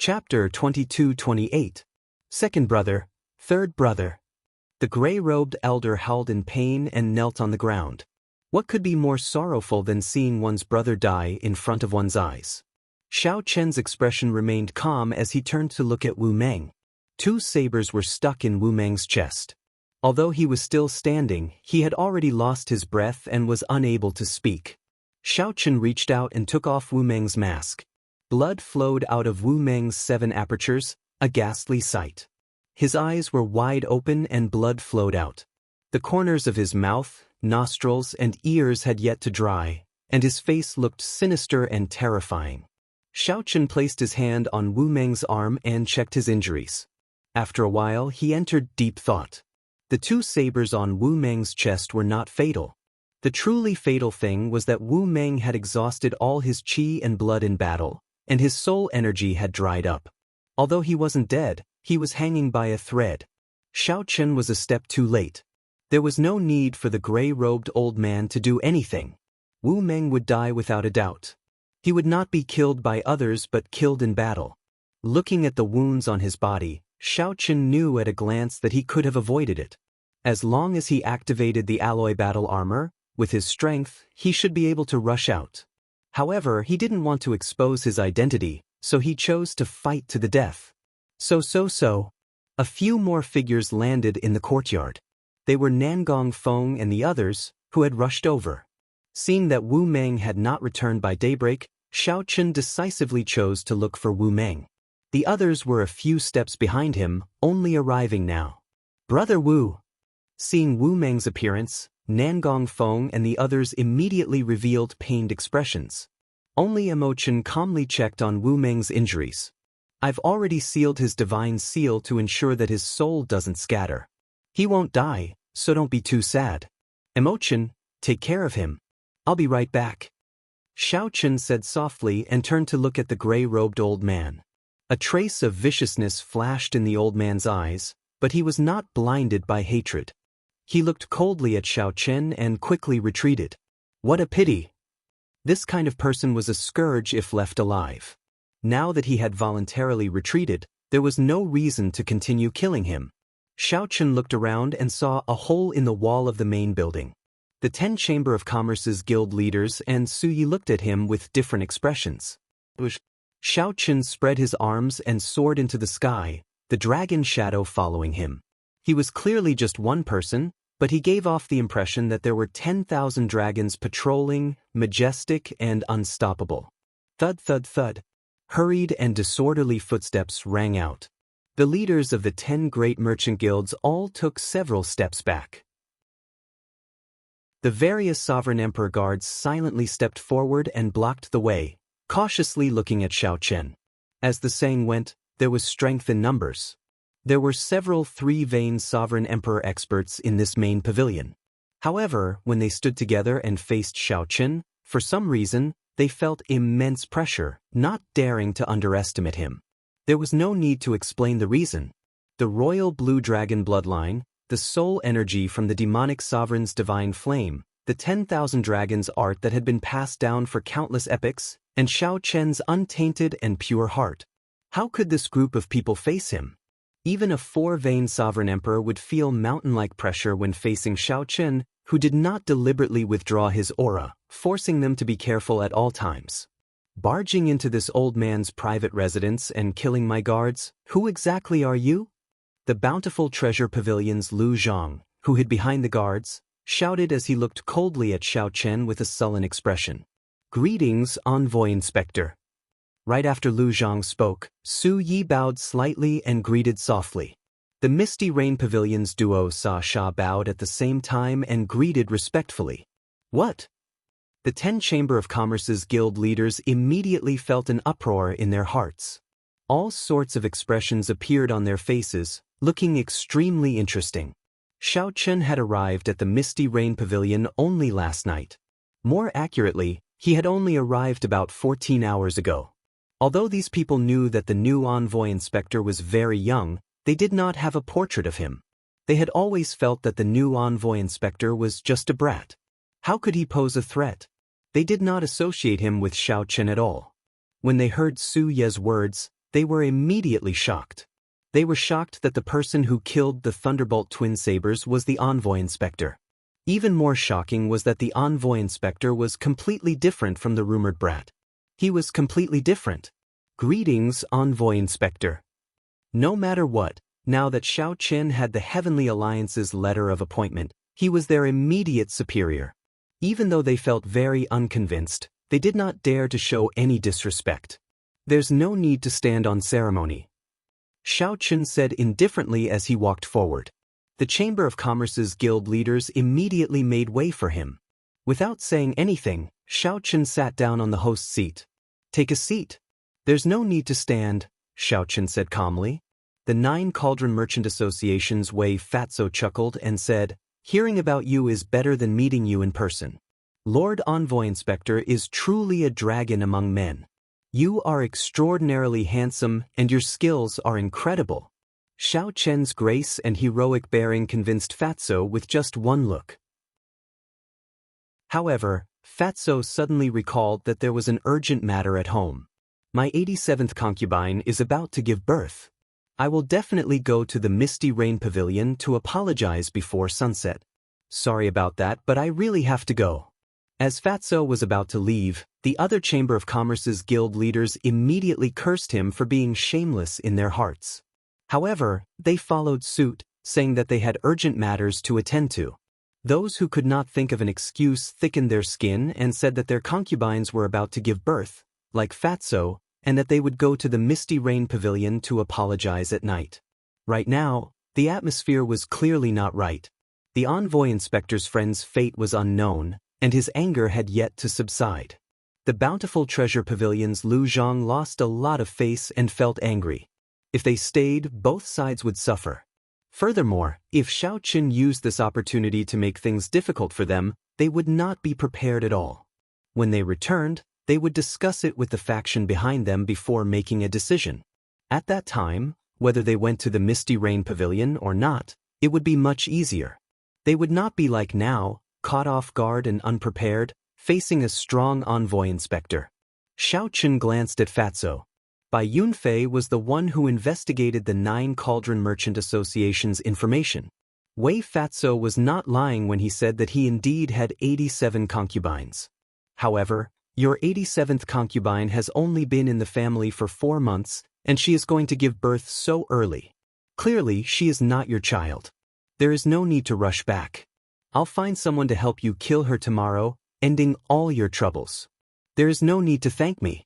Chapter 22-28. Second brother, third brother. The gray-robed elder howled in pain and knelt on the ground. What could be more sorrowful than seeing one's brother die in front of one's eyes? Xiao Chen's expression remained calm as he turned to look at Wu Meng. Two sabers were stuck in Wu Meng's chest. Although he was still standing, he had already lost his breath and was unable to speak. Xiao Chen reached out and took off Wu Meng's mask. Blood flowed out of Wu Meng's 7 apertures, a ghastly sight. His eyes were wide open and blood flowed out. The corners of his mouth, nostrils, and ears had yet to dry, and his face looked sinister and terrifying. Xiao Chen placed his hand on Wu Meng's arm and checked his injuries. After a while, he entered deep thought. The 2 sabers on Wu Meng's chest were not fatal. The truly fatal thing was that Wu Meng had exhausted all his qi and blood in battle, and his soul energy had dried up. Although he wasn't dead, he was hanging by a thread. Xiao Chen was a step too late. There was no need for the gray-robed old man to do anything. Wu Meng would die without a doubt. He would not be killed by others but killed in battle. Looking at the wounds on his body, Xiao Chen knew at a glance that he could have avoided it. As long as he activated the alloy battle armor, with his strength, he should be able to rush out. However, he didn't want to expose his identity, so he chose to fight to the death. So. A few more figures landed in the courtyard. They were Nangong Feng and the others, who had rushed over. Seeing that Wu Meng had not returned by daybreak, Xiao Chen decisively chose to look for Wu Meng. The others were a few steps behind him, only arriving now. "Brother Wu." Seeing Wu Meng's appearance, Nangong Feng and the others immediately revealed pained expressions. Only Emochen calmly checked on Wu Meng's injuries. "I've already sealed his divine seal to ensure that his soul doesn't scatter. He won't die, so don't be too sad. Emochen, take care of him. I'll be right back." Xiao Chen said softly and turned to look at the gray-robed old man. A trace of viciousness flashed in the old man's eyes, but he was not blinded by hatred. He looked coldly at Xiao Chen and quickly retreated. What a pity! This kind of person was a scourge if left alive. Now that he had voluntarily retreated, there was no reason to continue killing him. Xiao Chen looked around and saw a hole in the wall of the main building. The 10 Chamber of Commerce's guild leaders and Su Yi looked at him with different expressions. Xiao Chen spread his arms and soared into the sky, the dragon shadow following him. He was clearly just one person, but he gave off the impression that there were 10,000 dragons patrolling, majestic and unstoppable. Thud thud thud. Hurried and disorderly footsteps rang out. The leaders of the 10 great merchant guilds all took several steps back. The various sovereign emperor guards silently stepped forward and blocked the way, cautiously looking at Xiao Chen. As the saying went, there was strength in numbers. There were several 3-vein sovereign emperor experts in this main pavilion. However, when they stood together and faced Xiao Chen, for some reason, they felt immense pressure, not daring to underestimate him. There was no need to explain the reason. The royal blue dragon bloodline, the soul energy from the demonic sovereign's divine flame, the 10,000 dragons art that had been passed down for countless epochs, and Xiao Chen's untainted and pure heart. How could this group of people face him? Even a 4-vein sovereign emperor would feel mountain-like pressure when facing Xiao Chen, who did not deliberately withdraw his aura, forcing them to be careful at all times. Barging into this old man's private residence and killing my guards, who exactly are you? The bountiful treasure pavilion's Lu Zhang, who hid behind the guards, shouted as he looked coldly at Xiao Chen with a sullen expression. "Greetings, Envoy Inspector." Right after Lu Zhang spoke, Su Yi bowed slightly and greeted softly. The Misty Rain Pavilion's duo Sa Sha bowed at the same time and greeted respectfully. "What?" The 10 Chamber of Commerce's guild leaders immediately felt an uproar in their hearts. All sorts of expressions appeared on their faces, looking extremely interesting. Xiao Chen had arrived at the Misty Rain Pavilion only last night. More accurately, he had only arrived about 14 hours ago. Although these people knew that the new Envoy Inspector was very young, they did not have a portrait of him. They had always felt that the new Envoy Inspector was just a brat. How could he pose a threat? They did not associate him with Xiao Chen at all. When they heard Su Ye's words, They were immediately shocked. They were shocked that the person who killed the Thunderbolt twin sabers was the envoy inspector. Even more shocking was that the envoy inspector was completely different from the rumored brat. He was completely different. Greetings, envoy inspector. No matter what, now that Xiao Qin had the Heavenly Alliance's letter of appointment, he was their immediate superior. Even though they felt very unconvinced, they did not dare to show any disrespect. There's no need to stand on ceremony, Xiao Qin said indifferently as he walked forward. The Chamber of Commerce's guild leaders immediately made way for him. Without saying anything, Xiao Qin sat down on the host's seat. Take a seat. There's no need to stand, Xiao Qin said calmly. The 9 Cauldron Merchant Association's Wei Fatso chuckled and said, hearing about you is better than meeting you in person. Lord Envoy Inspector is truly a dragon among men. You are extraordinarily handsome and your skills are incredible. Xiao Chen's grace and heroic bearing convinced Fatso with just one look. However, Fatso suddenly recalled that there was an urgent matter at home. My 87th concubine is about to give birth. I will definitely go to the Misty Rain Pavilion to apologize before sunset. Sorry about that, but I really have to go. As Fatso was about to leave, the other Chamber of Commerce's guild leaders immediately cursed him for being shameless in their hearts. However, they followed suit, saying that they had urgent matters to attend to. Those who could not think of an excuse thickened their skin and said that their concubines were about to give birth, like Fatso, and that they would go to the Misty Rain Pavilion to apologize at night. Right now, the atmosphere was clearly not right. The envoy inspector's friend's fate was unknown, and his anger had yet to subside. The Bountiful Treasure Pavilion's Lu Zhang lost a lot of face and felt angry. If they stayed, both sides would suffer. Furthermore, if Xiao Qin used this opportunity to make things difficult for them, they would not be prepared at all. When they returned, they would discuss it with the faction behind them before making a decision. At that time, whether they went to the Misty Rain Pavilion or not, it would be much easier. They would not be like now, caught off guard and unprepared, facing a strong envoy inspector. Xiao Qin glanced at Fatso. Bai Yunfei was the one who investigated the 9 Cauldron Merchant Association's information. Wei Fatso was not lying when he said that he indeed had 87 concubines. However, your 87th concubine has only been in the family for 4 months, and she is going to give birth so early. Clearly, she is not your child. There is no need to rush back. I'll find someone to help you kill her tomorrow, ending all your troubles. There is no need to thank me.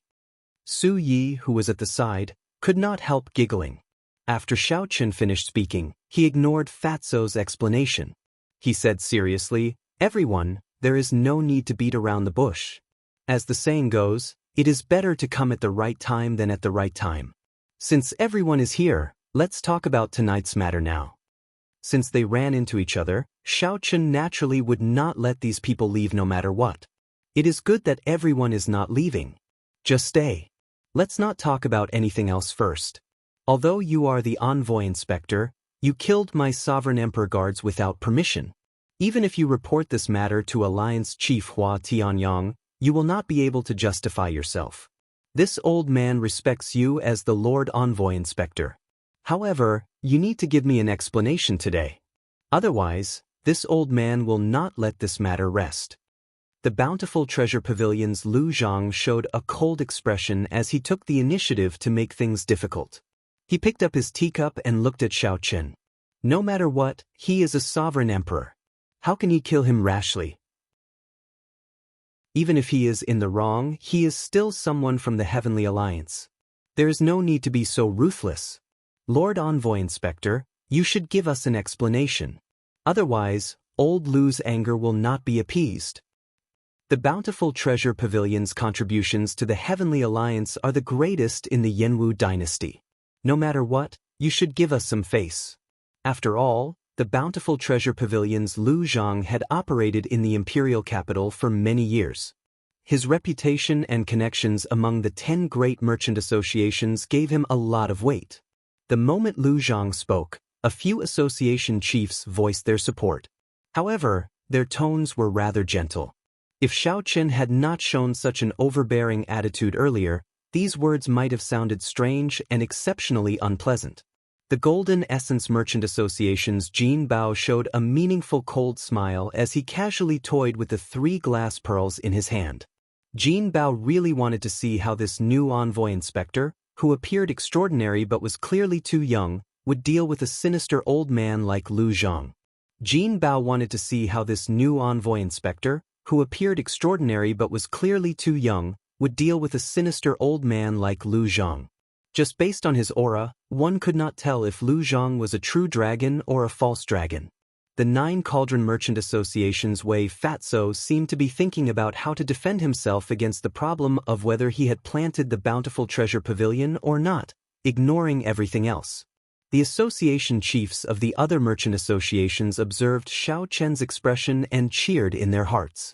Su Yi, who was at the side, could not help giggling. After Xiao Qin finished speaking, he ignored Fatso's explanation. He said seriously, everyone, there is no need to beat around the bush. As the saying goes, it is better to come at the right time than at the right time. Since everyone is here, let's talk about tonight's matter now. Since they ran into each other, Xiao Qin naturally would not let these people leave no matter what. It is good that everyone is not leaving. Just stay. Let's not talk about anything else first. Although you are the envoy inspector, you killed my sovereign emperor guards without permission. Even if you report this matter to Alliance Chief Hua Tianyang, you will not be able to justify yourself. This old man respects you as the Lord Envoy Inspector. However, you need to give me an explanation today. Otherwise, this old man will not let this matter rest. The Bountiful Treasure Pavilion's Lu Zhang showed a cold expression as he took the initiative to make things difficult. He picked up his teacup and looked at Xiao Qin. No matter what, he is a sovereign emperor. How can he kill him rashly? Even if he is in the wrong, he is still someone from the Heavenly Alliance. There is no need to be so ruthless. Lord Envoy Inspector, you should give us an explanation. Otherwise, old Lu's anger will not be appeased. The Bountiful Treasure Pavilion's contributions to the Heavenly Alliance are the greatest in the Yanwu dynasty. No matter what, you should give us some face. After all, the Bountiful Treasure Pavilion's Lu Zhang had operated in the imperial capital for many years. His reputation and connections among the 10 great merchant associations gave him a lot of weight. The moment Lu Zhang spoke, a few association chiefs voiced their support. However, their tones were rather gentle. If Xiao Qin had not shown such an overbearing attitude earlier, these words might have sounded strange and exceptionally unpleasant. The Golden Essence Merchant Association's Jin Bao showed a meaningful cold smile as he casually toyed with the 3 glass pearls in his hand. Jin Bao really wanted to see how this new envoy inspector, who appeared extraordinary but was clearly too young, would deal with a sinister old man like Lu Zhang. Jin Bao wanted to see how this new envoy inspector, who appeared extraordinary but was clearly too young, would deal with a sinister old man like Lu Zhang. Just based on his aura, one could not tell if Lu Zhang was a true dragon or a false dragon. The 9 Cauldron Merchant Association's Wei Fatso seemed to be thinking about how to defend himself against the problem of whether he had planted the bountiful treasure pavilion or not, ignoring everything else. The association chiefs of the other merchant associations observed Xiao Chen's expression and cheered in their hearts.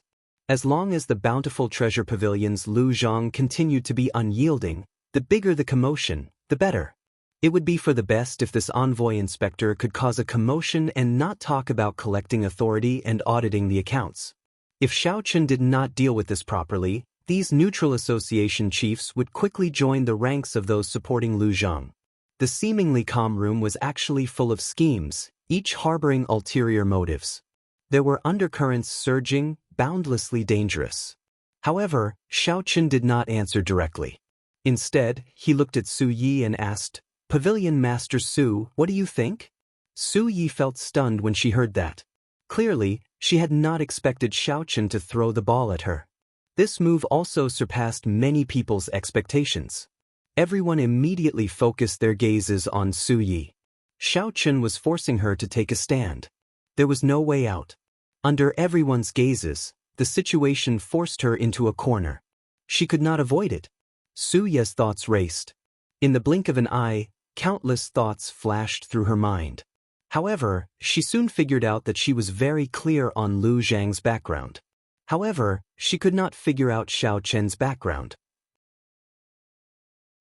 As long as the bountiful treasure pavilion's Lu Zhang continued to be unyielding, the bigger the commotion, the better. It would be for the best if this envoy inspector could cause a commotion and not talk about collecting authority and auditing the accounts. If Xiao Chen did not deal with this properly, these neutral association chiefs would quickly join the ranks of those supporting Lu Zhang. The seemingly calm room was actually full of schemes, each harboring ulterior motives. There were undercurrents surging, boundlessly dangerous. However, Xiao Chen did not answer directly. Instead, he looked at Su Yi and asked, "Pavilion Master Su, what do you think?" Su Yi felt stunned when she heard that. Clearly, she had not expected Xiao Chen to throw the ball at her. This move also surpassed many people's expectations. Everyone immediately focused their gazes on Su Yi. Xiao Chen was forcing her to take a stand. There was no way out. Under everyone's gazes, the situation forced her into a corner. She could not avoid it. Su Yi's thoughts raced. In the blink of an eye, countless thoughts flashed through her mind. However, she soon figured out that she was very clear on Lu Zhang's background. However, she could not figure out Xiao Chen's background.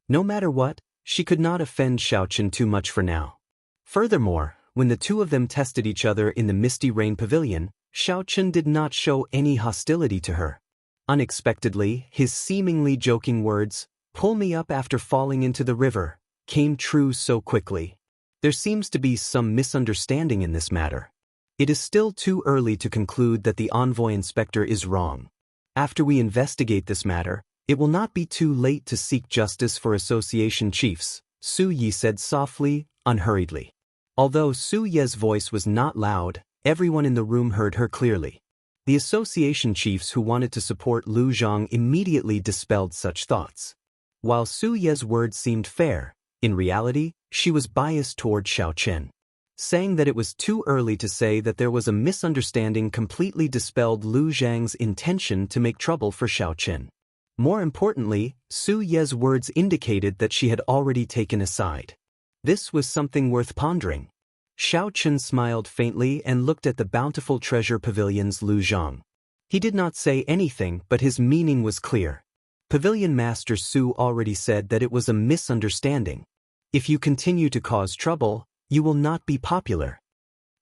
No matter what, she could not offend Xiao Chen too much for now. Furthermore, when the two of them tested each other in the Misty Rain Pavilion, Xiao Chen did not show any hostility to her. Unexpectedly, his seemingly joking words, "Pull me up after falling into the river," came true so quickly. There seems to be some misunderstanding in this matter. It is still too early to conclude that the envoy inspector is wrong. After we investigate this matter, it will not be too late to seek justice for association chiefs, Su Yi said softly, unhurriedly. Although Su Yi's voice was not loud, everyone in the room heard her clearly. The association chiefs who wanted to support Lu Zhang immediately dispelled such thoughts. While Su Yi's words seemed fair, in reality, she was biased toward Xiao Chen. Saying that it was too early to say that there was a misunderstanding completely dispelled Lu Zhang's intention to make trouble for Xiao Chen. More importantly, Su Yi's words indicated that she had already taken a side. This was something worth pondering. Xiao Chen smiled faintly and looked at the bountiful treasure pavilion's Lu Zhang. He did not say anything, but his meaning was clear. Pavilion Master Su already said that it was a misunderstanding. If you continue to cause trouble, you will not be popular.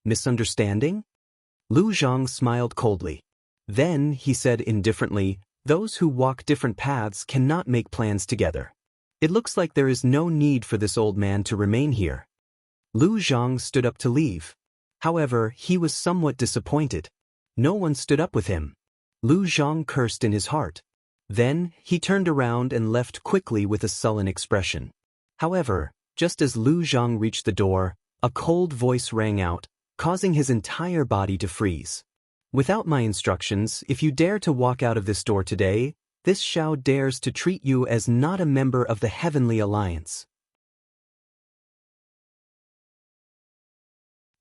Misunderstanding? Lu Zhang smiled coldly. Then, he said indifferently, "Those who walk different paths cannot make plans together. It looks like there is no need for this old man to remain here." Lu Zhang stood up to leave. However, he was somewhat disappointed. No one stood up with him. Lu Zhang cursed in his heart. Then, he turned around and left quickly with a sullen expression. However, just as Lu Zhang reached the door, a cold voice rang out, causing his entire body to freeze. "Without my instructions, if you dare to walk out of this door today, this Xiao dares to treat you as not a member of the Heavenly Alliance."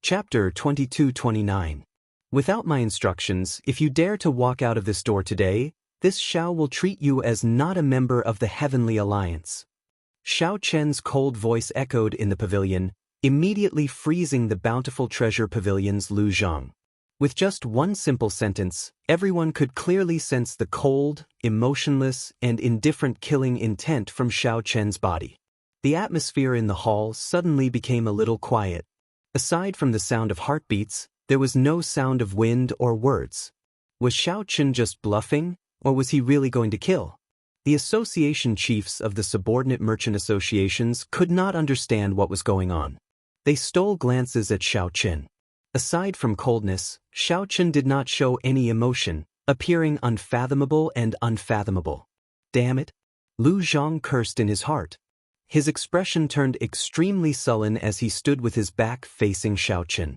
Chapter 22-29. Without my instructions, if you dare to walk out of this door today, this Xiao will treat you as not a member of the Heavenly Alliance. Xiao Chen's cold voice echoed in the pavilion, immediately freezing the bountiful treasure pavilion's Lu Zhang. With just one simple sentence, everyone could clearly sense the cold, emotionless, and indifferent killing intent from Xiao Chen's body. The atmosphere in the hall suddenly became a little quiet. Aside from the sound of heartbeats, there was no sound of wind or words. Was Xiao Chen just bluffing, or was he really going to kill? The association chiefs of the subordinate merchant associations could not understand what was going on. They stole glances at Xiao Qin. Aside from coldness, Xiao Qin did not show any emotion, appearing unfathomable and unfathomable. Damn it! Lu Zhang cursed in his heart. His expression turned extremely sullen as he stood with his back facing Xiao Qin.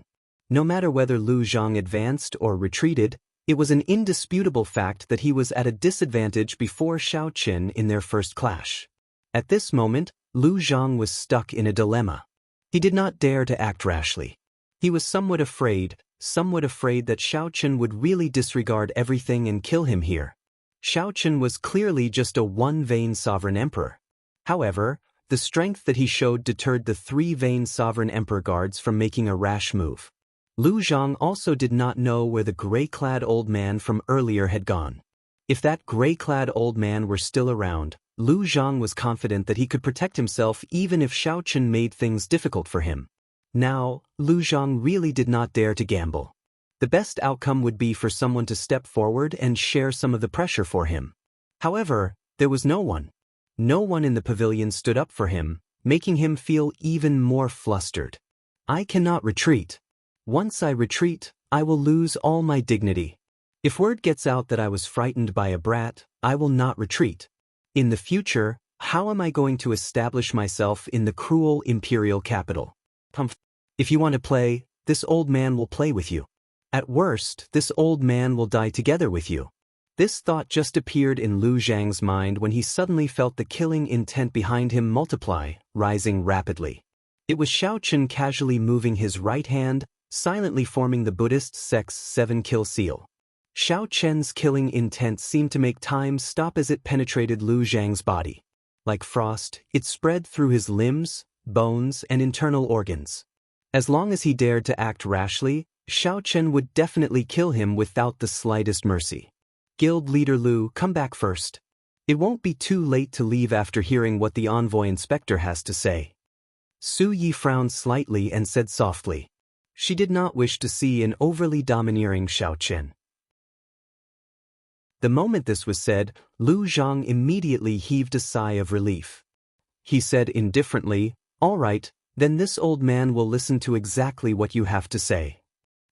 No matter whether Lu Zhang advanced or retreated, it was an indisputable fact that he was at a disadvantage before Xiao Qin in their first clash. At this moment, Lu Zhang was stuck in a dilemma. He did not dare to act rashly. He was somewhat afraid that Xiao Qin would really disregard everything and kill him here. Xiao Qin was clearly just a one-vain sovereign emperor. However, the strength that he showed deterred the three-vain sovereign emperor guards from making a rash move. Lu Zhang also did not know where the gray-clad old man from earlier had gone. If that gray-clad old man were still around, Lu Zhang was confident that he could protect himself even if Xiao Qin made things difficult for him. Now, Lu Zhang really did not dare to gamble. The best outcome would be for someone to step forward and share some of the pressure for him. However, there was no one. No one in the pavilion stood up for him, making him feel even more flustered. I cannot retreat. Once I retreat, I will lose all my dignity. If word gets out that I was frightened by a brat, I will not retreat. In the future, how am I going to establish myself in the cruel imperial capital? If you want to play, this old man will play with you. At worst, this old man will die together with you. This thought just appeared in Lu Zhang's mind when he suddenly felt the killing intent behind him multiply, rising rapidly. It was Xiao Qin casually moving his right hand, silently forming the Buddhist sect's 7-kill seal. Xiao Qin's killing intent seemed to make time stop as it penetrated Lu Zhang's body. Like frost, it spread through his limbs, bones, and internal organs. As long as he dared to act rashly, Xiao Qin would definitely kill him without the slightest mercy. Guild leader Lu, come back first. It won't be too late to leave after hearing what the envoy inspector has to say. Su Yi frowned slightly and said softly. She did not wish to see an overly domineering Xiao Qin. The moment this was said, Lu Zhang immediately heaved a sigh of relief. He said indifferently, "All right, then this old man will listen to exactly what you have to say."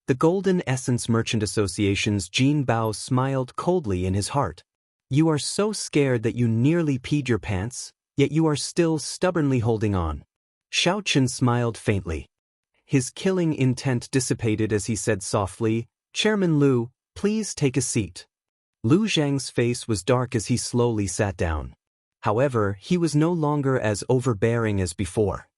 The Golden Essence Merchant Association's Jin Bao smiled coldly in his heart. You are so scared that you nearly peed your pants, yet you are still stubbornly holding on. Xiao Qin smiled faintly. His killing intent dissipated as he said softly, Chairman Lu, please take a seat. Lu Zhang's face was dark as he slowly sat down. However, he was no longer as overbearing as before.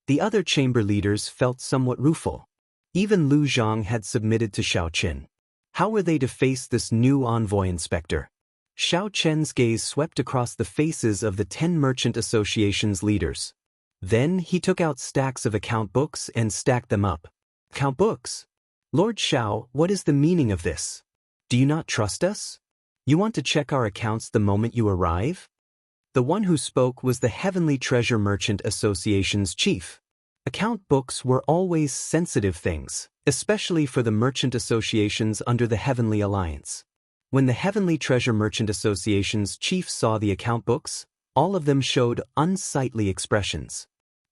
The other chamber leaders felt somewhat rueful. Even Lu Zhang had submitted to Xiao Qin. How were they to face this new envoy inspector? Xiao Qin's gaze swept across the faces of the 10 merchant associations leaders. Then he took out stacks of account books and stacked them up. Account books? Lord Xiao, what is the meaning of this? Do you not trust us? You want to check our accounts the moment you arrive? The one who spoke was the Heavenly Treasure Merchant Association's chief. Account books were always sensitive things, especially for the merchant associations under the Heavenly Alliance. When the Heavenly Treasure Merchant Association's chief saw the account books, all of them showed unsightly expressions.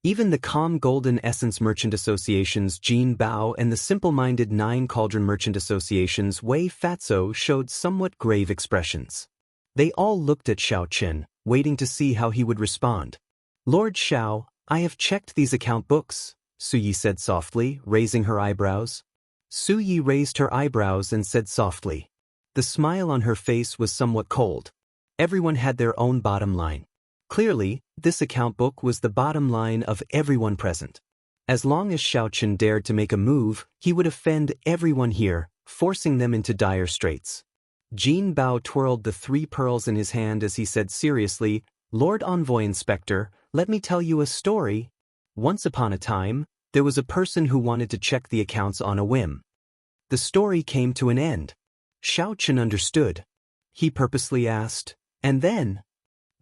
Even the calm Golden Essence Merchant Association's Jin Bao and the simple-minded 9 Cauldron Merchant Association's Wei Fatso showed somewhat grave expressions. They all looked at Xiao Qin, waiting to see how he would respond. Lord Xiao, I have checked these account books, Su Yi said softly, raising her eyebrows. Su Yi raised her eyebrows and said softly. The smile on her face was somewhat cold. Everyone had their own bottom line. Clearly, this account book was the bottom line of everyone present. As long as Xiao Qin dared to make a move, he would offend everyone here, forcing them into dire straits. Jin Bao twirled the 3 pearls in his hand as he said seriously, Lord Envoy Inspector, let me tell you a story. Once upon a time, there was a person who wanted to check the accounts on a whim. The story came to an end. Xiao Qin understood. He purposely asked, and then?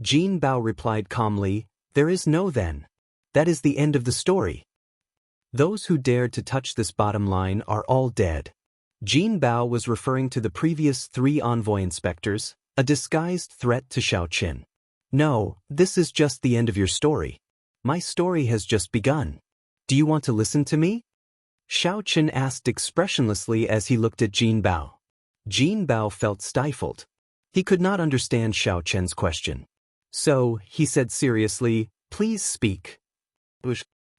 Jin Bao replied calmly, there is no then. That is the end of the story. Those who dared to touch this bottom line are all dead. Jin Bao was referring to the previous 3 envoy inspectors, a disguised threat to Xiao Qin. No, this is just the end of your story. My story has just begun. Do you want to listen to me? Xiao Chen asked expressionlessly as he looked at Jin Bao. Jin Bao felt stifled. He could not understand Xiao Chen's question. So, he said seriously, "Please speak."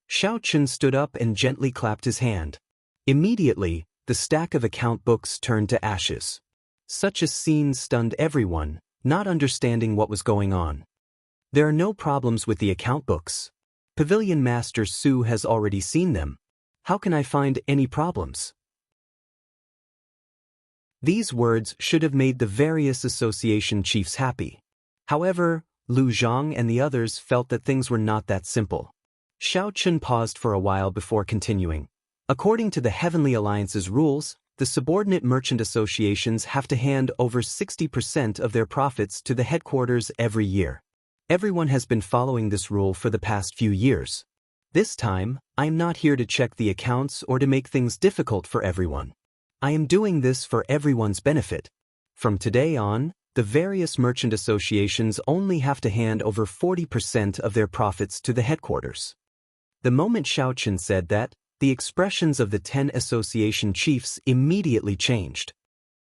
Xiao Chen stood up and gently clapped his hand. Immediately, the stack of account books turned to ashes. Such a scene stunned everyone, not understanding what was going on. There are no problems with the account books. Pavilion Master Su has already seen them. How can I find any problems? These words should have made the various association chiefs happy. However, Lu Zhang and the others felt that things were not that simple. Xiao Chen paused for a while before continuing. According to the Heavenly Alliance's rules, the subordinate merchant associations have to hand over 60% of their profits to the headquarters every year. Everyone has been following this rule for the past few years. This time, I am not here to check the accounts or to make things difficult for everyone. I am doing this for everyone's benefit. From today on, the various merchant associations only have to hand over 40% of their profits to the headquarters. The moment Xiao Chen said that, the expressions of the 10 association chiefs immediately changed.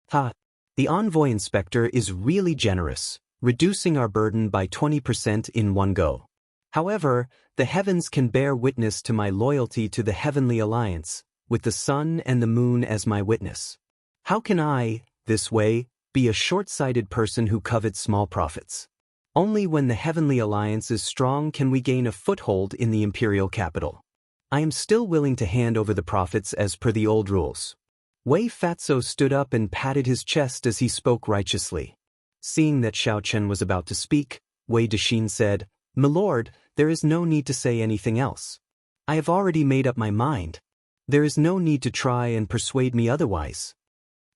The envoy inspector is really generous, reducing our burden by 20% in one go. However, the heavens can bear witness to my loyalty to the Heavenly Alliance, with the sun and the moon as my witness. How can I, this way, be a short-sighted person who covets small profits? Only when the Heavenly Alliance is strong can we gain a foothold in the imperial capital. I am still willing to hand over the profits as per the old rules. Wei Fatso stood up and patted his chest as he spoke righteously. Seeing that Xiao Chen was about to speak, Wei Dexin said, "My lord, there is no need to say anything else. I have already made up my mind. There is no need to try and persuade me otherwise."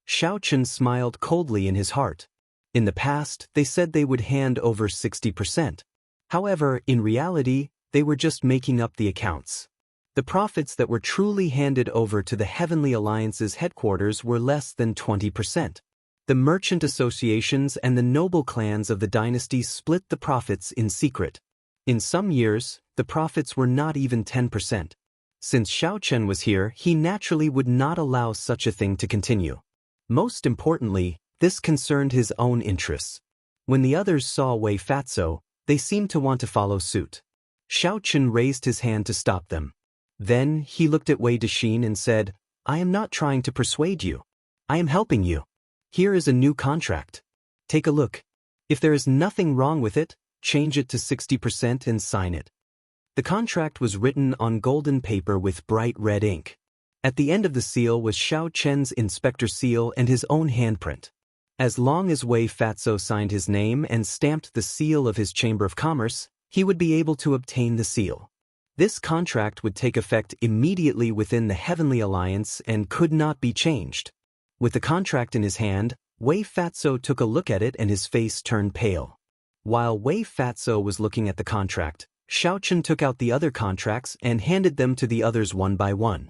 Xiao Chen smiled coldly in his heart. In the past, they said they would hand over 60%. However, in reality, they were just making up the accounts. The profits that were truly handed over to the Heavenly Alliance's headquarters were less than 20%. The merchant associations and the noble clans of the dynasty split the profits in secret. In some years, the profits were not even 10%. Since Xiao Chen was here, he naturally would not allow such a thing to continue. Most importantly, this concerned his own interests. When the others saw Wei Fatso, they seemed to want to follow suit. Xiao Chen raised his hand to stop them. Then he looked at Wei Dexin and said, "I am not trying to persuade you. I am helping you. Here is a new contract. Take a look. If there is nothing wrong with it, change it to 60% and sign it." The contract was written on golden paper with bright red ink. At the end of the seal was Xiao Chen's inspector seal and his own handprint. As long as Wei Fatso signed his name and stamped the seal of his Chamber of Commerce, he would be able to obtain the seal. This contract would take effect immediately within the Heavenly Alliance and could not be changed. With the contract in his hand, Wei Fatso took a look at it and his face turned pale. While Wei Fatso was looking at the contract, Xiao Chen took out the other contracts and handed them to the others one by one.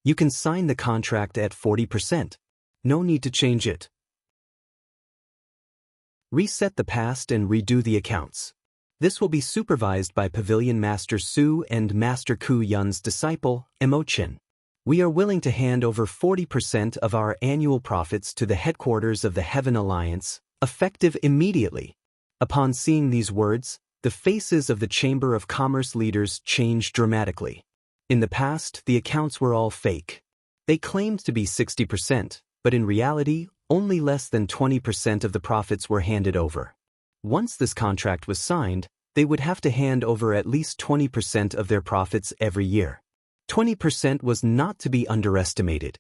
"You can sign the contract at 40%. No need to change it. Reset the past and redo the accounts. This will be supervised by Pavilion Master Su and Master Ku Yun's disciple, Mo Qin. We are willing to hand over 40% of our annual profits to the headquarters of the Heaven Alliance, effective immediately." Upon seeing these words, the faces of the Chamber of Commerce leaders changed dramatically. In the past, the accounts were all fake. They claimed to be 60%, but in reality, only less than 20% of the profits were handed over. Once this contract was signed, they would have to hand over at least 20% of their profits every year. 20% was not to be underestimated.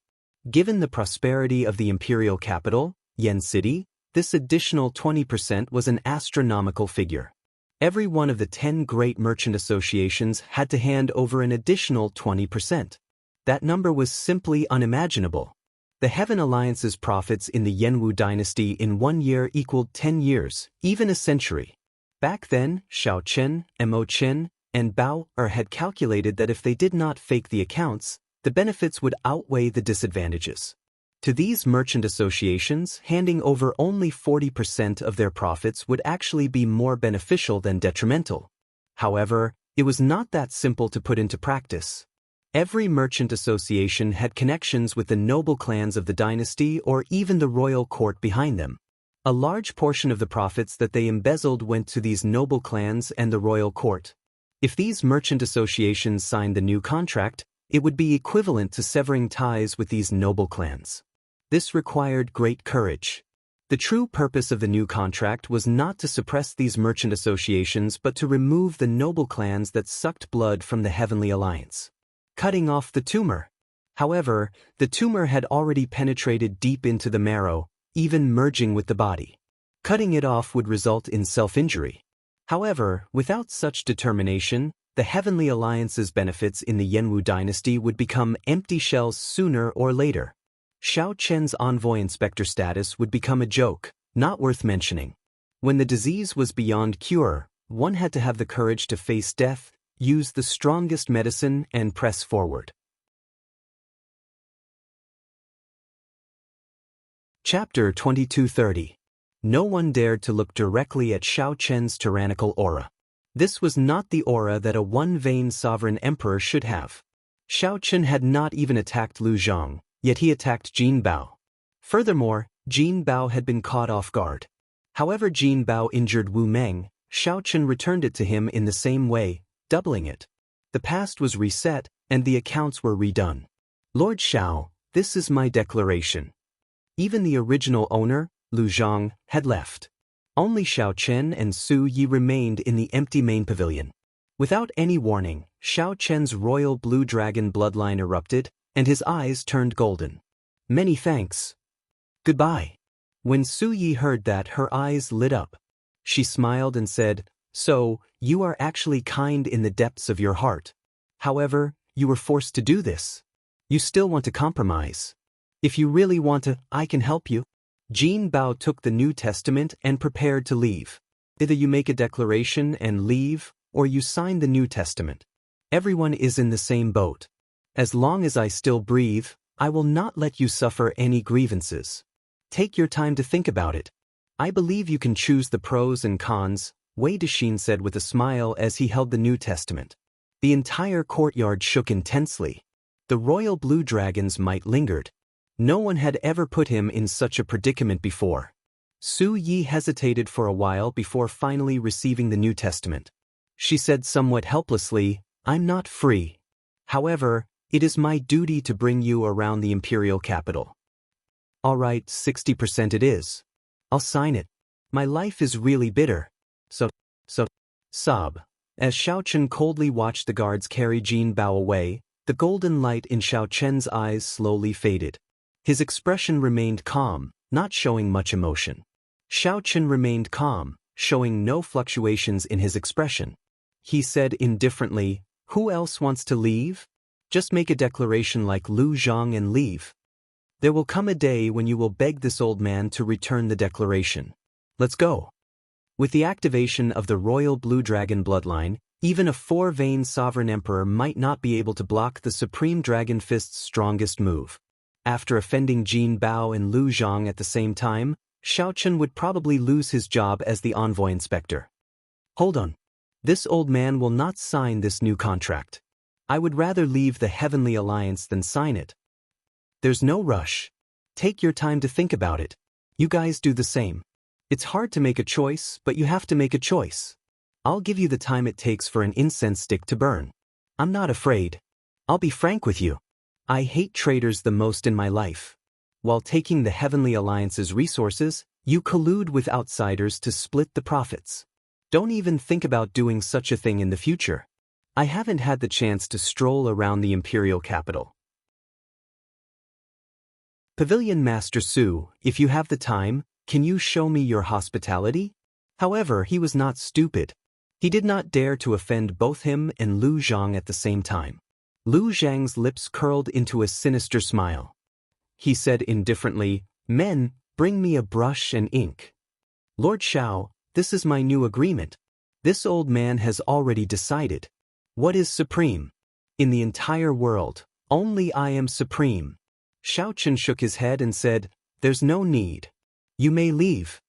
Given the prosperity of the imperial capital, Yen City, this additional 20% was an astronomical figure. Every one of the 10 great merchant associations had to hand over an additional 20%. That number was simply unimaginable. The Heaven Alliance's profits in the Yenwu dynasty in 1 year equaled 10 years, even a century. Back then, Xiao Chen, Mo Qin, and Bao had calculated that if they did not fake the accounts, the benefits would outweigh the disadvantages. To these merchant associations, handing over only 40% of their profits would actually be more beneficial than detrimental. However, it was not that simple to put into practice. Every merchant association had connections with the noble clans of the dynasty or even the royal court behind them. A large portion of the profits that they embezzled went to these noble clans and the royal court. If these merchant associations signed the new contract, it would be equivalent to severing ties with these noble clans. This required great courage. The true purpose of the new contract was not to suppress these merchant associations but to remove the noble clans that sucked blood from the Heavenly Alliance. Cutting off the tumor. However, the tumor had already penetrated deep into the marrow, even merging with the body. Cutting it off would result in self-injury. However, without such determination, the Heavenly Alliance's benefits in the Yenwu dynasty would become empty shells sooner or later. Xiao Chen's envoy inspector status would become a joke, not worth mentioning. When the disease was beyond cure, one had to have the courage to face death, use the strongest medicine, and press forward. Chapter 2230. No one dared to look directly at Xiao Chen's tyrannical aura. This was not the aura that a one-vein sovereign emperor should have. Xiao Chen had not even attacked Lu Zhang, yet he attacked Jin Bao. Furthermore, Jin Bao had been caught off guard. However Jin Bao injured Wu Meng, Xiao Chen returned it to him in the same way, doubling it. The past was reset, and the accounts were redone. Lord Xiao, this is my declaration. Even the original owner, Lu Zhang, had left. Only Xiao Chen and Su Yi remained in the empty main pavilion. Without any warning, Xiao Chen's royal blue dragon bloodline erupted, and his eyes turned golden. Many thanks. Goodbye. When Su Yi heard that, her eyes lit up. She smiled and said, "So, you are actually kind in the depths of your heart. However, you were forced to do this. You still want to compromise. If you really want to, I can help you." Jin Bao took the New Testament and prepared to leave. Either you make a declaration and leave, or you sign the New Testament. Everyone is in the same boat. As long as I still breathe, I will not let you suffer any grievances. Take your time to think about it. I believe you can choose the pros and cons, Wei Dexin said with a smile as he held the New Testament. The entire courtyard shook intensely. The royal blue dragons might lingered. No one had ever put him in such a predicament before. Su Yi hesitated for a while before finally receiving the New Testament. She said somewhat helplessly, "I'm not free. However, it is my duty to bring you around the imperial capital." "All right, 60% it is. I'll sign it. My life is really bitter. Sob. As Xiao Chen coldly watched the guards carry Jin Bao away, the golden light in Xiao Chen's eyes slowly faded. His expression remained calm, not showing much emotion. Xiao Chen remained calm, showing no fluctuations in his expression. He said indifferently, "Who else wants to leave? Just make a declaration like Lu Zhang and leave. There will come a day when you will beg this old man to return the declaration. Let's go." With the activation of the royal blue dragon bloodline, even a four-vein sovereign emperor might not be able to block the supreme dragon fist's strongest move. After offending Jin Bao and Lu Zhang at the same time, Xiao Chen would probably lose his job as the envoy inspector. Hold on. This old man will not sign this new contract. I would rather leave the Heavenly Alliance than sign it. There's no rush. Take your time to think about it. You guys do the same. It's hard to make a choice, but you have to make a choice. I'll give you the time it takes for an incense stick to burn. I'm not afraid. I'll be frank with you. I hate traitors the most in my life. While taking the Heavenly Alliance's resources, you collude with outsiders to split the profits. Don't even think about doing such a thing in the future. I haven't had the chance to stroll around the imperial capital. Pavilion Master Su, if you have the time, can you show me your hospitality? However, he was not stupid. He did not dare to offend both him and Lu Zhang at the same time. Lu Zhang's lips curled into a sinister smile. He said indifferently, "Men, bring me a brush and ink." "Lord Xiao, this is my new agreement. This old man has already decided. What is supreme? In the entire world, only I am supreme. Xiao Chen shook his head and said, "There's no need. You may leave."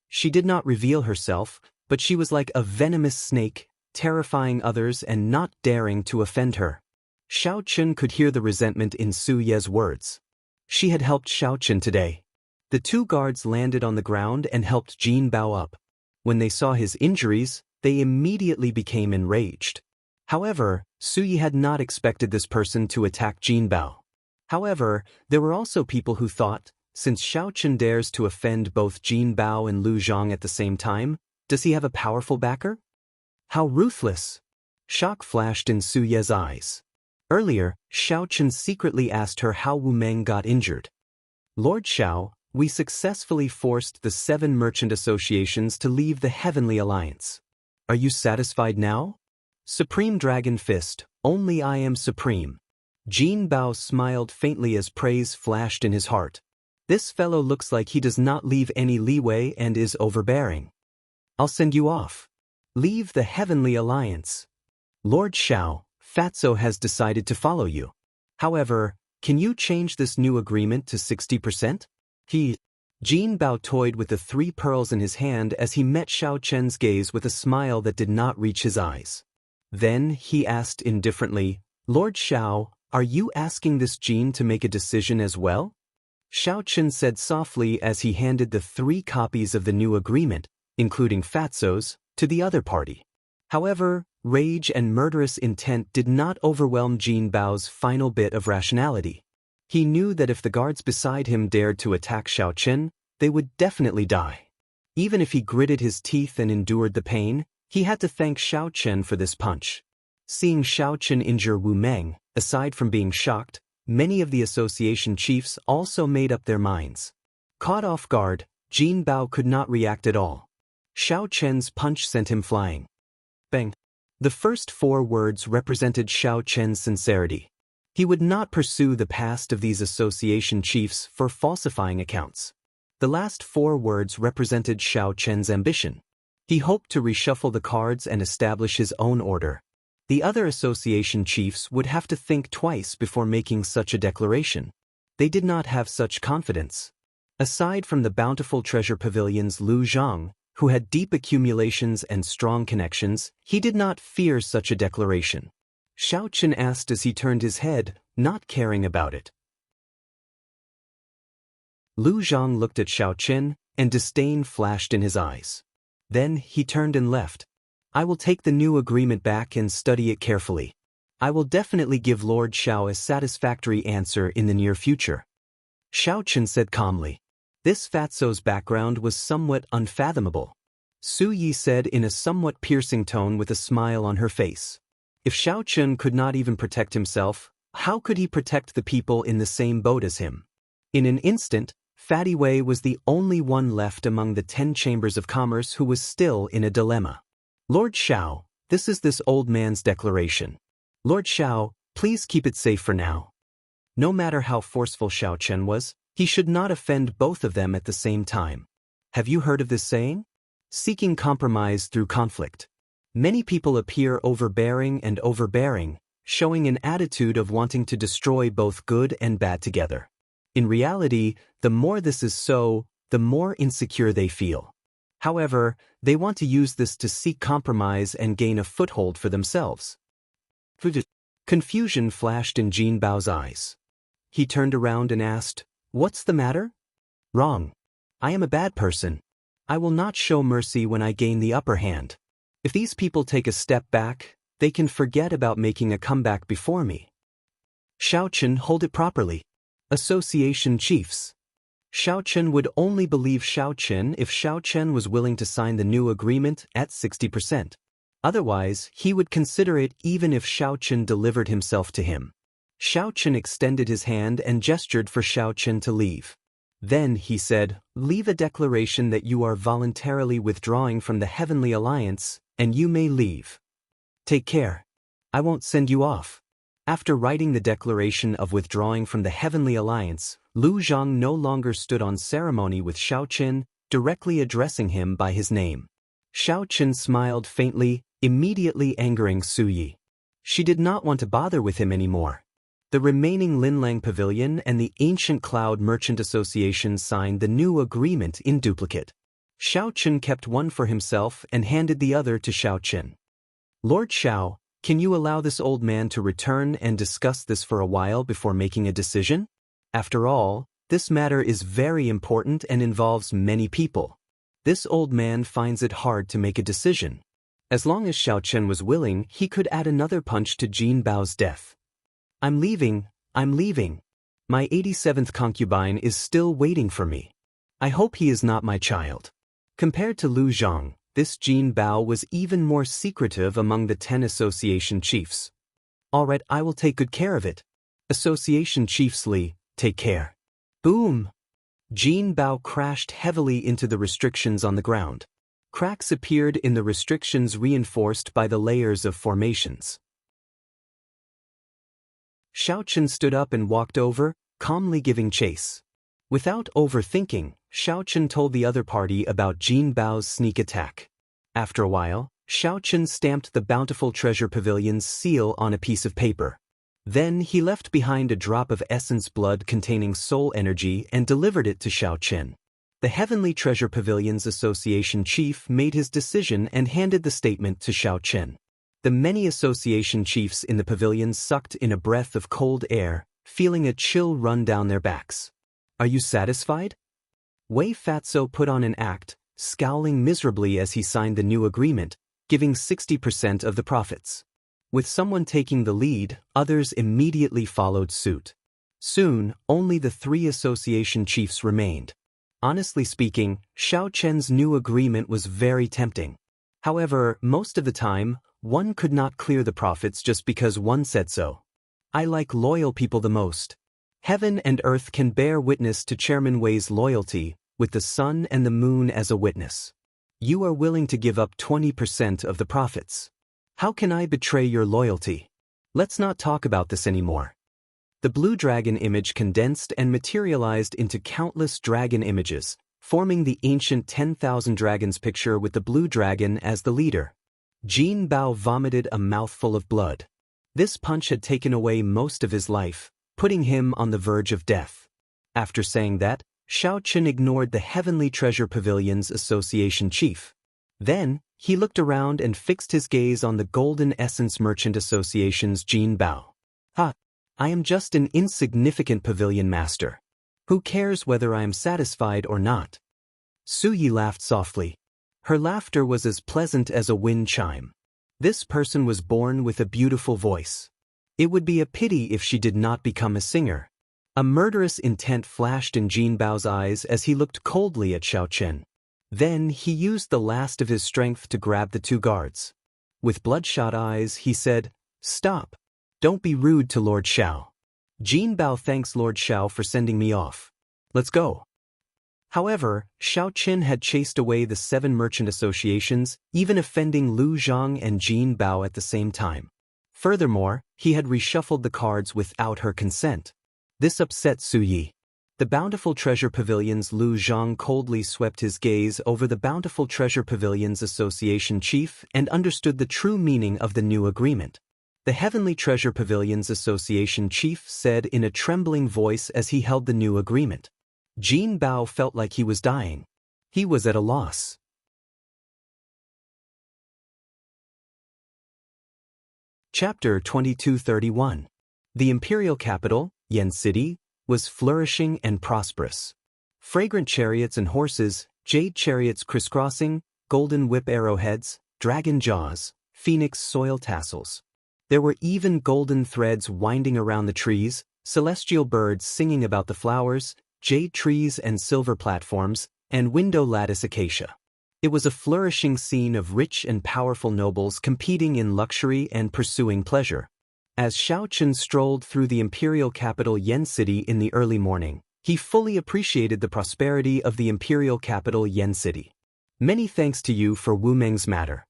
She did not reveal herself, but she was like a venomous snake, terrifying others and not daring to offend her. Xiao Chen could hear the resentment in Su Ye's words. She had helped Xiao Chen today. The two guards landed on the ground and helped Jin Bao up. When they saw his injuries, they immediately became enraged. However, Su Yi had not expected this person to attack Jin Bao. However, there were also people who thought, since Xiao Chen dares to offend both Jin Bao and Lu Zhang at the same time, does he have a powerful backer? How ruthless! Shock flashed in Su Ye's eyes. Earlier, Xiao Chen secretly asked her how Wu Meng got injured. "Lord Xiao, we successfully forced the 7 merchant associations to leave the Heavenly Alliance. Are you satisfied now?" "Supreme Dragon Fist, only I am supreme." Jin Bao smiled faintly as praise flashed in his heart. This fellow looks like he does not leave any leeway and is overbearing. "I'll send you off. Leave the Heavenly Alliance. Lord Xiao, Fatso has decided to follow you. However, can you change this new agreement to 60%? Jin Bao toyed with the 3 pearls in his hand as he met Xiao Chen's gaze with a smile that did not reach his eyes. Then he asked indifferently, "Lord Xiao, are you asking this Jin to make a decision as well?" Xiao Chen said softly as he handed the 3 copies of the new agreement, including Fatso's, to the other party. However, rage and murderous intent did not overwhelm Jin Bao's final bit of rationality. He knew that if the guards beside him dared to attack Xiao Chen, they would definitely die. Even if he gritted his teeth and endured the pain, he had to thank Xiao Chen for this punch. Seeing Xiao Chen injure Wu Meng, aside from being shocked, many of the association chiefs also made up their minds. Caught off guard, Jin Bao could not react at all. Xiao Chen's punch sent him flying. Bang! The first 4 words represented Xiao Chen's sincerity. He would not pursue the past of these association chiefs for falsifying accounts. The last 4 words represented Xiao Chen's ambition. He hoped to reshuffle the cards and establish his own order. The other association chiefs would have to think twice before making such a declaration. They did not have such confidence. Aside from the bountiful treasure pavilion's Lu Zhang, who had deep accumulations and strong connections, he did not fear such a declaration. Xiao Chen asked as he turned his head, not caring about it. Lu Zhang looked at Xiao Chen, and disdain flashed in his eyes. Then he turned and left. "I will take the new agreement back and study it carefully. I will definitely give Lord Xiao a satisfactory answer in the near future." Xiao Chen said calmly. This Fatso's background was somewhat unfathomable. Su Yi said in a somewhat piercing tone with a smile on her face. If Xiao Chen could not even protect himself, how could he protect the people in the same boat as him? In an instant, Fatty Wei was the only one left among the 10 chambers of commerce who was still in a dilemma. "Lord Xiao, this is this old man's declaration. Lord Xiao, please keep it safe for now." No matter how forceful Xiao Chen was, he should not offend both of them at the same time. Have you heard of this saying? Seeking compromise through conflict. Many people appear overbearing, showing an attitude of wanting to destroy both good and bad together. In reality, the more this is so, the more insecure they feel. However, they want to use this to seek compromise and gain a foothold for themselves. Confusion flashed in Jin Bao's eyes. He turned around and asked, "What's the matter?" "Wrong. I am a bad person. I will not show mercy when I gain the upper hand. If these people take a step back, they can forget about making a comeback before me." Xiao Chen, hold it properly. Association chiefs. Xiao Chen would only believe Xiao Chen if Xiao Chen was willing to sign the new agreement at 60%. Otherwise, he would consider it even if Xiao Chen delivered himself to him. Xiao Chen extended his hand and gestured for Xiao Chen to leave. Then he said, "Leave a declaration that you are voluntarily withdrawing from the Heavenly Alliance, and you may leave. Take care. I won't send you off." After writing the declaration of withdrawing from the Heavenly Alliance, Lu Zhang no longer stood on ceremony with Xiao Chen, directly addressing him by his name. Xiao Chen smiled faintly, immediately angering Su Yi. She did not want to bother with him anymore. The remaining Linlang Pavilion and the Ancient Cloud Merchant Association signed the new agreement in duplicate. Xiao Chen kept one for himself and handed the other to Xiao Chen. Lord Xiao, can you allow this old man to return and discuss this for a while before making a decision? After all, this matter is very important and involves many people. This old man finds it hard to make a decision. As long as Xiao Chen was willing, he could add another punch to Jin Bao's death. I'm leaving. My 87th concubine is still waiting for me. I hope he is not my child. Compared to Lu Zhang, this Jin Bao was even more secretive among the 10 association chiefs. All right, I will take good care of it. Association chiefs Li, take care. Boom! Jin Bao crashed heavily into the restrictions on the ground. Cracks appeared in the restrictions reinforced by the layers of formations. Xiao Chen stood up and walked over, calmly giving chase. Without overthinking, Xiao Chen told the other party about Jin Bao's sneak attack. After a while, Xiao Chen stamped the Bountiful Treasure Pavilion's seal on a piece of paper. Then he left behind a drop of essence blood containing soul energy and delivered it to Xiao Chen. The Heavenly Treasure Pavilion's association chief made his decision and handed the statement to Xiao Chen. The many association chiefs in the pavilion sucked in a breath of cold air, feeling a chill run down their backs. Are you satisfied? Wei Fatso put on an act, scowling miserably as he signed the new agreement, giving 60% of the profits. With someone taking the lead, others immediately followed suit. Soon, only the 3 association chiefs remained. Honestly speaking, Xiao Chen's new agreement was very tempting. However, most of the time, one could not clear the profits just because one said so. I like loyal people the most. Heaven and earth can bear witness to Chairman Wei's loyalty, with the sun and the moon as a witness. You are willing to give up 20% of the profits. How can I betray your loyalty? Let's not talk about this anymore. The blue dragon image condensed and materialized into countless dragon images, forming the ancient 10,000 dragons picture with the blue dragon as the leader. Jin Bao vomited a mouthful of blood. This punch had taken away most of his life, putting him on the verge of death. After saying that, Xiao Chen ignored the Heavenly Treasure Pavilion's association chief. Then, he looked around and fixed his gaze on the Golden Essence Merchant Association's Jin Bao. I am just an insignificant pavilion master. Who cares whether I am satisfied or not? Su Yi laughed softly. Her laughter was as pleasant as a wind chime. This person was born with a beautiful voice. It would be a pity if she did not become a singer. A murderous intent flashed in Jin Bao's eyes as he looked coldly at Xiao Chen. Then he used the last of his strength to grab the 2 guards. With bloodshot eyes, he said, "Stop. Don't be rude to Lord Xiao. Jin Bao thanks Lord Xiao for sending me off. Let's go." However, Xiao Chen had chased away the 7 merchant associations, even offending Lu Zhang and Jin Bao at the same time. Furthermore, he had reshuffled the cards without her consent. This upset Su Yi. The Bountiful Treasure Pavilion's Lu Zhang coldly swept his gaze over the Bountiful Treasure Pavilion's association chief and understood the true meaning of the new agreement. The Heavenly Treasure Pavilion's association chief said in a trembling voice as he held the new agreement. Jin Bao felt like he was dying. He was at a loss. Chapter 2231. The imperial capital, Yen City, was flourishing and prosperous. Fragrant chariots and horses, jade chariots crisscrossing, golden whip arrowheads, dragon jaws, phoenix soil tassels. There were even golden threads winding around the trees, celestial birds singing about the flowers, jade trees and silver platforms, and window lattice acacia. It was a flourishing scene of rich and powerful nobles competing in luxury and pursuing pleasure. As Xiao Chen strolled through the imperial capital Yen City in the early morning, he fully appreciated the prosperity of the imperial capital Yen City. Many thanks to you for Wu Meng's matter.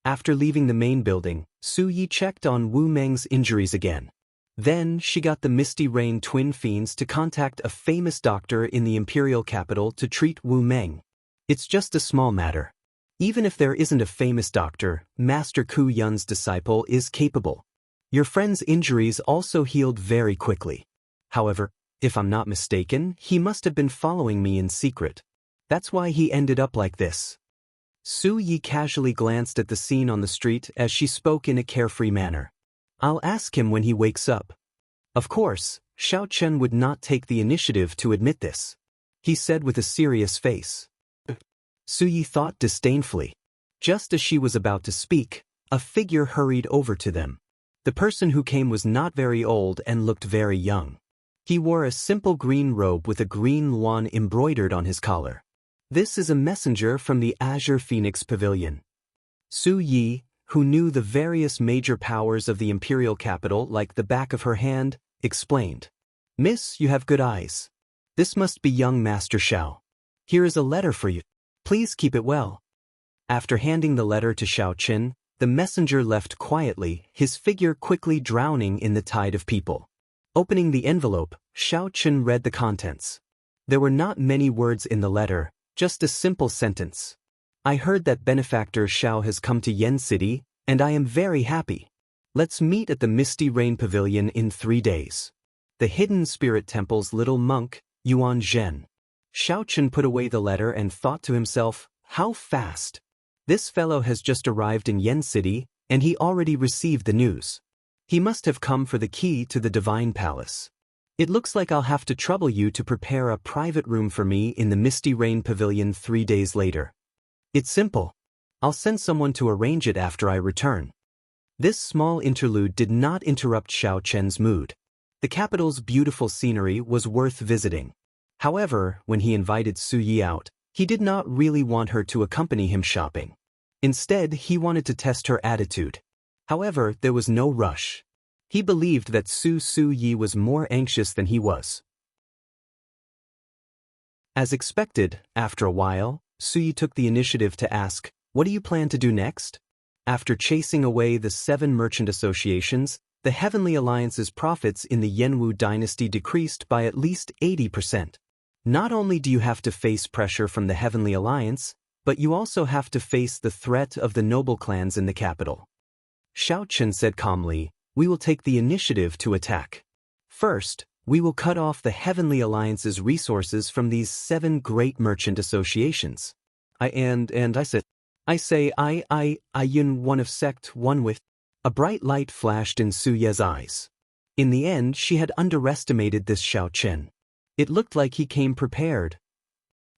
After leaving the main building, Su Yi checked on Wu Meng's injuries again. Then she got the Misty Rain twin fiends to contact a famous doctor in the imperial capital to treat Wu Meng. It's just a small matter. Even if there isn't a famous doctor, Master Ku Yun's disciple is capable. Your friend's injuries also healed very quickly. However, if I'm not mistaken, he must have been following me in secret. That's why he ended up like this. Su Yi casually glanced at the scene on the street as she spoke in a carefree manner. I'll ask him when he wakes up. Of course, Xiao Chen would not take the initiative to admit this. He said with a serious face. Su Yi thought disdainfully. Just as she was about to speak, a figure hurried over to them. The person who came was not very old and looked very young. He wore a simple green robe with a green luan embroidered on his collar. This is a messenger from the Azure Phoenix Pavilion. Su Yi, who knew the various major powers of the imperial capital like the back of her hand, explained. Miss, you have good eyes. This must be young Master Xiao. Here is a letter for you. Please keep it well. After handing the letter to Xiao Chen, the messenger left quietly, his figure quickly drowning in the tide of people. Opening the envelope, Xiao Chen read the contents. There were not many words in the letter, just a simple sentence. I heard that benefactor Xiao has come to Yen City, and I am very happy. Let's meet at the Misty Rain Pavilion in 3 days. The Hidden Spirit Temple's little monk, Yuan Zhen. Xiao Chen put away the letter and thought to himself, how fast. This fellow has just arrived in Yen City, and he already received the news. He must have come for the key to the Divine Palace. It looks like I'll have to trouble you to prepare a private room for me in the Misty Rain Pavilion 3 days later. It's simple. I'll send someone to arrange it after I return. This small interlude did not interrupt Xiao Chen's mood. The capital's beautiful scenery was worth visiting. However, when he invited Su Yi out, he did not really want her to accompany him shopping. Instead, he wanted to test her attitude. However, there was no rush. He believed that Su Yi was more anxious than he was. As expected, after a while, Su Yi took the initiative to ask, what do you plan to do next? After chasing away the 7 merchant associations, the Heavenly Alliance's profits in the Yanwu dynasty decreased by at least 80%. Not only do you have to face pressure from the Heavenly Alliance, but you also have to face the threat of the noble clans in the capital. Xiao Chen said calmly, we will take the initiative to attack. First, we will cut off the Heavenly Alliance's resources from these 7 great merchant associations. I say, Yun one of sect one with. A bright light flashed in Su Ye's eyes. In the end, she had underestimated this Xiao Chen. It looked like he came prepared.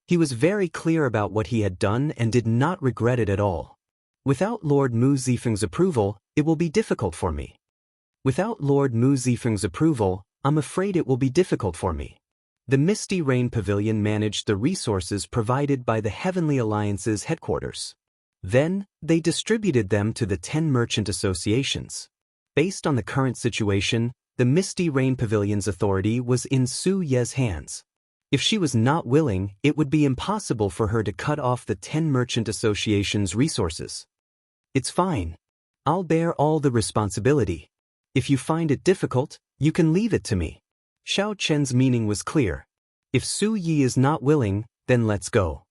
He was very clear about what he had done and did not regret it at all. Without Lord Mu Zifeng's approval, it will be difficult for me. Without Lord Mu Zifeng's approval, I'm afraid it will be difficult for me. The Misty Rain Pavilion managed the resources provided by the Heavenly Alliance's headquarters. Then, they distributed them to the 10 merchant associations. Based on the current situation, the Misty Rain Pavilion's authority was in Su Ye's hands. If she was not willing, it would be impossible for her to cut off the 10 merchant associations' resources. It's fine. I'll bear all the responsibility. If you find it difficult, you can leave it to me. Xiao Chen's meaning was clear. If Su Yi is not willing, then let's go.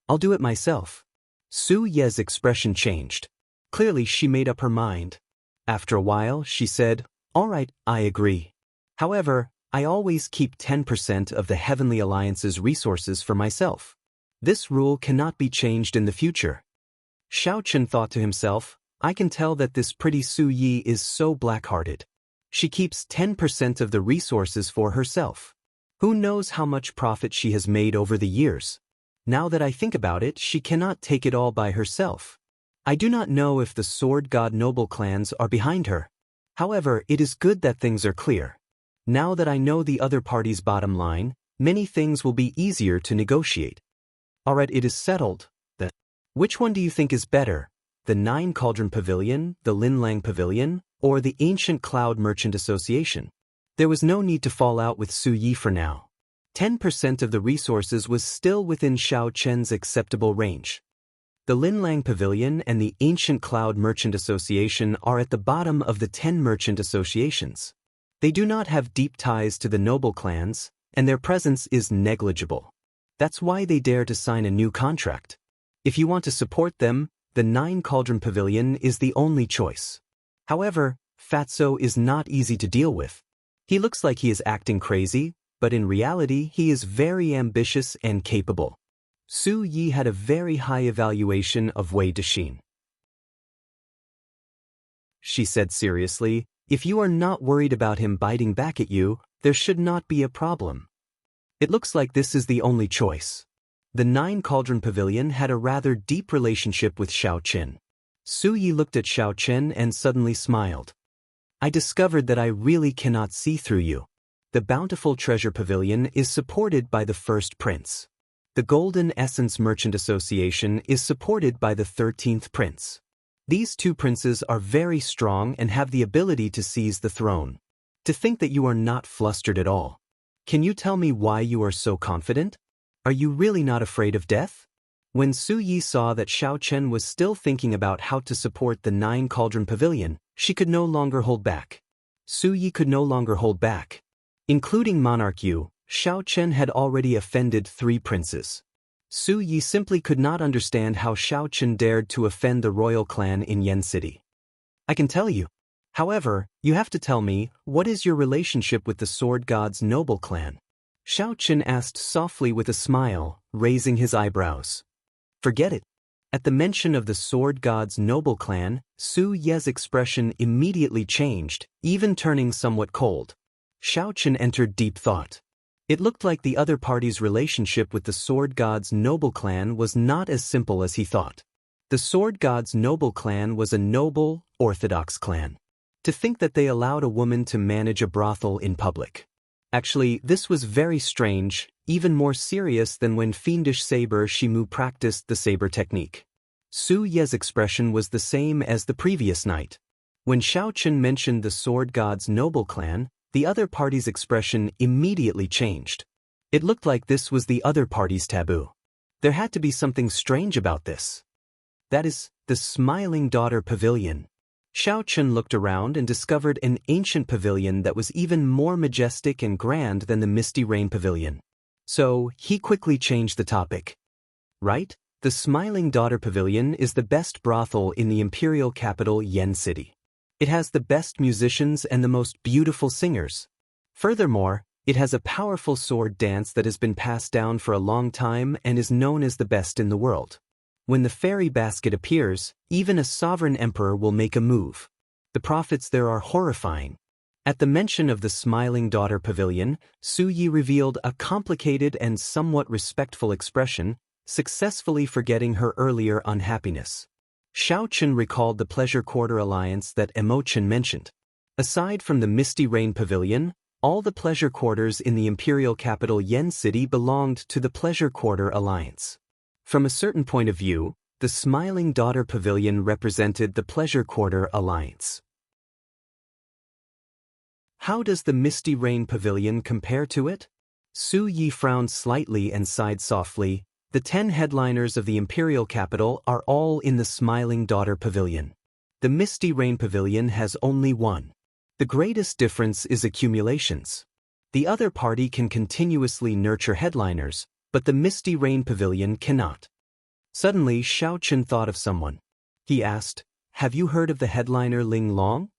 I'll do it myself. Su Ye's expression changed. Clearly she made up her mind. After a while, she said, all right, I agree. However, I always keep 10% of the Heavenly Alliance's resources for myself. This rule cannot be changed in the future. Xiao Chen thought to himself, I can tell that this pretty Su Yi is so black-hearted. She keeps 10% of the resources for herself. Who knows how much profit she has made over the years? Now that I think about it, she cannot take it all by herself. I do not know if the Sword God noble clans are behind her. However, it is good that things are clear. Now that I know the other party's bottom line, many things will be easier to negotiate. Alright, it is settled. Which one do you think is better? The 9 Cauldron Pavilion, the Linlang Pavilion, or the Ancient Cloud Merchant Association? There was no need to fall out with Su Yi for now. 10% of the resources was still within Xiao Chen's acceptable range. The Linlang Pavilion and the Ancient Cloud Merchant Association are at the bottom of the 10 merchant associations. They do not have deep ties to the noble clans, and their presence is negligible. That's why they dare to sign a new contract. If you want to support them, the 9 Cauldron Pavilion is the only choice. However, Fatso is not easy to deal with. He looks like he is acting crazy, but in reality he is very ambitious and capable. Su Yi had a very high evaluation of Wei Dexin. She said seriously, if you are not worried about him biting back at you, there should not be a problem. It looks like this is the only choice. The Nine Cauldron Pavilion had a rather deep relationship with Xiao Qin. Su Yi looked at Xiao Qin and suddenly smiled. I discovered that I really cannot see through you. The Bountiful Treasure Pavilion is supported by the First Prince. The Golden Essence Merchant Association is supported by the 13th Prince. These two princes are very strong and have the ability to seize the throne. To think that you are not flustered at all. Can you tell me why you are so confident? Are you really not afraid of death? When Su Yi saw that Xiao Chen was still thinking about how to support the Nine Cauldron Pavilion, she could no longer hold back. Su Yi could no longer hold back. Including Monarch Yu, Xiao Chen had already offended 3 princes. Su Yi simply could not understand how Xiao Chen dared to offend the royal clan in Yen City. I can tell you. However, you have to tell me, what is your relationship with the Sword God's noble clan? Xiao Chen asked softly with a smile, raising his eyebrows. Forget it. At the mention of the Sword God's noble clan, Su Ye's expression immediately changed, even turning somewhat cold. Xiao Chen entered deep thought. It looked like the other party's relationship with the Sword God's noble clan was not as simple as he thought. The Sword God's noble clan was a noble, orthodox clan. To think that they allowed a woman to manage a brothel in public. Actually, this was very strange, even more serious than when fiendish saber Shimu practiced the saber technique. Su Ye's expression was the same as the previous night. When Xiao Chen mentioned the Sword God's noble clan, the other party's expression immediately changed. It looked like this was the other party's taboo. There had to be something strange about this. That is, the Smiling Daughter Pavilion. Xiao Chen looked around and discovered an ancient pavilion that was even more majestic and grand than the Misty Rain Pavilion. So, he quickly changed the topic. Right? The Smiling Daughter Pavilion is the best brothel in the imperial capital Yen City. It has the best musicians and the most beautiful singers. Furthermore, it has a powerful sword dance that has been passed down for a long time and is known as the best in the world. When the fairy basket appears, even a sovereign emperor will make a move. The profits there are horrifying. At the mention of the Smiling Daughter Pavilion, Su Yi revealed a complicated and somewhat respectful expression, successfully forgetting her earlier unhappiness. Xiao Chen recalled the Pleasure Quarter alliance that Emo Chen mentioned. Aside from the Misty Rain Pavilion, all the pleasure quarters in the imperial capital Yen City belonged to the Pleasure Quarter alliance. From a certain point of view, the Smiling Daughter Pavilion represented the Pleasure Quarter alliance. How does the Misty Rain Pavilion compare to it? Su Yi frowned slightly and sighed softly. The 10 headliners of the imperial capital are all in the Smiling Daughter Pavilion. The Misty Rain Pavilion has only one. The greatest difference is accumulations. The other party can continuously nurture headliners, but the Misty Rain Pavilion cannot. Suddenly Xiao Chen thought of someone. He asked, have you heard of the headliner Ling Long?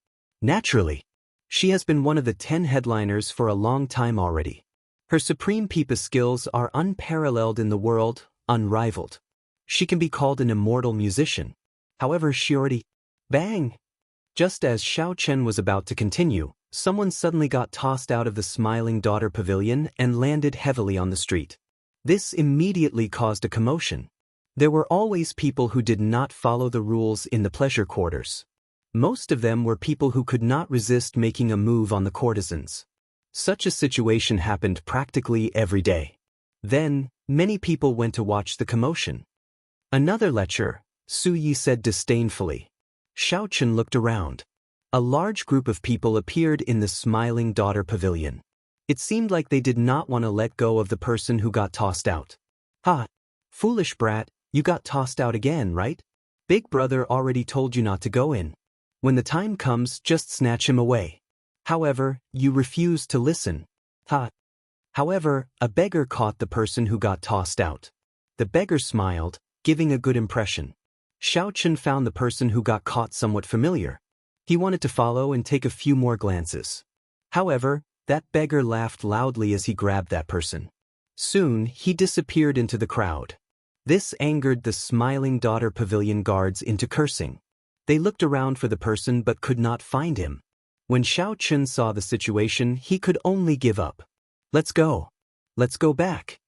Naturally. She has been one of the 10 headliners for a long time already. Her supreme pipa skills are unparalleled in the world, unrivaled. She can be called an immortal musician. However, she already... Bang! Just as Xiao Chen was about to continue, someone suddenly got tossed out of the Smiling Daughter Pavilion and landed heavily on the street. This immediately caused a commotion. There were always people who did not follow the rules in the pleasure quarters. Most of them were people who could not resist making a move on the courtesans. Such a situation happened practically every day. Then, many people went to watch the commotion. Another lecture, Su Yi said disdainfully. Xiao Chen looked around. A large group of people appeared in the Smiling Daughter Pavilion. It seemed like they did not want to let go of the person who got tossed out. Ha! Foolish brat, you got tossed out again, right? Big brother already told you not to go in. When the time comes, just snatch him away. However, you refused to listen. Ha! However, a beggar caught the person who got tossed out. The beggar smiled, giving a good impression. Xiao Chen found the person who got caught somewhat familiar. He wanted to follow and take a few more glances. However, that beggar laughed loudly as he grabbed that person. Soon, he disappeared into the crowd. This angered the smiling daughter pavilion guards into cursing. They looked around for the person but could not find him. When Xiao Chun saw the situation, he could only give up. Let's go. Let's go back.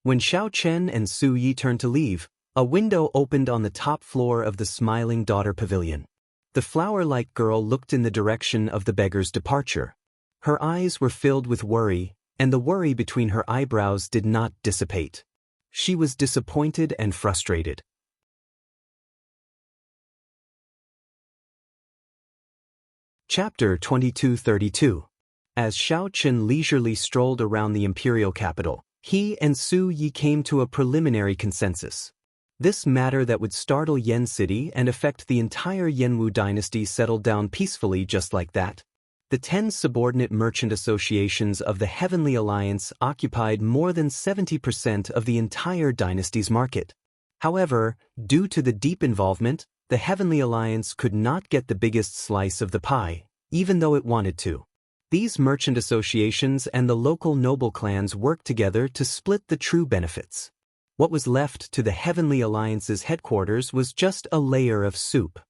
When Xiao Chen and Su Yi turned to leave, a window opened on the top floor of the smiling daughter pavilion. The flower-like girl looked in the direction of the beggar's departure. Her eyes were filled with worry, and the worry between her eyebrows did not dissipate. She was disappointed and frustrated. Chapter 2232. As Xiao Chen leisurely strolled around the imperial capital, he and Su Yi came to a preliminary consensus. This matter that would startle Yen City and affect the entire Yenwu dynasty settled down peacefully just like that. The 10 subordinate merchant associations of the Heavenly Alliance occupied more than 70% of the entire dynasty's market. However, due to the deep involvement, the Heavenly Alliance could not get the biggest slice of the pie, even though it wanted to. These merchant associations and the local noble clans worked together to split the true benefits. What was left to the Heavenly Alliance's headquarters was just a layer of soup.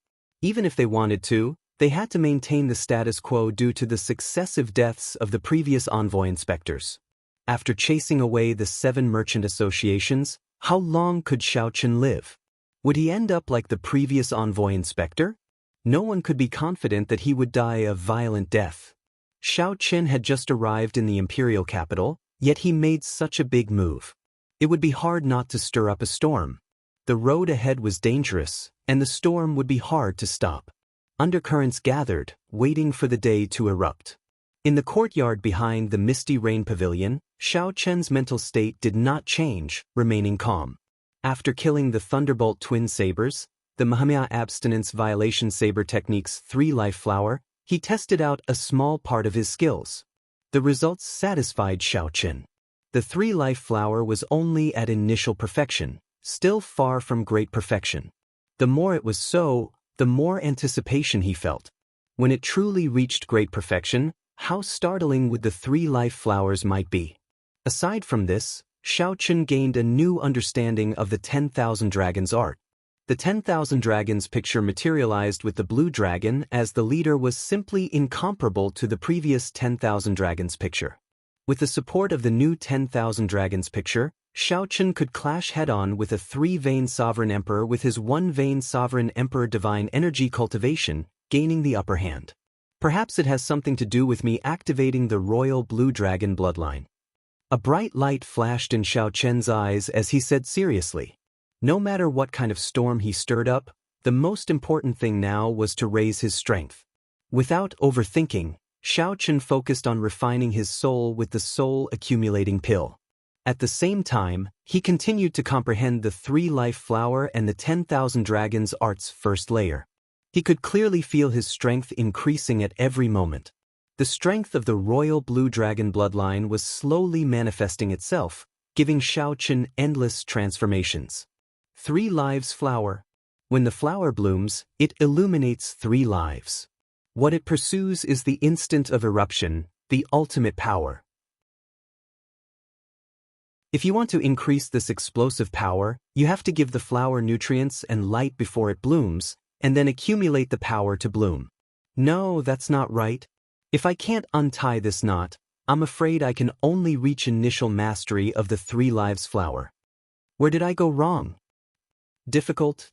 Even if they wanted to, they had to maintain the status quo due to the successive deaths of the previous envoy inspectors. After chasing away the 7 merchant associations, how long could Xiao Chen live? Would he end up like the previous envoy inspector? No one could be confident that he would die a violent death. Xiao Chen had just arrived in the imperial capital, yet he made such a big move. It would be hard not to stir up a storm. The road ahead was dangerous, and the storm would be hard to stop. Undercurrents gathered, waiting for the day to erupt. In the courtyard behind the misty rain pavilion, Xiao Chen's mental state did not change, remaining calm. After killing the Thunderbolt twin sabers, the Mahamya abstinence violation saber technique's 3-life flower, he tested out a small part of his skills. The results satisfied Xiao Chen. The 3-life flower was only at initial perfection, still far from great perfection. The more it was so, the more anticipation he felt. When it truly reached great perfection, how startling would the 3-life flowers might be. Aside from this, Xiao Chen gained a new understanding of the 10,000 Dragons art. The 10,000 Dragons picture materialized with the blue dragon as the leader was simply incomparable to the previous 10,000 Dragons picture. With the support of the new 10,000 Dragons picture, Xiao Chen could clash head-on with a 3-vein sovereign emperor with his 1-vein sovereign emperor divine energy cultivation, gaining the upper hand. Perhaps it has something to do with me activating the royal blue dragon bloodline. A bright light flashed in Xiao Chen's eyes as he said seriously. No matter what kind of storm he stirred up, the most important thing now was to raise his strength. Without overthinking, Xiao Chen focused on refining his soul with the soul accumulating pill. At the same time, he continued to comprehend the 3-life flower and the 10,000 Dragons art's first layer. He could clearly feel his strength increasing at every moment. The strength of the royal blue dragon bloodline was slowly manifesting itself, giving Xiao Chen endless transformations. 3 lives flower. When the flower blooms, it illuminates 3 lives. What it pursues is the instant of eruption, the ultimate power. If you want to increase this explosive power, you have to give the flower nutrients and light before it blooms, and then accumulate the power to bloom. No, that's not right. If I can't untie this knot, I'm afraid I can only reach initial mastery of the 3 lives flower. Where did I go wrong? Difficult.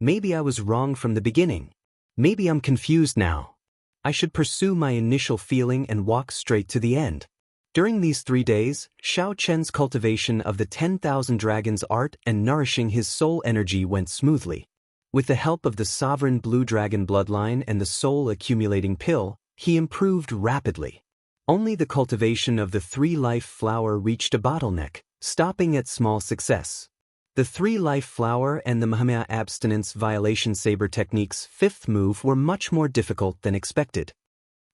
Maybe I was wrong from the beginning. Maybe I'm confused now. I should pursue my initial feeling and walk straight to the end. During these 3 days, Xiao Chen's cultivation of the 10,000 Dragons art and nourishing his soul energy went smoothly. With the help of the sovereign blue dragon bloodline and the soul accumulating pill, he improved rapidly. Only the cultivation of the 3-life flower reached a bottleneck, stopping at small success. The 3-life flower and the Mahamya abstinence violation saber technique's 5th move were much more difficult than expected.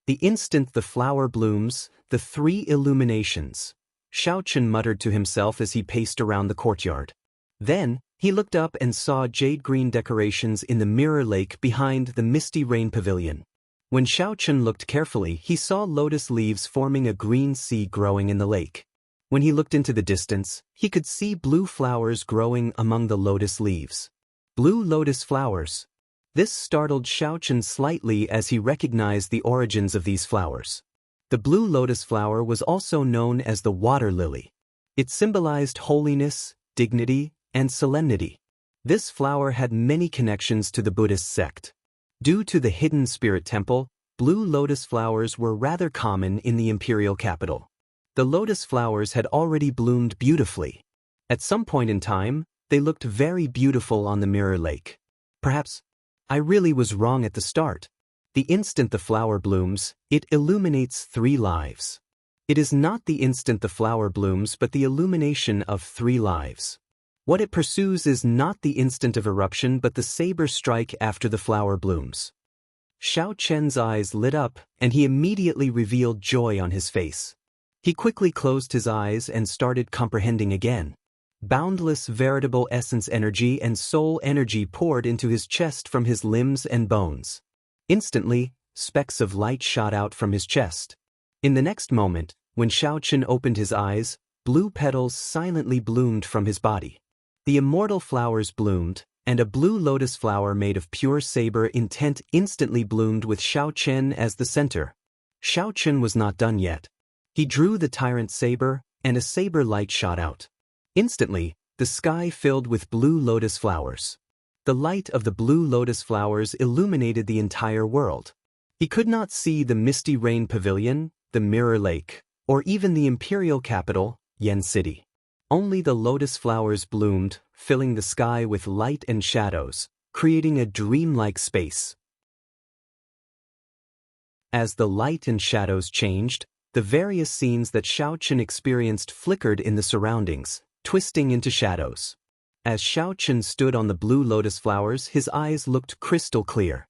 The instant the flower blooms, the 3 illuminations. Xiao Chen muttered to himself as he paced around the courtyard. Then, He looked up and saw jade-green decorations in the mirror lake behind the misty rain pavilion. When Xiao Chun looked carefully, he saw lotus leaves forming a green sea growing in the lake. When he looked into the distance, he could see blue flowers growing among the lotus leaves. Blue lotus flowers. This startled Xiao Chun slightly as he recognized the origins of these flowers. The blue lotus flower was also known as the water lily. It symbolized holiness, dignity, and solemnity. This flower had many connections to the Buddhist sect. Due to the hidden spirit temple, blue lotus flowers were rather common in the imperial capital. The lotus flowers had already bloomed beautifully. At some point in time, they looked very beautiful on the mirror lake. Perhaps I really was wrong at the start. The instant the flower blooms, it illuminates 3 lives. It is not the instant the flower blooms but the illumination of 3 lives. What it pursues is not the instant of eruption but the saber strike after the flower blooms. Xiao Chen's eyes lit up and he immediately revealed joy on his face. He quickly closed his eyes and started comprehending again. Boundless veritable essence energy and soul energy poured into his chest from his limbs and bones. Instantly, specks of light shot out from his chest. In the next moment, when Xiao Chen opened his eyes, blue petals silently bloomed from his body. The immortal flowers bloomed, and a blue lotus flower made of pure saber intent instantly bloomed with Xiao Chen as the center. Xiao Chen was not done yet. He drew the tyrant saber, and a saber light shot out. Instantly, the sky filled with blue lotus flowers. The light of the blue lotus flowers illuminated the entire world. He could not see the misty rain pavilion, the mirror lake, or even the imperial capital, Yen City. Only the lotus flowers bloomed, filling the sky with light and shadows, creating a dreamlike space. As the light and shadows changed, the various scenes that Xiao Chen experienced flickered in the surroundings, twisting into shadows. As Xiao Chen stood on the blue lotus flowers, his eyes looked crystal clear.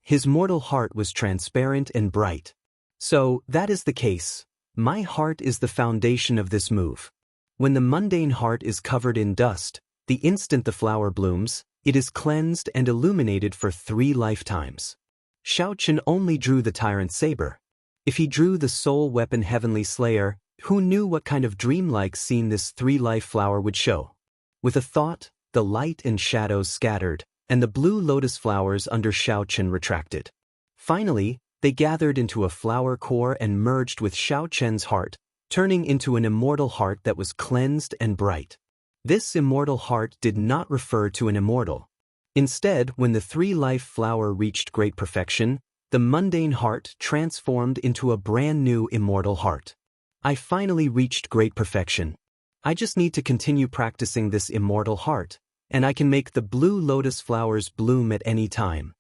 His mortal heart was transparent and bright. So, that is the case. My heart is the foundation of this move. When the mundane heart is covered in dust, the instant the flower blooms, it is cleansed and illuminated for 3 lifetimes. Xiao Chen only drew the tyrant saber. If he drew the soul weapon Heavenly Slayer, who knew what kind of dreamlike scene this 3-life flower would show? With a thought, the light and shadows scattered, and the blue lotus flowers under Xiao Chen retracted. Finally, they gathered into a flower core and merged with Xiao Chen's heart, turning into an immortal heart that was cleansed and bright. This immortal heart did not refer to an immortal. Instead, when the 3-life flower reached great perfection, the mundane heart transformed into a brand new immortal heart. I finally reached great perfection. I just need to continue practicing this immortal heart, and I can make the blue lotus flowers bloom at any time.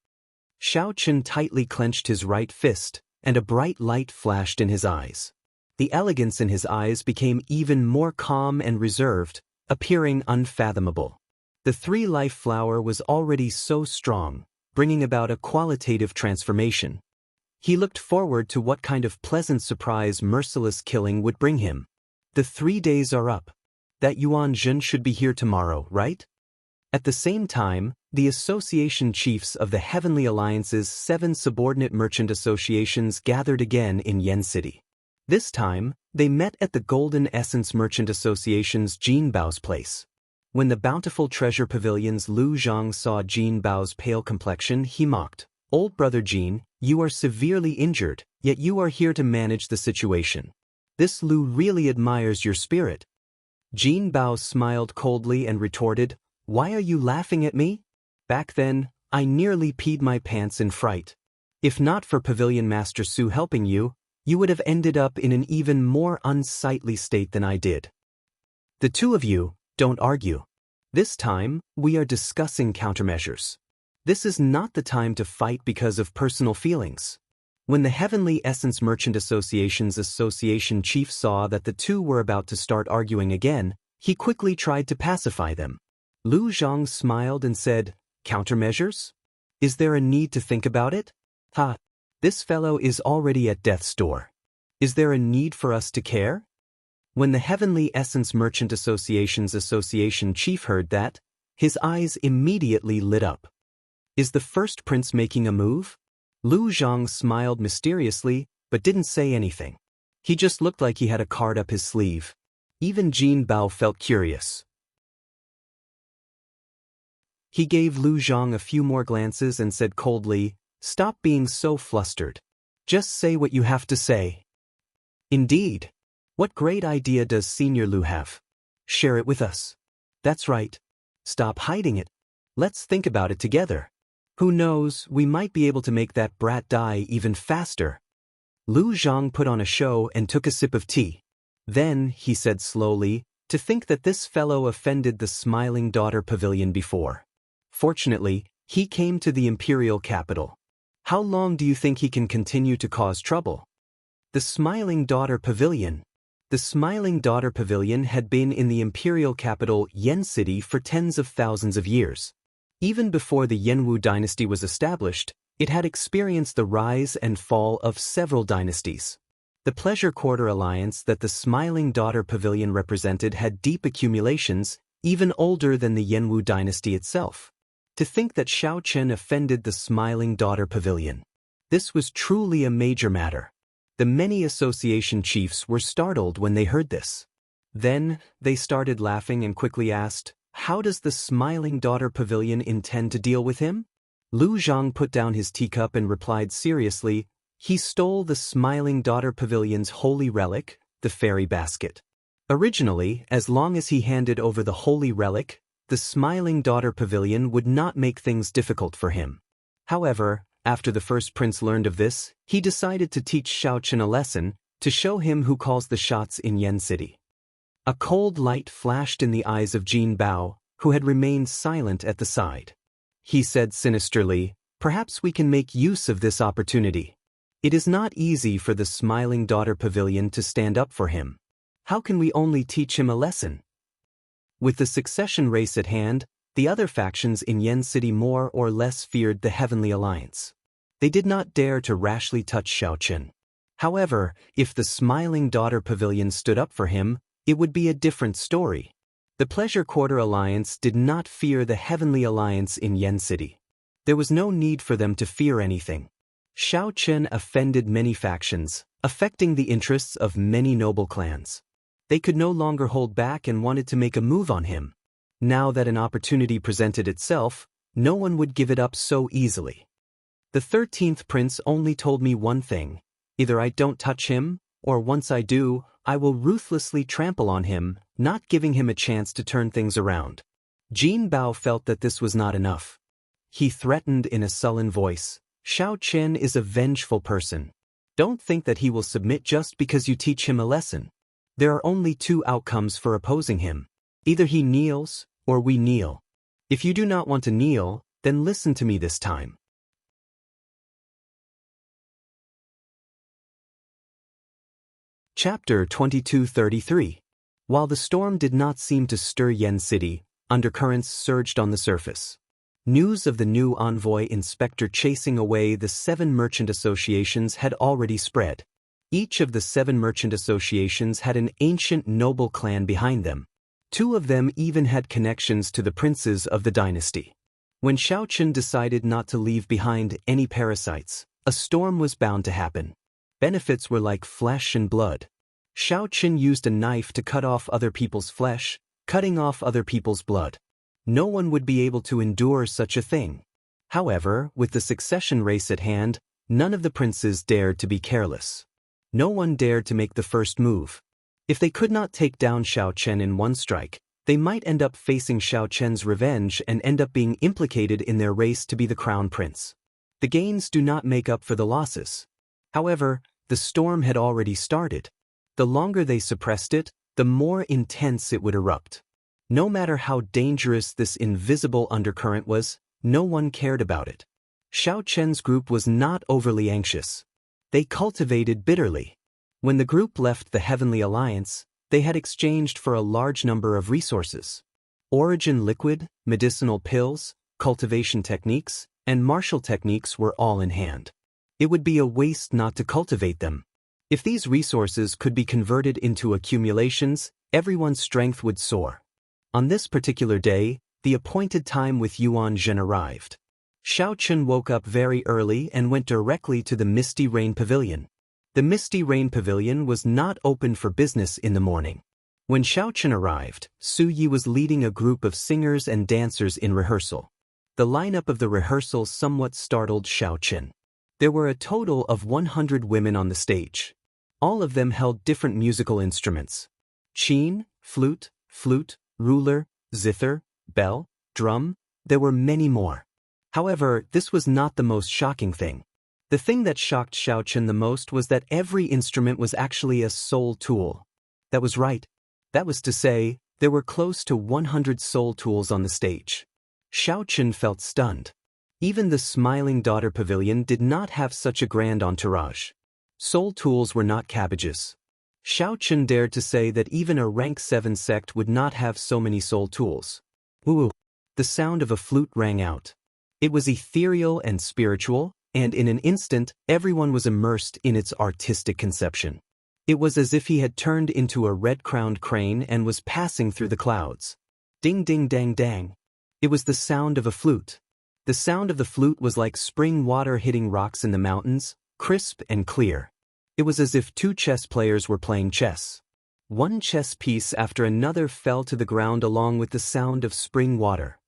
Xiao Chen tightly clenched his right fist, and a bright light flashed in his eyes. The elegance in his eyes became even more calm and reserved, appearing unfathomable. The 3-life flower was already so strong, bringing about a qualitative transformation. He looked forward to what kind of pleasant surprise merciless killing would bring him. The 3 days are up. That Yuan Zhen should be here tomorrow, right? At the same time, the association chiefs of the Heavenly Alliance's 7 subordinate merchant associations gathered again in Yen City. This time, they met at the Golden Essence Merchant Association's Jin Bao's place. When the bountiful treasure pavilion's Lu Zhang saw Jin Bao's pale complexion, he mocked, "Old brother Jin, you are severely injured, yet you are here to manage the situation. This Lu really admires your spirit." Jin Bao smiled coldly and retorted, "Why are you laughing at me? Back then, I nearly peed my pants in fright. If not for Pavilion Master Su helping you, you would have ended up in an even more unsightly state than I did. The 2 of you, don't argue. This time, we are discussing countermeasures. This is not the time to fight because of personal feelings." When the Heavenly Essence Merchant Association's association chief saw that the 2 were about to start arguing again, he quickly tried to pacify them. Lu Zhang smiled and said, "Countermeasures? Is there a need to think about it? Ha! This fellow is already at death's door. Is there a need for us to care?" When the Heavenly Essence Merchant Association's association chief heard that, His eyes immediately lit up. Is the first prince making a move? Lu Zhang smiled mysteriously, but didn't say anything. He just looked like he had a card up his sleeve. Even Jin Bao felt curious. He gave Lu Zhang a few more glances and said coldly, "Stop being so flustered. Just say what you have to say." "Indeed. What great idea does Senior Lu have? Share it with us." "That's right. Stop hiding it. Let's think about it together. Who knows, we might be able to make that brat die even faster." Lu Zhang put on a show and took a sip of tea. Then, he said slowly, "To think that this fellow offended the Smiling Daughter Pavilion before. Fortunately, he came to the imperial capital. How long do you think he can continue to cause trouble?" The Smiling Daughter Pavilion. The Smiling Daughter Pavilion had been in the imperial capital Yan City for tens of thousands of years. Even before the Yanwu dynasty was established, it had experienced the rise and fall of several dynasties. The Pleasure Quarter alliance that the Smiling Daughter Pavilion represented had deep accumulations, even older than the Yanwu dynasty itself. To think that Xiao Chen offended the Smiling Daughter Pavilion. This was truly a major matter. The many association chiefs were startled when they heard this. Then, they started laughing and quickly asked, "How does the Smiling Daughter Pavilion intend to deal with him?" Lu Zhang put down his teacup and replied seriously, "He stole the Smiling Daughter Pavilion's holy relic, the fairy basket. Originally, as long as he handed over the holy relic, the Smiling Daughter Pavilion would not make things difficult for him. However, after the first prince learned of this, he decided to teach Xiao Chen a lesson, to show him who calls the shots in Yan City." A cold light flashed in the eyes of Jin Bao, who had remained silent at the side. He said sinisterly, "Perhaps we can make use of this opportunity. It is not easy for the Smiling Daughter Pavilion to stand up for him. How can we only teach him a lesson?" With the succession race at hand, the other factions in Yan City more or less feared the Heavenly Alliance. They did not dare to rashly touch Xiao Chen. However, if the Smiling Daughter Pavilion stood up for him, it would be a different story. The Pleasure Quarter Alliance did not fear the Heavenly Alliance in Yan City. There was no need for them to fear anything. Xiao Chen offended many factions, affecting the interests of many noble clans. They could no longer hold back and wanted to make a move on him. Now that an opportunity presented itself, no one would give it up so easily. The 13th prince only told me one thing: either I don't touch him, or once I do, I will ruthlessly trample on him, not giving him a chance to turn things around. Jin Bao felt that this was not enough. He threatened in a sullen voice, "Xiao Chen is a vengeful person. Don't think that he will submit just because you teach him a lesson. There are only two outcomes for opposing him. Either he kneels, or we kneel. If you do not want to kneel, then listen to me this time." Chapter 2233. While the storm did not seem to stir Yan City, undercurrents surged on the surface. News of the new envoy inspector chasing away the 7 merchant associations had already spread. Each of the 7 merchant associations had an ancient noble clan behind them. 2 of them even had connections to the princes of the dynasty. When Xiao Chen decided not to leave behind any parasites, a storm was bound to happen. Benefits were like flesh and blood. Xiao Chen used a knife to cut off other people's flesh, cutting off other people's blood. No one would be able to endure such a thing. However, with the succession race at hand, none of the princes dared to be careless. No one dared to make the first move. If they could not take down Xiao Chen in one strike, they might end up facing Xiao Chen's revenge and end up being implicated in their race to be the crown prince. The gains do not make up for the losses. However, the storm had already started. The longer they suppressed it, the more intense it would erupt. No matter how dangerous this invisible undercurrent was, no one cared about it. Xiao Chen's group was not overly anxious. They cultivated bitterly. When the group left the Heavenly Alliance, they had exchanged for a large number of resources. Origin liquid, medicinal pills, cultivation techniques, and martial techniques were all in hand. It would be a waste not to cultivate them. If these resources could be converted into accumulations, everyone's strength would soar. On this particular day, The appointed time with Yuan Zhen arrived. Xiao Chun woke up very early and went directly to the Misty Rain Pavilion. The Misty Rain Pavilion was not open for business in the morning. When Xiao Chun arrived, Su Yi was leading a group of singers and dancers in rehearsal. The lineup of the rehearsal somewhat startled Xiao Chun. There were a total of 100 women on the stage. All of them held different musical instruments: qin, flute, ruler, zither, bell, drum. There were many more. However, this was not the most shocking thing. The thing that shocked Xiao Chun the most was that every instrument was actually a soul tool. That was right. That was to say, there were close to 100 soul tools on the stage. Xiao Chun felt stunned. Even the Smiling Daughter Pavilion did not have such a grand entourage. Soul tools were not cabbages. Xiao Chun dared to say that even a rank 7 sect would not have so many soul tools. Woo! The sound of a flute rang out. It was ethereal and spiritual, and in an instant, everyone was immersed in its artistic conception. It was as if he had turned into a red-crowned crane and was passing through the clouds. Ding ding dang dang. It was the sound of a flute. The sound of the flute was like spring water hitting rocks in the mountains, crisp and clear. It was as if two chess players were playing chess. One chess piece after another fell to the ground along with the sound of spring water.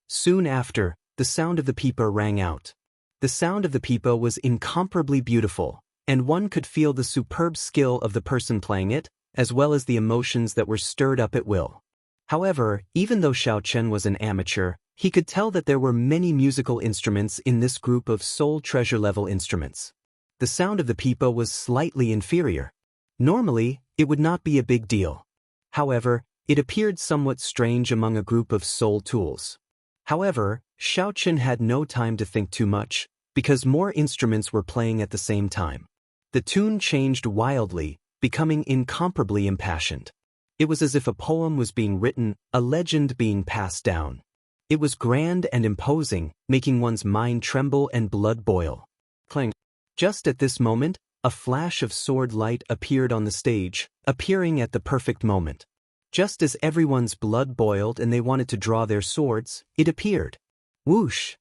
Soon after, the sound of the pipa rang out. The sound of the pipa was incomparably beautiful, and one could feel the superb skill of the person playing it, as well as the emotions that were stirred up at will. However, even though Xiao Chun was an amateur, he could tell that there were many musical instruments in this group of soul treasure-level instruments. The sound of the pipa was slightly inferior. Normally, it would not be a big deal. However, it appeared somewhat strange among a group of soul tools. However, Xiao Chun had no time to think too much, because more instruments were playing at the same time. The tune changed wildly, becoming incomparably impassioned. It was as if a poem was being written, a legend being passed down. It was grand and imposing, making one's mind tremble and blood boil. Clang. Just at this moment, a flash of sword light appeared on the stage, appearing at the perfect moment. Just as everyone's blood boiled and they wanted to draw their swords, it appeared. Whoosh!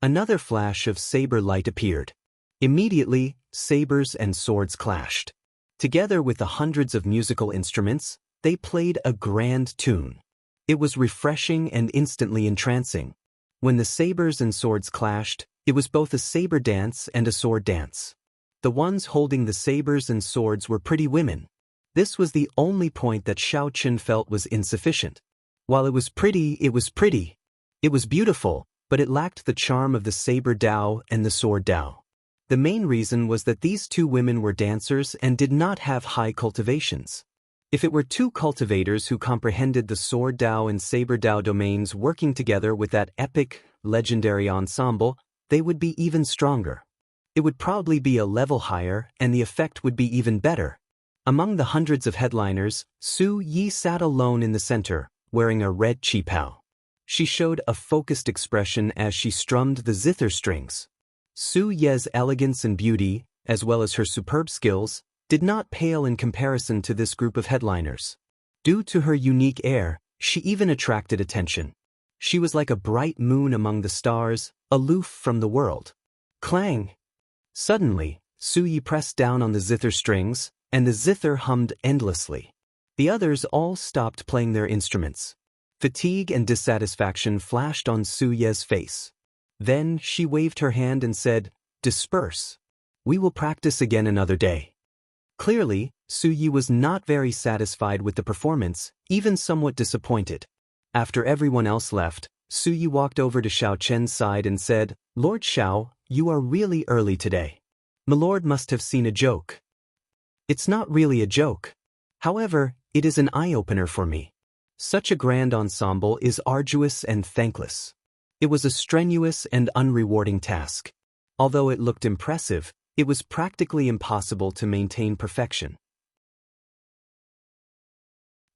Another flash of saber light appeared. Immediately, sabers and swords clashed. Together with the hundreds of musical instruments, they played a grand tune. It was refreshing and instantly entrancing. When the sabers and swords clashed, it was both a saber dance and a sword dance. The ones holding the sabers and swords were pretty women. This was the only point that Xiao Chun felt was insufficient. While it was pretty, it was pretty. It was beautiful, but it lacked the charm of the saber Dao and the sword Dao. The main reason was that these two women were dancers and did not have high cultivations. If it were two cultivators who comprehended the sword Dao and saber Dao domains working together with that epic, legendary ensemble, they would be even stronger. It would probably be a level higher, and the effect would be even better. Among the hundreds of headliners, Su Yi sat alone in the center, wearing a red qipao. She showed a focused expression as she strummed the zither strings. Su Ye's elegance and beauty, as well as her superb skills, did not pale in comparison to this group of headliners. Due to her unique air, she even attracted attention. She was like a bright moon among the stars, aloof from the world. Clang! Suddenly, Su Yi pressed down on the zither strings, and the zither hummed endlessly. The others all stopped playing their instruments. Fatigue and dissatisfaction flashed on Su Ye's face. Then she waved her hand and said, "Disperse. We will practice again another day." Clearly, Su Yi was not very satisfied with the performance, even somewhat disappointed. After everyone else left, Su Yi walked over to Xiao Chen's side and said, "Lord Xiao, you are really early today. Milord must have seen a joke." "It's not really a joke. However, it is an eye-opener for me. Such a grand ensemble is arduous and thankless. It was a strenuous and unrewarding task. Although it looked impressive, it was practically impossible to maintain perfection.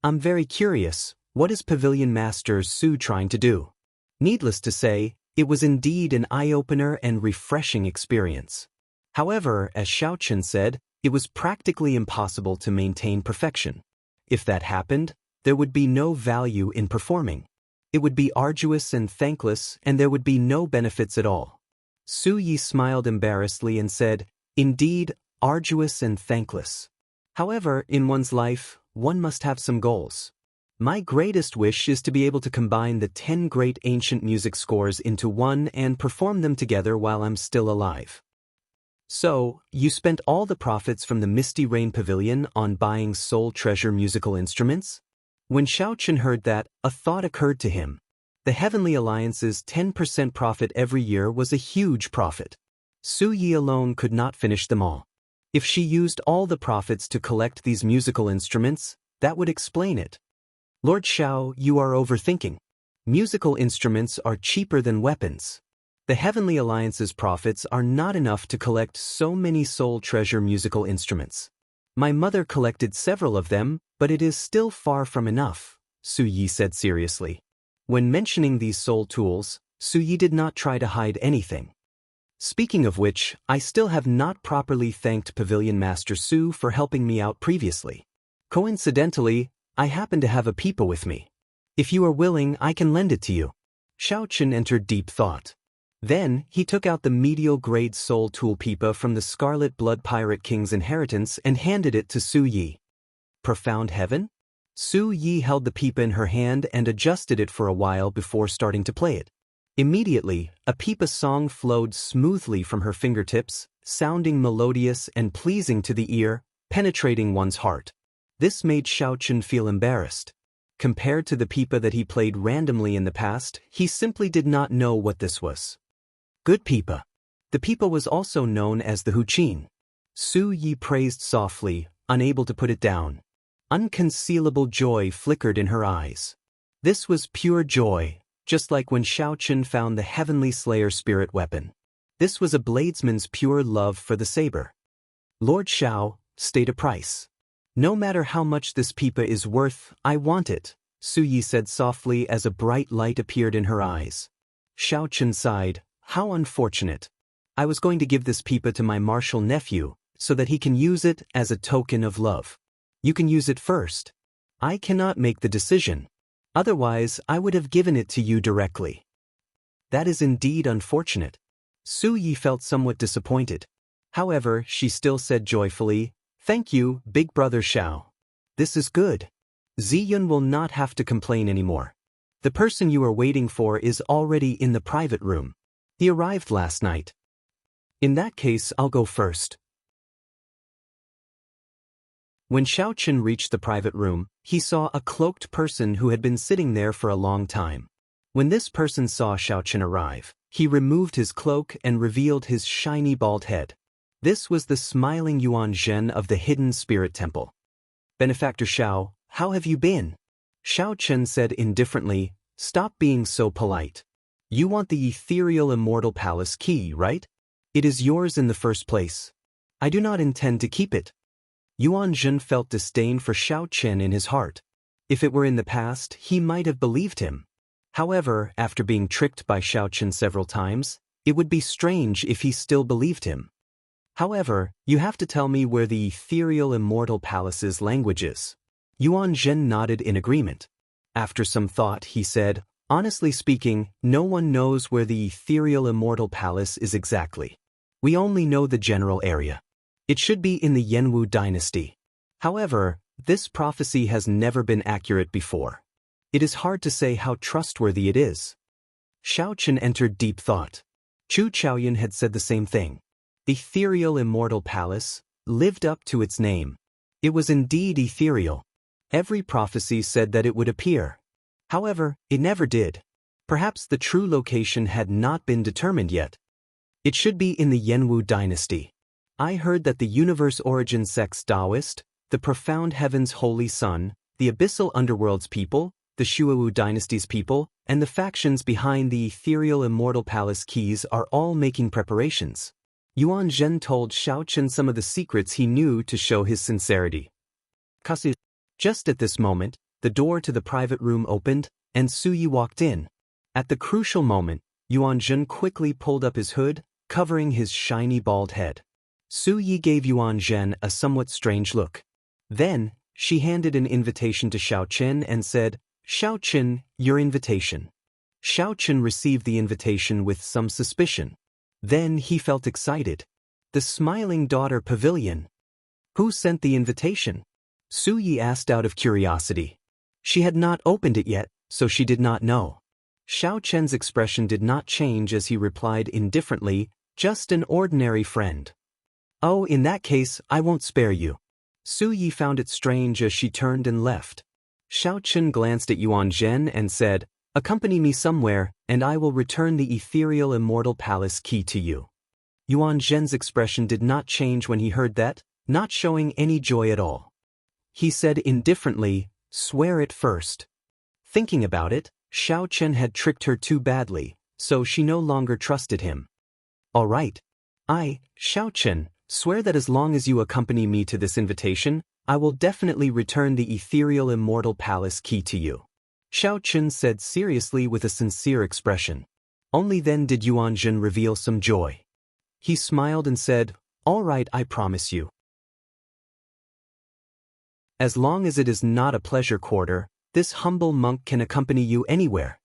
I'm very curious, what is Pavilion Master Su trying to do?" Needless to say, it was indeed an eye-opener and refreshing experience. However, as Xiao Chun said, it was practically impossible to maintain perfection. If that happened, there would be no value in performing. It would be arduous and thankless, and there would be no benefits at all. Su Yi smiled embarrassedly and said, "Indeed, arduous and thankless. However, in one's life, one must have some goals. My greatest wish is to be able to combine the 10 great ancient music scores into one and perform them together while I'm still alive." "So, you spent all the profits from the Misty Rain Pavilion on buying Soul Treasure musical instruments?" When Xiaochen heard that, a thought occurred to him. The Heavenly Alliance's 10% profit every year was a huge profit. Su Yi alone could not finish them all. If she used all the profits to collect these musical instruments, that would explain it. "Lord Xiao, you are overthinking. Musical instruments are cheaper than weapons. The Heavenly Alliance's profits are not enough to collect so many Soul Treasure musical instruments. My mother collected several of them, but it is still far from enough," Su Yi said seriously. When mentioning these soul tools, Su Yi did not try to hide anything. "Speaking of which, I still have not properly thanked Pavilion Master Su for helping me out previously. Coincidentally, I happen to have a pipa with me. If you are willing, I can lend it to you." Xiaochen entered deep thought. Then, he took out the medial-grade soul tool pipa from the Scarlet Blood Pirate King's inheritance and handed it to Su Yi. Profound Heaven? Su Yi held the pipa in her hand and adjusted it for a while before starting to play it. Immediately, a pipa song flowed smoothly from her fingertips, sounding melodious and pleasing to the ear, penetrating one's heart. This made Xiaochen feel embarrassed. Compared to the pipa that he played randomly in the past, he simply did not know what this was. Good pipa. The pipa was also known as the huqin. Su Yi praised softly, unable to put it down. Unconcealable joy flickered in her eyes. This was pure joy, just like when Xiaochen found the Heavenly Slayer spirit weapon. This was a bladesman's pure love for the saber. "Lord Xiao, state a price. No matter how much this pipa is worth, I want it," Su Yi said softly as a bright light appeared in her eyes. Xiaochen sighed. "How unfortunate. I was going to give this pipa to my martial nephew, so that he can use it as a token of love. You can use it first. I cannot make the decision. Otherwise, I would have given it to you directly." "That is indeed unfortunate." Su Yi felt somewhat disappointed. However, she still said joyfully, "Thank you, Big Brother Xiao. This is good. Ziyun will not have to complain anymore. The person you are waiting for is already in the private room. He arrived last night." "In that case, I'll go first." When Xiaochen reached the private room, he saw a cloaked person who had been sitting there for a long time. When this person saw Xiaochen arrive, he removed his cloak and revealed his shiny bald head. This was the smiling Yuan Zhen of the Hidden Spirit Temple. "Benefactor Xiao, how have you been?" Xiaochen said indifferently, "Stop being so polite. You want the ethereal immortal palace key, right? It is yours in the first place. I do not intend to keep it." Yuan Zhen felt disdain for Xiaochen in his heart. If it were in the past, he might have believed him. However, after being tricked by Xiaochen several times, it would be strange if he still believed him. "However, you have to tell me where the ethereal immortal palace's language is." Yuan Zhen nodded in agreement. After some thought, he said, "Honestly speaking, no one knows where the ethereal immortal palace is exactly. We only know the general area. It should be in the Yanwu dynasty. However, this prophecy has never been accurate before. It is hard to say how trustworthy it is." Xiaochen entered deep thought. Chu Chaoyun had said the same thing. Ethereal immortal palace lived up to its name. It was indeed ethereal. Every prophecy said that it would appear. However, it never did. Perhaps the true location had not been determined yet. It should be in the Yanwu dynasty. I heard that the universe origin sects Taoist, the profound heaven's holy sun, the abyssal underworld's people, the Shuowu dynasty's people, and the factions behind the ethereal immortal palace keys are all making preparations. Yuan Zhen told Xiaochen some of the secrets he knew to show his sincerity. Just at this moment, the door to the private room opened, and Su Yi walked in. At the crucial moment, Yuan Zhen quickly pulled up his hood, covering his shiny bald head. Su Yi gave Yuan Zhen a somewhat strange look. Then, She handed an invitation to Xiao Chen and said, "Xiao Chen, your invitation." Xiao Chen received the invitation with some suspicion. Then he felt excited. The Smiling Daughter Pavilion. Who sent the invitation? Su Yi asked out of curiosity. She had not opened it yet, so she did not know. Xiao Chen's expression did not change as he replied indifferently, "Just an ordinary friend." "Oh, in that case, I won't spare you." Su Yi found it strange as she turned and left. Xiao Chen glanced at Yuan Zhen and said, "Accompany me somewhere, and I will return the ethereal immortal palace key to you." Yuan Zhen's expression did not change when he heard that, not showing any joy at all. He said indifferently, "Swear it first." Thinking about it, Xiao Chen had tricked her too badly, so she no longer trusted him. "All right. I, Xiao Chen, swear that as long as you accompany me to this invitation, I will definitely return the ethereal immortal palace key to you," Xiao Chen said seriously with a sincere expression. Only then did Yuan Zhen reveal some joy. He smiled and said, "All right, I promise you. As long as it is not a pleasure quarter, this humble monk can accompany you anywhere."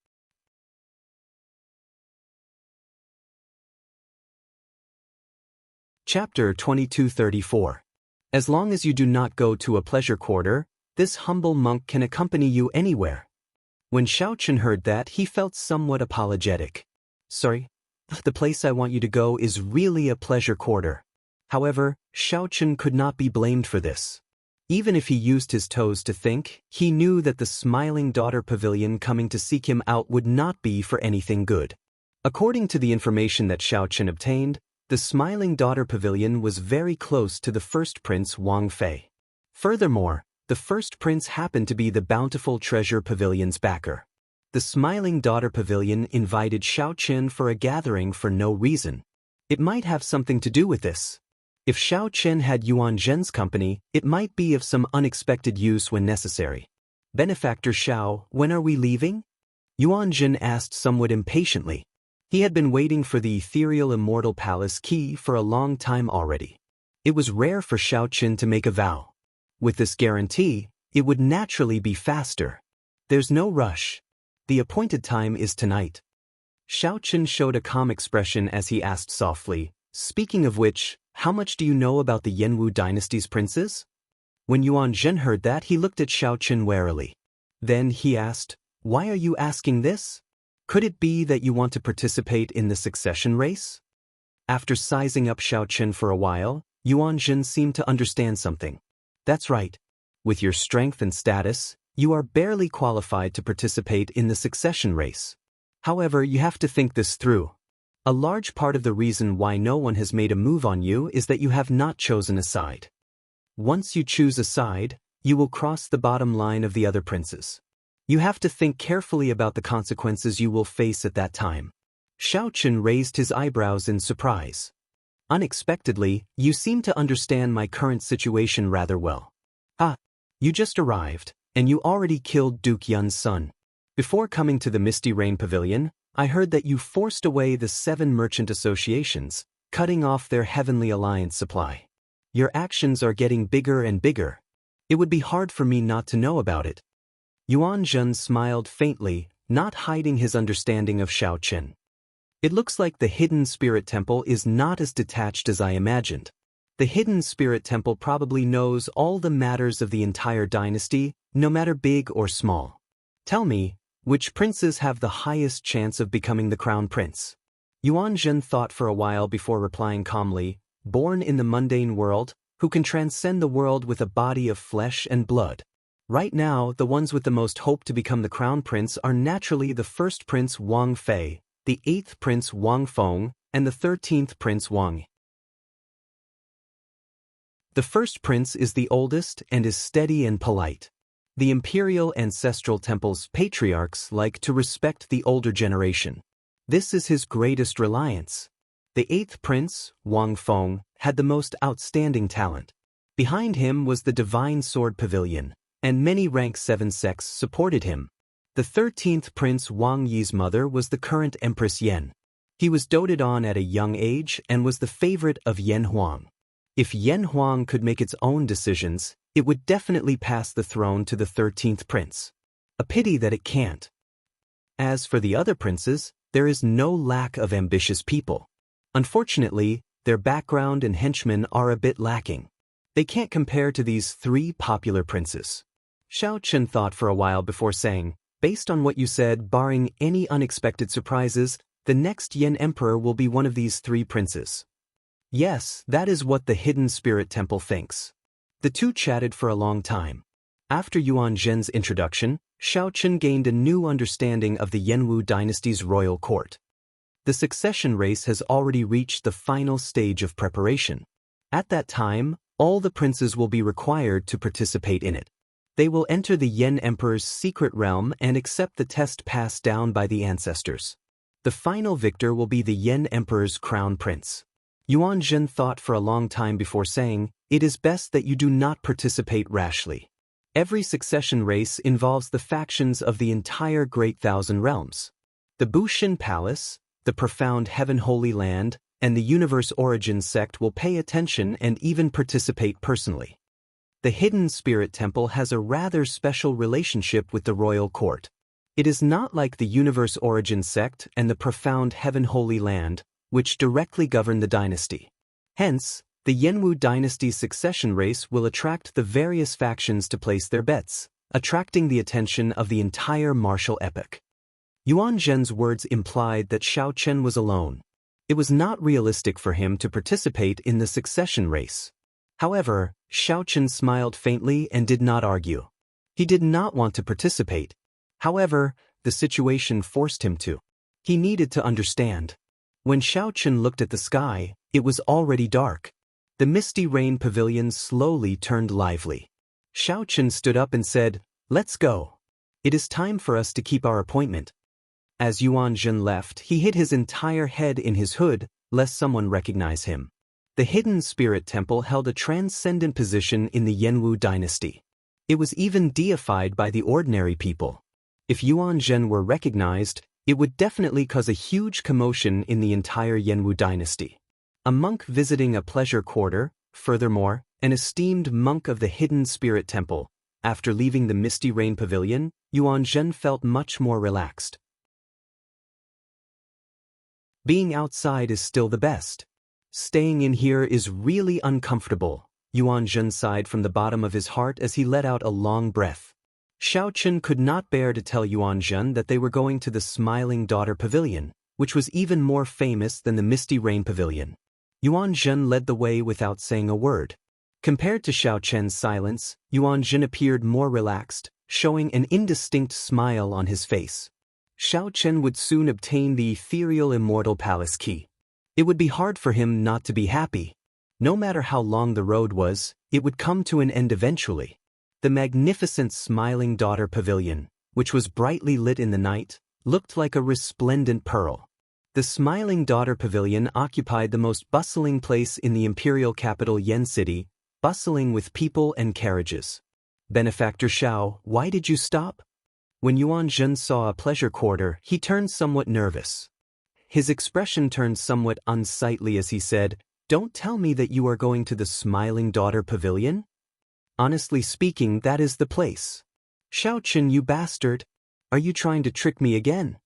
Chapter 2234. As long as you do not go to a pleasure quarter, this humble monk can accompany you anywhere. When Xiao Chen heard that, he felt somewhat apologetic. "Sorry, the place I want you to go is really a pleasure quarter." However, Xiao Chen could not be blamed for this. Even if he used his toes to think, he knew that the Smiling Daughter Pavilion coming to seek him out would not be for anything good. According to the information that Xiao Chen obtained, the Smiling Daughter Pavilion was very close to the first prince Wang Fei. Furthermore, the first prince happened to be the Bountiful Treasure Pavilion's backer. The Smiling Daughter Pavilion invited Xiao Chen for a gathering for no reason. It might have something to do with this. If Xiao Chen had Yuan Zhen's company, it might be of some unexpected use when necessary. "Benefactor Xiao, when are we leaving?" Yuan Zhen asked somewhat impatiently. He had been waiting for the ethereal immortal palace key for a long time already. It was rare for Xiao Chen to make a vow. With this guarantee, it would naturally be faster. "There's no rush. The appointed time is tonight." Xiao Chen showed a calm expression as he asked softly, "Speaking of which, how much do you know about the Yanwu dynasty's princes?" When Yuan Zhen heard that, he looked at Xiao Chen warily. Then he asked, "Why are you asking this? Could it be that you want to participate in the succession race?" After sizing up Xiao Chen for a while, Yuan Zhen seemed to understand something. "That's right. With your strength and status, you are barely qualified to participate in the succession race. However, you have to think this through. A large part of the reason why no one has made a move on you is that you have not chosen a side. Once you choose a side, you will cross the bottom line of the other princes. You have to think carefully about the consequences you will face at that time." Xiao Chen raised his eyebrows in surprise. "Unexpectedly, you seem to understand my current situation rather well. Ah, you just arrived, and you already killed Duke Yun's son. Before coming to the Misty Rain Pavilion, I heard that you forced away the 7 merchant associations, cutting off their Heavenly Alliance supply. Your actions are getting bigger and bigger. It would be hard for me not to know about it." Yuan Zhen smiled faintly, not hiding his understanding of Xiao Chen. "It looks like the Hidden Spirit Temple is not as detached as I imagined. The Hidden Spirit Temple probably knows all the matters of the entire dynasty, no matter big or small. Tell me, which princes have the highest chance of becoming the crown prince?" Yuan Zhen thought for a while before replying calmly, "Born in the mundane world, who can transcend the world with a body of flesh and blood. Right now, the ones with the most hope to become the crown prince are naturally the first prince Wang Fei, the 8th prince Wang Feng, and the 13th prince Wang. The first prince is the oldest and is steady and polite. The imperial ancestral temple's patriarchs like to respect the older generation. This is his greatest reliance. The 8th prince, Wang Feng, had the most outstanding talent. Behind him was the Divine Sword Pavilion, and many rank 7 sects supported him. The 13th prince Wang Yi's mother was the current Empress Yan. He was doted on at a young age and was the favorite of Yan Huang. If Yan Huang could make its own decisions, it would definitely pass the throne to the 13th prince. A pity that it can't. As for the other princes, there is no lack of ambitious people. Unfortunately, their background and henchmen are a bit lacking. They can't compare to these 3 popular princes. Xiao Chen thought for a while before saying, based on what you said, barring any unexpected surprises, the next Yen Emperor will be one of these 3 princes. Yes, that is what the Hidden Spirit Temple thinks. The two chatted for a long time. After Yuan Zhen's introduction, Xiao Chen gained a new understanding of the Yenwu dynasty's royal court. The succession race has already reached the final stage of preparation. At that time, all the princes will be required to participate in it. They will enter the Yen Emperor's secret realm and accept the test passed down by the ancestors. The final victor will be the Yen Emperor's crown prince. Yuan Zhen thought for a long time before saying, it is best that you do not participate rashly. Every succession race involves the factions of the entire Great Thousand Realms. The Bushin Palace, the Profound Heaven Holy Land, and the Universe Origin sect will pay attention and even participate personally. The Hidden Spirit Temple has a rather special relationship with the royal court. It is not like the Universe Origin sect and the Profound Heaven Holy Land, which directly govern the dynasty. Hence, the Yenwu dynasty's succession race will attract the various factions to place their bets, attracting the attention of the entire martial epoch. Yuan Zhen's words implied that Xiao Chen was alone. It was not realistic for him to participate in the succession race. However, Xiao Chen smiled faintly and did not argue. He did not want to participate. However, the situation forced him to. He needed to understand. When Xiao Chen looked at the sky, it was already dark. The misty rain pavilion slowly turned lively. Xiao Chen stood up and said, "Let's go. It is time for us to keep our appointment." As Yuan Zhen left, he hid his entire head in his hood, lest someone recognize him. The Hidden Spirit Temple held a transcendent position in the Yenwu dynasty. It was even deified by the ordinary people. If Yuan Zhen were recognized, it would definitely cause a huge commotion in the entire Yenwu dynasty. A monk visiting a pleasure quarter, furthermore, an esteemed monk of the Hidden Spirit Temple. After leaving the Misty Rain Pavilion, Yuan Zhen felt much more relaxed. Being outside is still the best. Staying in here is really uncomfortable, Yuan Zhen sighed from the bottom of his heart as he let out a long breath. Xiao Chen could not bear to tell Yuan Zhen that they were going to the Smiling Daughter Pavilion, which was even more famous than the Misty Rain Pavilion. Yuan Zhen led the way without saying a word. Compared to Xiao Chen's silence, Yuan Zhen appeared more relaxed, showing an indistinct smile on his face. Xiao Chen would soon obtain the ethereal immortal palace key. It would be hard for him not to be happy. No matter how long the road was, it would come to an end eventually. The magnificent Smiling Daughter Pavilion, which was brightly lit in the night, looked like a resplendent pearl. The Smiling Daughter Pavilion occupied the most bustling place in the imperial capital Yen City, bustling with people and carriages. Benefactor Xiao, why did you stop? When Yuan Zhen saw a pleasure quarter, he turned somewhat nervous. His expression turned somewhat unsightly as he said, "Don't tell me that you are going to the Smiling Daughter Pavilion? Honestly speaking, that is the place." "Xiao Chen, you bastard! Are you trying to trick me again?"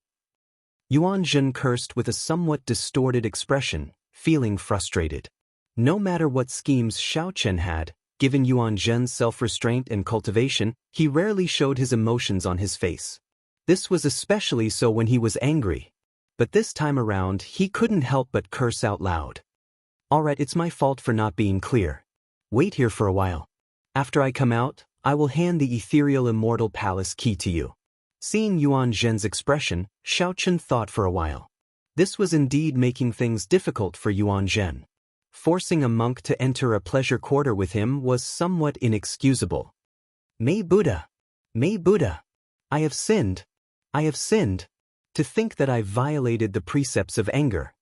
Yuan Zhen cursed with a somewhat distorted expression, feeling frustrated. No matter what schemes Xiao Chen had, given Yuan Zhen's self-restraint and cultivation, he rarely showed his emotions on his face. This was especially so when he was angry. But this time around, he couldn't help but curse out loud. "Alright, it's my fault for not being clear. Wait here for a while. After I come out, I will hand the ethereal immortal palace key to you." Seeing Yuan Zhen's expression, Xiao Chen thought for a while. This was indeed making things difficult for Yuan Zhen. Forcing a monk to enter a pleasure quarter with him was somewhat inexcusable. May Buddha! May Buddha! I have sinned! I have sinned! To think that I violated the precepts of anger.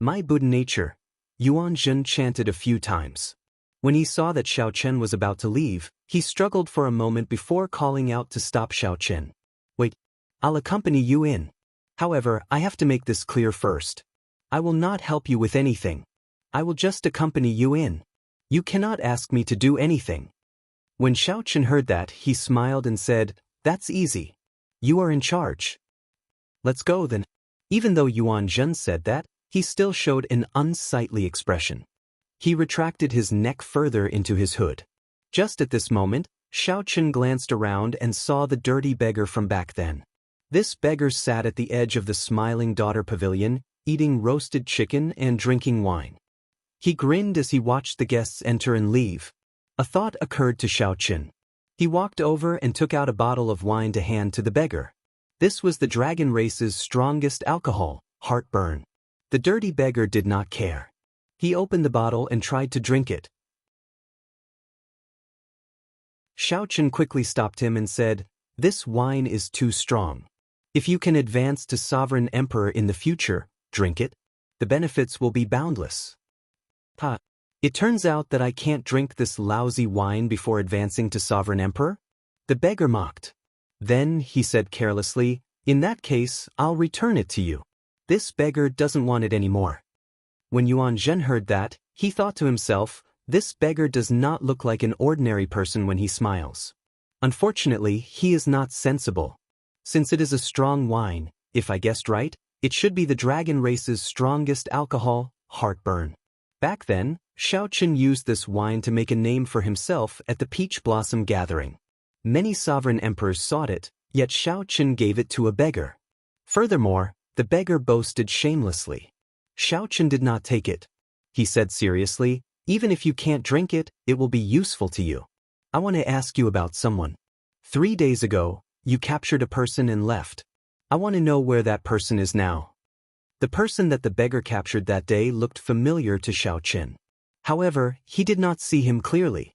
My Buddha nature! Yuan Zhen chanted a few times. When he saw that Xiao Chen was about to leave, he struggled for a moment before calling out to stop Xiao Chen. "Wait, I'll accompany you in. However, I have to make this clear first. I will not help you with anything. I will just accompany you in. You cannot ask me to do anything." When Xiao Chen heard that, he smiled and said, "That's easy. You are in charge. Let's go then." Even though Yuan Zhen said that, he still showed an unsightly expression. He retracted his neck further into his hood. Just at this moment, Xiao Chen glanced around and saw the dirty beggar from back then. This beggar sat at the edge of the Smiling Daughter Pavilion, eating roasted chicken and drinking wine. He grinned as he watched the guests enter and leave. A thought occurred to Xiao Chen. He walked over and took out a bottle of wine to hand to the beggar. This was the dragon race's strongest alcohol, heartburn. The dirty beggar did not care. He opened the bottle and tried to drink it. Xiao Chen quickly stopped him and said, "This wine is too strong. If you can advance to Sovereign Emperor in the future, drink it. The benefits will be boundless." "Ha! It turns out that I can't drink this lousy wine before advancing to Sovereign Emperor?" The beggar mocked. Then he said carelessly, "In that case, I'll return it to you. This beggar doesn't want it anymore." When Yuan Zhen heard that, he thought to himself, "This beggar does not look like an ordinary person when he smiles. Unfortunately, he is not sensible. Since it is a strong wine, if I guessed right, it should be the dragon race's strongest alcohol, heartburn." Back then, Xiao Chen used this wine to make a name for himself at the Peach Blossom Gathering. Many sovereign emperors sought it, yet Xiao Chen gave it to a beggar. Furthermore, the beggar boasted shamelessly. Xiao Chen did not take it. He said seriously, "Even if you can't drink it, it will be useful to you. I want to ask you about someone. 3 days ago, you captured a person and left. I want to know where that person is now." The person that the beggar captured that day looked familiar to Xiao Chen. However, he did not see him clearly.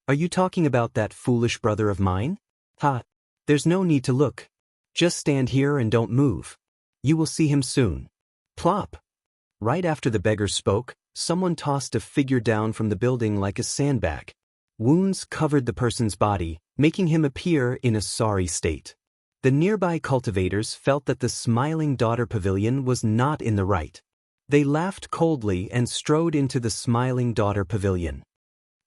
"Are you talking about that foolish brother of mine? Ha! There's no need to look. Just stand here and don't move. You will see him soon." Plop! Right after the beggar spoke, someone tossed a figure down from the building like a sandbag. Wounds covered the person's body, making him appear in a sorry state. The nearby cultivators felt that the Smiling Daughter Pavilion was not in the right. They laughed coldly and strode into the Smiling Daughter Pavilion.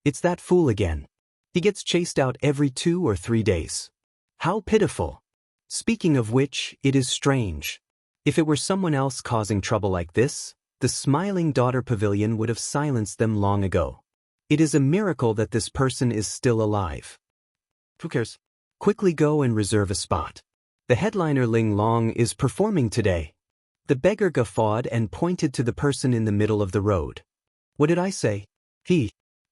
"It's that fool again. He gets chased out every 2 or 3 days. How pitiful. Speaking of which, it is strange. If it were someone else causing trouble like this, the Smiling Daughter Pavilion would have silenced them long ago. It is a miracle that this person is still alive. Who cares? Quickly go and reserve a spot. The headliner Ling Long is performing today." The beggar guffawed and pointed to the person in the middle of the road. "What did I say?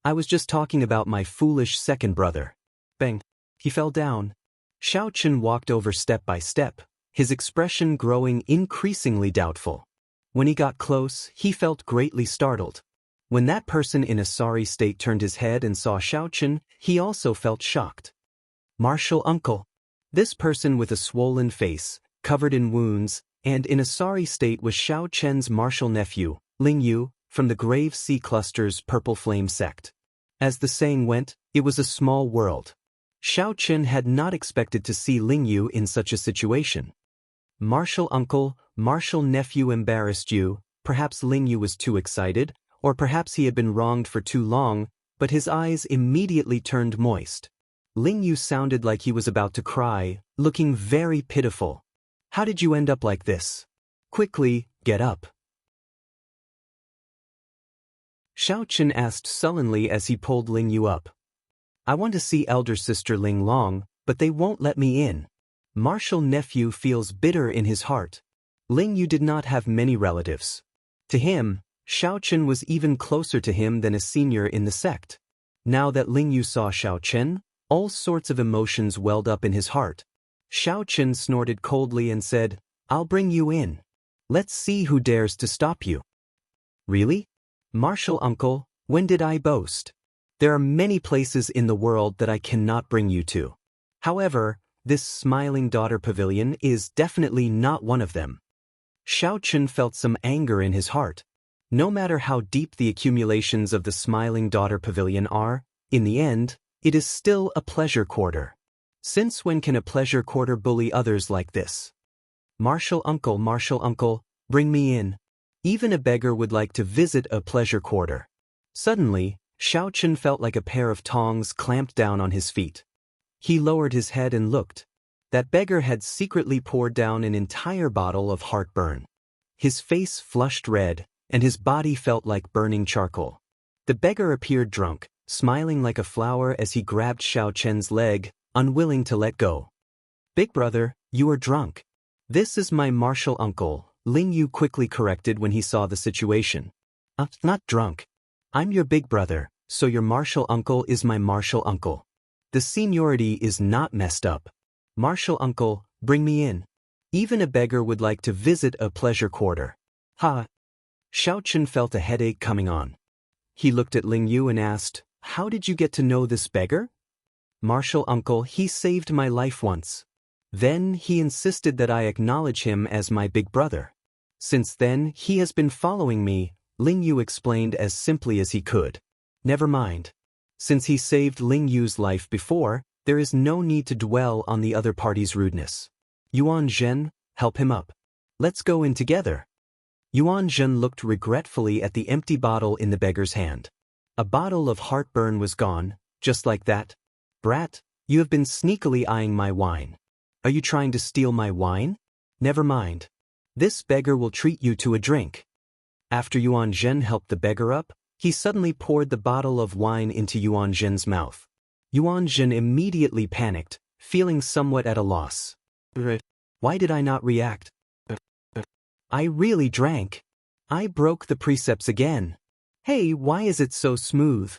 I was just talking about my foolish second brother." Bang! He fell down. Xiao Chen walked over step by step, his expression growing increasingly doubtful. When he got close, he felt greatly startled. When that person in a sorry state turned his head and saw Xiao Chen, he also felt shocked. "Martial uncle." This person with a swollen face, covered in wounds, and in a sorry state was Xiao Chen's martial nephew, Ling Yu, from the Grave Sea Cluster's Purple Flame sect. As the saying went, it was a small world. Xiao Chen had not expected to see Ling Yu in such a situation. "Martial uncle, martial nephew embarrassed you." Perhaps Ling Yu was too excited, or perhaps he had been wronged for too long, but his eyes immediately turned moist. Ling Yu sounded like he was about to cry, looking very pitiful. "How did you end up like this? Quickly, get up." Xiao Chen asked sullenly as he pulled Ling Yu up. "I want to see elder sister Ling Long, but they won't let me in." Martial nephew feels bitter in his heart. Ling Yu did not have many relatives. To him, Xiao Chen was even closer to him than a senior in the sect. Now that Ling Yu saw Xiao Chen, all sorts of emotions welled up in his heart. Xiao Chen snorted coldly and said, "I'll bring you in. Let's see who dares to stop you." "Really? Martial uncle, when did I boast? There are many places in the world that I cannot bring you to. However, this Smiling Daughter Pavilion is definitely not one of them." Xiao Chen felt some anger in his heart. No matter how deep the accumulations of the Smiling Daughter Pavilion are, in the end, it is still a pleasure quarter. Since when can a pleasure quarter bully others like this? Martial uncle, bring me in. Even a beggar would like to visit a pleasure quarter." Suddenly, Xiao Chen felt like a pair of tongs clamped down on his feet. He lowered his head and looked. That beggar had secretly poured down an entire bottle of heartburn. His face flushed red, and his body felt like burning charcoal. The beggar appeared drunk, smiling like a flower as he grabbed Xiao Chen's leg, unwilling to let go. "Big brother, you are drunk." "This is my martial uncle," Ling Yu quickly corrected when he saw the situation. Not drunk. I'm your big brother, so your martial uncle is my martial uncle. The seniority is not messed up. Martial uncle, bring me in. Even a beggar would like to visit a pleasure quarter." "Ha!" Xiao Chen felt a headache coming on. He looked at Ling Yu and asked, "How did you get to know this beggar?" "Martial uncle, he saved my life once. Then he insisted that I acknowledge him as my big brother. Since then, he has been following me," Ling Yu explained as simply as he could. "Never mind. Since he saved Ling Yu's life before, there is no need to dwell on the other party's rudeness. Yuan Zhen, help him up. Let's go in together." Yuan Zhen looked regretfully at the empty bottle in the beggar's hand. A bottle of heartburn was gone, just like that. "Brat, you have been sneakily eyeing my wine. Are you trying to steal my wine? Never mind. This beggar will treat you to a drink." After Yuan Zhen helped the beggar up, he suddenly poured the bottle of wine into Yuan Zhen's mouth. Yuan Zhen immediately panicked, feeling somewhat at a loss. "Why did I not react? I really drank. I broke the precepts again. Hey, why is it so smooth?"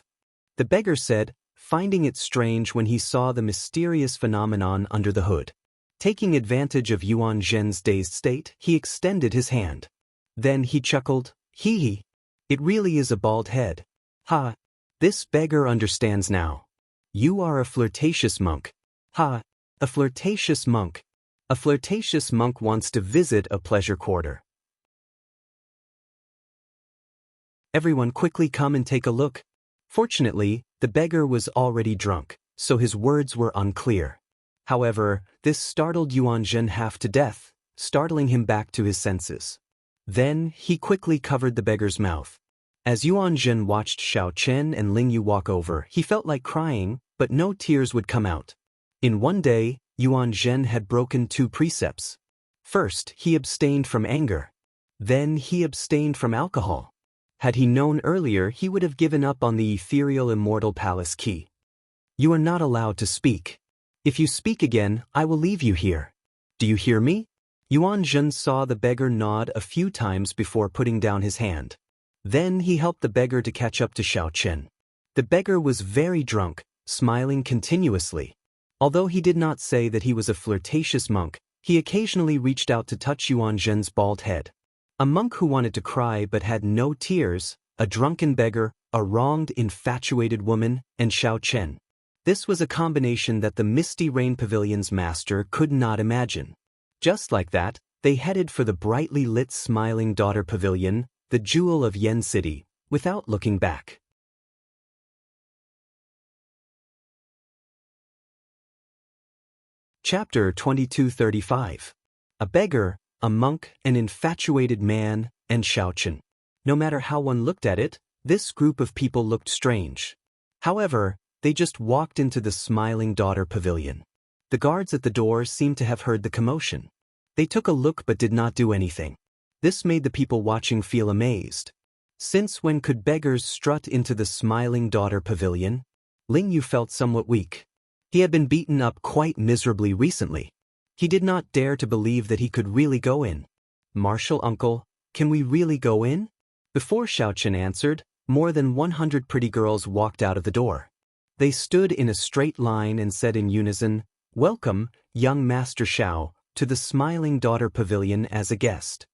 The beggar said, finding it strange when he saw the mysterious phenomenon under the hood. Taking advantage of Yuan Zhen's dazed state, he extended his hand. Then he chuckled, "Hee. It really is a bald head. Ha! This beggar understands now. You are a flirtatious monk. Ha! A flirtatious monk. A flirtatious monk wants to visit a pleasure quarter. Everyone quickly come and take a look." Fortunately, the beggar was already drunk, so his words were unclear. However, this startled Yuan Zhen half to death, startling him back to his senses. Then, he quickly covered the beggar's mouth. As Yuan Zhen watched Xiao Chen and Ling Yu walk over, he felt like crying, but no tears would come out. In one day, Yuan Zhen had broken 2 precepts. First, he abstained from anger. Then he abstained from alcohol. Had he known earlier, he would have given up on the ethereal immortal palace key. "You are not allowed to speak. If you speak again, I will leave you here. Do you hear me?" Yuan Zhen saw the beggar nod a few times before putting down his hand. Then he helped the beggar to catch up to Xiao Chen. The beggar was very drunk, smiling continuously. Although he did not say that he was a flirtatious monk, he occasionally reached out to touch Yuan Zhen's bald head. A monk who wanted to cry but had no tears, a drunken beggar, a wronged, infatuated woman, and Xiao Chen. This was a combination that the Misty Rain Pavilion's master could not imagine. Just like that, they headed for the brightly lit Smiling Daughter Pavilion, the jewel of Yen City, without looking back. Chapter 2235. A beggar, a monk, an infatuated man, and Xiao Chen. No matter how one looked at it, this group of people looked strange. However, they just walked into the Smiling Daughter Pavilion. The guards at the door seemed to have heard the commotion. They took a look but did not do anything. This made the people watching feel amazed. Since when could beggars strut into the Smiling Daughter Pavilion? Ling Yu felt somewhat weak. He had been beaten up quite miserably recently. He did not dare to believe that he could really go in. "Martial uncle, can we really go in?" Before Xiao Chen answered, more than 100 pretty girls walked out of the door. They stood in a straight line and said in unison, "Welcome, young Master Xiao, to the Smiling Daughter Pavilion as a guest."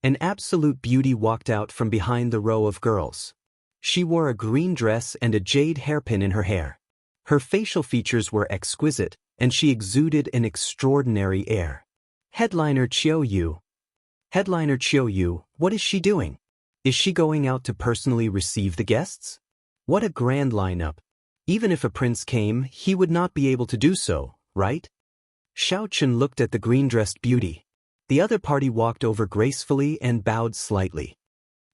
An absolute beauty walked out from behind the row of girls. She wore a green dress and a jade hairpin in her hair. Her facial features were exquisite, and she exuded an extraordinary air. Headliner Qiu Yu. Headliner Qiu Yu, what is she doing? Is she going out to personally receive the guests? What a grand lineup. Even if a prince came, he would not be able to do so, right? Xiao Chen looked at the green-dressed beauty. The other party walked over gracefully and bowed slightly.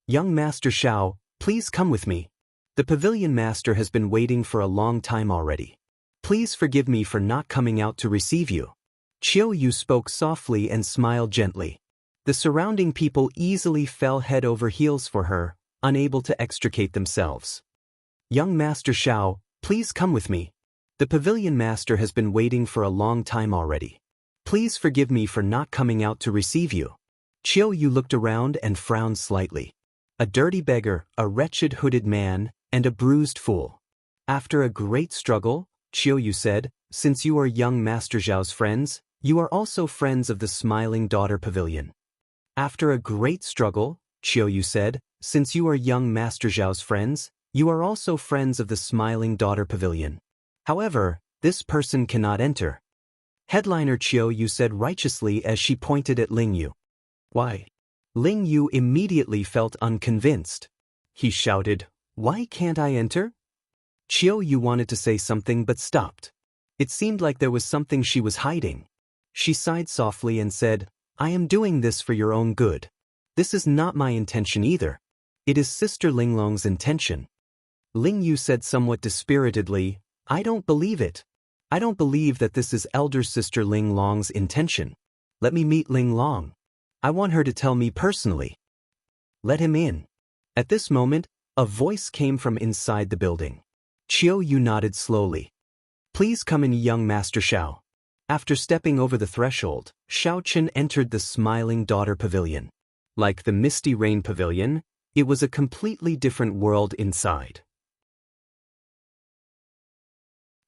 "Young Master Xiao, please come with me." The pavilion master has been waiting for a long time already. Please forgive me for not coming out to receive you. Chiu Yu spoke softly and smiled gently. The surrounding people easily fell head over heels for her, unable to extricate themselves. Young Master Xiao, please come with me. The pavilion master has been waiting for a long time already. Please forgive me for not coming out to receive you. Chiu Yu looked around and frowned slightly. A dirty beggar, a wretched hooded man, and a bruised fool. After a great struggle, Chiu Yu said, since you are young Master Zhao's friends, you are also friends of the Smiling Daughter Pavilion. After a great struggle, Chiu Yu said, since you are young Master Zhao's friends, you are also friends of the Smiling Daughter Pavilion. However, this person cannot enter. Headliner Chiu Yu said righteously as she pointed at Ling Yu. Why? Ling Yu immediately felt unconvinced. He shouted, why can't I enter? Chiu Yu wanted to say something but stopped. It seemed like there was something she was hiding. She sighed softly and said, I am doing this for your own good. This is not my intention either. It is Sister Linglong's intention. Ling Yu said somewhat dispiritedly, I don't believe it. I don't believe that this is elder sister Linglong's intention. Let me meet Linglong. I want her to tell me personally. Let him in. At this moment, a voice came from inside the building. Chiu Yu nodded slowly. Please come in, young Master Xiao. After stepping over the threshold, Xiao Chen entered the Smiling Daughter Pavilion. Like the Misty Rain Pavilion, it was a completely different world inside.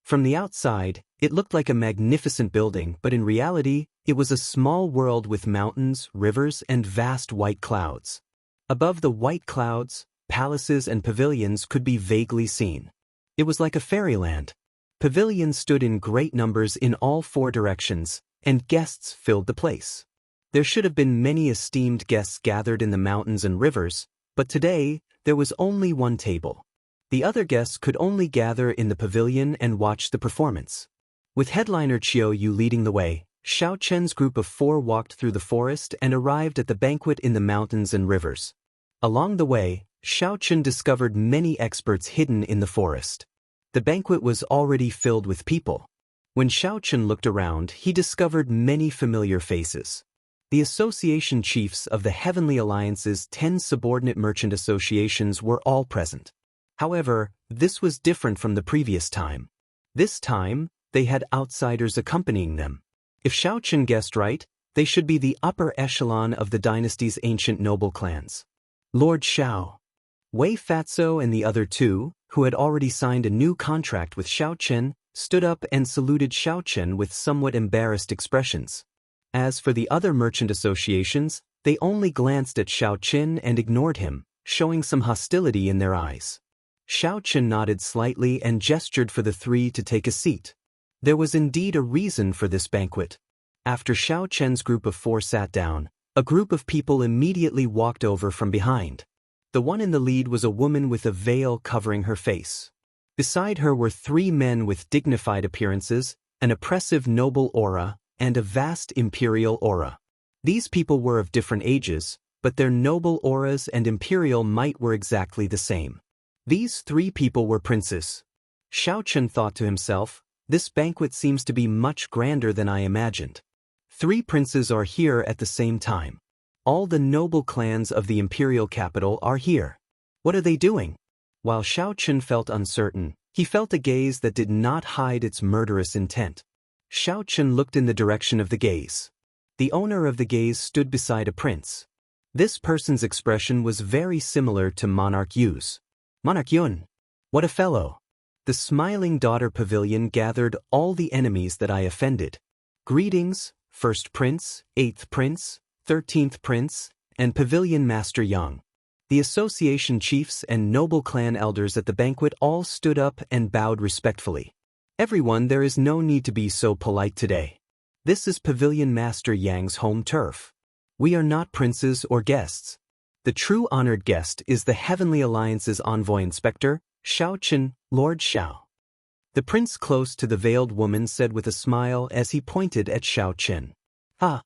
From the outside, it looked like a magnificent building, but in reality, it was a small world with mountains, rivers, and vast white clouds. Above the white clouds, palaces and pavilions could be vaguely seen. It was like a fairyland. Pavilions stood in great numbers in all four directions, and guests filled the place. There should have been many esteemed guests gathered in the mountains and rivers, but today, there was only one table. The other guests could only gather in the pavilion and watch the performance. With headliner Chiu Yu leading the way, Xiao Chen's group of 4 walked through the forest and arrived at the banquet in the mountains and rivers. Along the way, Xiao Chen discovered many experts hidden in the forest. The banquet was already filled with people. When Xiao Chen looked around, he discovered many familiar faces. The association chiefs of the Heavenly Alliance's 10 subordinate merchant associations were all present. However, this was different from the previous time. This time, they had outsiders accompanying them. If Xiao Chen guessed right, they should be the upper echelon of the dynasty's ancient noble clans. Lord Xiao, Wei Fatso and the other 2, who had already signed a new contract with Xiao Chen, stood up and saluted Xiao Chen with somewhat embarrassed expressions. As for the other merchant associations, they only glanced at Xiao Chen and ignored him, showing some hostility in their eyes. Xiao Chen nodded slightly and gestured for the 3 to take a seat. There was indeed a reason for this banquet. After Xiao Chen's group of 4 sat down, a group of people immediately walked over from behind. The one in the lead was a woman with a veil covering her face. Beside her were 3 men with dignified appearances, an oppressive noble aura, and a vast imperial aura. These people were of different ages, but their noble auras and imperial might were exactly the same. These 3 people were princes. Xiao Chen thought to himself, this banquet seems to be much grander than I imagined. 3 princes are here at the same time. All the noble clans of the imperial capital are here. What are they doing? While Xiao Chen felt uncertain, he felt a gaze that did not hide its murderous intent. Xiao Chen looked in the direction of the gaze. The owner of the gaze stood beside a prince. This person's expression was very similar to Monarch Yu's. Monarch Yun, what a fellow! The Smiling Daughter Pavilion gathered all the enemies that I offended. Greetings, First Prince, 8th Prince, 13th Prince, and Pavilion Master Yang. The association chiefs and noble clan elders at the banquet all stood up and bowed respectfully. Everyone, there is no need to be so polite today. This is Pavilion Master Yang's home turf. We are not princes or guests. The true honored guest is the Heavenly Alliance's envoy inspector, Xiao Chen, Lord Xiao. The prince close to the veiled woman said with a smile as he pointed at Xiao Chen. Ah.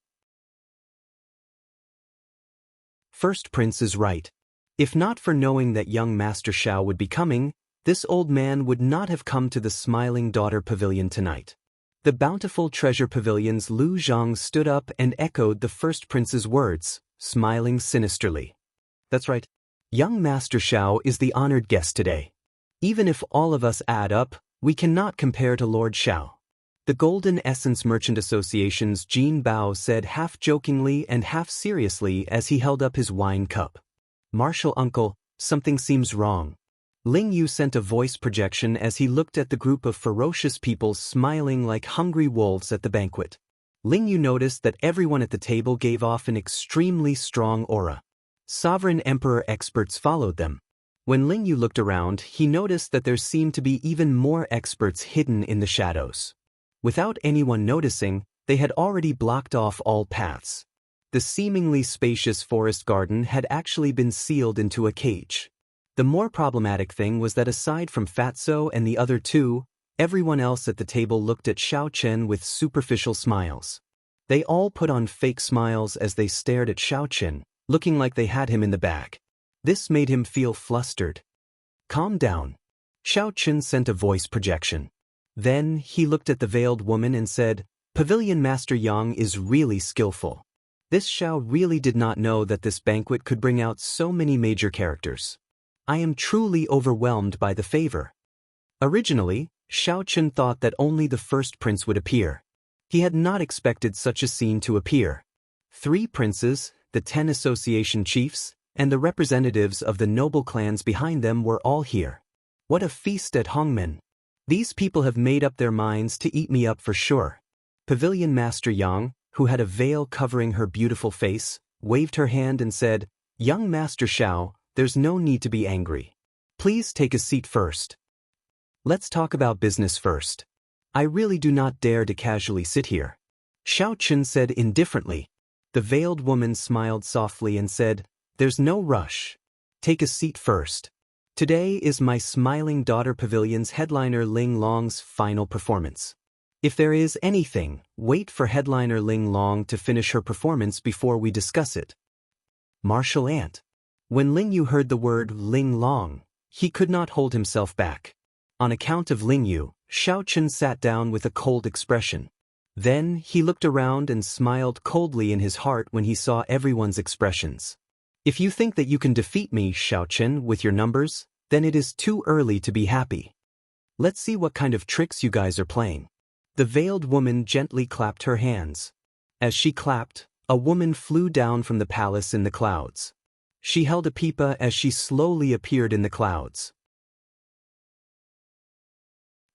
First Prince is right. If not for knowing that young Master Xiao would be coming, this old man would not have come to the Smiling Daughter Pavilion tonight. The bountiful treasure pavilion's Lu Zhang stood up and echoed the first prince's words, smiling sinisterly. That's right. Young Master Xiao is the honored guest today. Even if all of us add up, we cannot compare to Lord Xiao. The Golden Essence Merchant Association's Jin Bao said half jokingly and half seriously as he held up his wine cup. Martial uncle, something seems wrong. Ling Yu sent a voice projection as he looked at the group of ferocious people smiling like hungry wolves at the banquet. Ling Yu noticed that everyone at the table gave off an extremely strong aura. Sovereign Emperor experts followed them. When Ling Yu looked around, he noticed that there seemed to be even more experts hidden in the shadows. Without anyone noticing, they had already blocked off all paths. The seemingly spacious forest garden had actually been sealed into a cage. The more problematic thing was that aside from Fatso and the other two, everyone else at the table looked at Xiao Chen with superficial smiles. They all put on fake smiles as they stared at Xiao Chen, looking like they had him in the bag. This made him feel flustered. Calm down. Xiao Chen sent a voice projection. Then he looked at the veiled woman and said, Pavilion Master Yang is really skillful. This Xiao really did not know that this banquet could bring out so many major characters. I am truly overwhelmed by the favor. Originally, Xiao Chen thought that only the first prince would appear. He had not expected such a scene to appear. 3 princes, the 10 association chiefs, and the representatives of the noble clans behind them were all here. What a feast at Hongmen. These people have made up their minds to eat me up for sure. Pavilion Master Yang, who had a veil covering her beautiful face, waved her hand and said, Young Master Xiao, there's no need to be angry. Please take a seat first. Let's talk about business first. I really do not dare to casually sit here. Xiao Chen said indifferently. The veiled woman smiled softly and said, There's no rush. Take a seat first. Today is my Smiling Daughter Pavilion's headliner Ling Long's final performance. If there is anything, wait for headliner Ling Long to finish her performance before we discuss it. Martial Ant. When Ling Yu heard the word Ling Long, he could not hold himself back. On account of Ling Yu, Xiao Chen sat down with a cold expression. Then he looked around and smiled coldly in his heart when he saw everyone's expressions. If you think that you can defeat me, Xiao Chen, with your numbers, then it is too early to be happy. Let's see what kind of tricks you guys are playing. The veiled woman gently clapped her hands. As she clapped, a woman flew down from the palace in the clouds. She held a pipa as she slowly appeared in the clouds.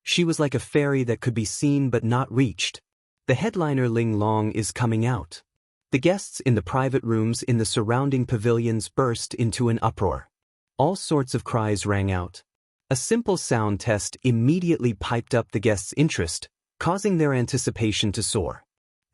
She was like a fairy that could be seen but not reached. The headliner Ling Long is coming out. The guests in the private rooms in the surrounding pavilions burst into an uproar. All sorts of cries rang out. A simple sound test immediately piped up the guests' interest, causing their anticipation to soar.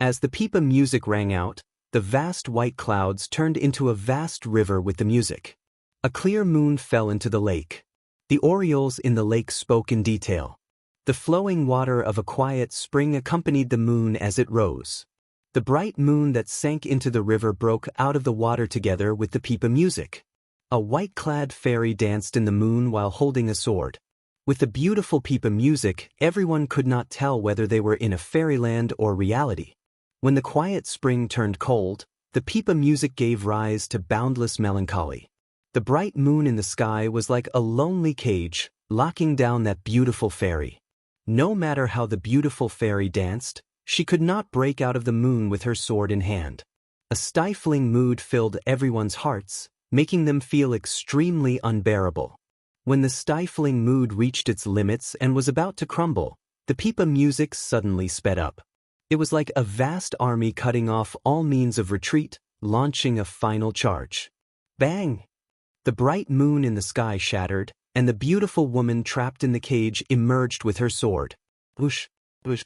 As the pipa music rang out, the vast white clouds turned into a vast river with the music. A clear moon fell into the lake. The orioles in the lake spoke in detail. The flowing water of a quiet spring accompanied the moon as it rose. The bright moon that sank into the river broke out of the water together with the pipa music. A white-clad fairy danced in the moon while holding a sword. With the beautiful pipa music, everyone could not tell whether they were in a fairyland or reality. When the quiet spring turned cold, the pipa music gave rise to boundless melancholy. The bright moon in the sky was like a lonely cage, locking down that beautiful fairy. No matter how the beautiful fairy danced, she could not break out of the moon with her sword in hand. A stifling mood filled everyone's hearts, making them feel extremely unbearable. When the stifling mood reached its limits and was about to crumble, the pipa music suddenly sped up. It was like a vast army cutting off all means of retreat, launching a final charge. Bang! The bright moon in the sky shattered, and the beautiful woman trapped in the cage emerged with her sword. Whoosh! Whoosh!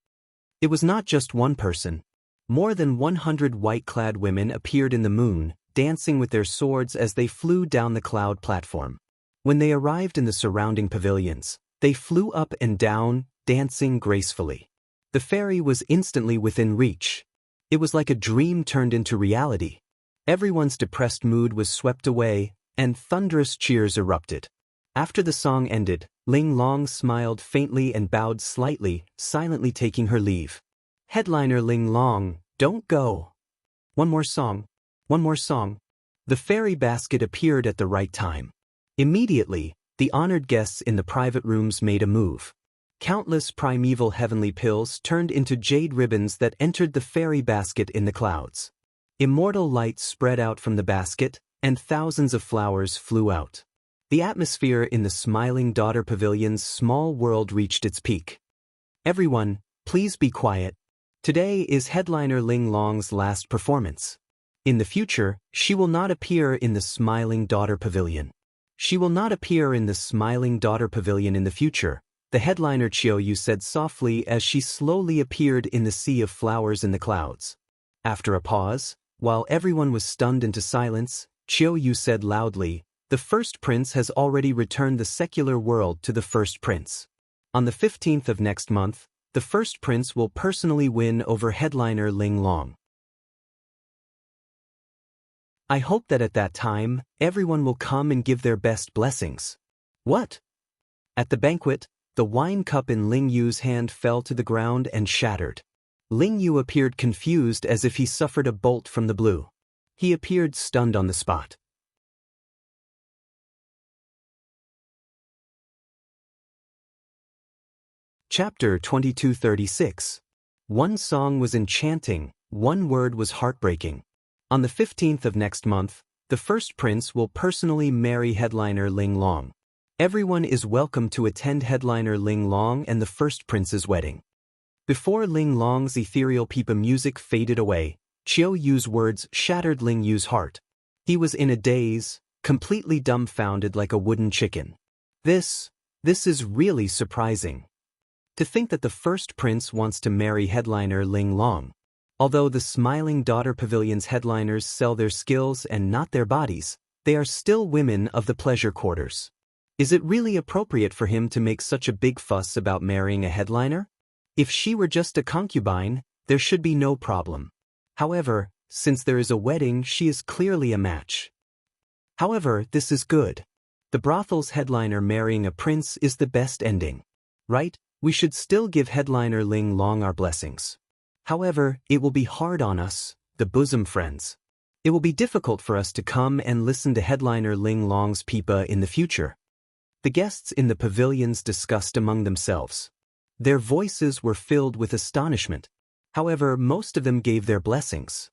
It was not just one person. More than 100 white-clad women appeared in the moon, dancing with their swords as they flew down the cloud platform. When they arrived in the surrounding pavilions, they flew up and down, dancing gracefully. The fairy was instantly within reach. It was like a dream turned into reality. Everyone's depressed mood was swept away, and thunderous cheers erupted. After the song ended, Ling Long smiled faintly and bowed slightly, silently taking her leave. Headliner Ling Long, don't go. One more song. One more song. The fairy basket appeared at the right time. Immediately, the honored guests in the private rooms made a move. Countless primeval heavenly pills turned into jade ribbons that entered the fairy basket in the clouds. Immortal light spread out from the basket, and thousands of flowers flew out. The atmosphere in the Smiling Daughter Pavilion's small world reached its peak. Everyone, please be quiet. Today is headliner Ling Long's last performance. In the future, she will not appear in the Smiling Daughter Pavilion. She will not appear in the Smiling Daughter Pavilion in the future, the headliner Chiao Yu said softly as she slowly appeared in the sea of flowers in the clouds. After a pause, while everyone was stunned into silence, Chiao Yu said loudly, "The first prince has already returned the secular world to the first prince. On the 15th of next month, the first prince will personally win over headliner Ling Long. I hope that at that time, everyone will come and give their best blessings." What? At the banquet, the wine cup in Ling Yu's hand fell to the ground and shattered. Ling Yu appeared confused as if he suffered a bolt from the blue. He appeared stunned on the spot. Chapter 2236. One song was enchanting, one word was heartbreaking. On the 15th of next month, the first prince will personally marry headliner Ling Long. Everyone is welcome to attend headliner Ling Long and the first prince's wedding. Before Ling Long's ethereal pipa music faded away, Chiao Yu's words shattered Ling Yu's heart. He was in a daze, completely dumbfounded like a wooden chicken. This is really surprising. To think that the first prince wants to marry headliner Ling Long. Although the Smiling Daughter Pavilion's headliners sell their skills and not their bodies, they are still women of the pleasure quarters. Is it really appropriate for him to make such a big fuss about marrying a headliner? If she were just a concubine, there should be no problem. However, since there is a wedding, she is clearly a match. However, this is good. The brothel's headliner marrying a prince is the best ending. Right? We should still give headliner Ling Long our blessings. However, it will be hard on us, the bosom friends. It will be difficult for us to come and listen to headliner Ling Long's pipa in the future. The guests in the pavilions discussed among themselves. Their voices were filled with astonishment. However, most of them gave their blessings.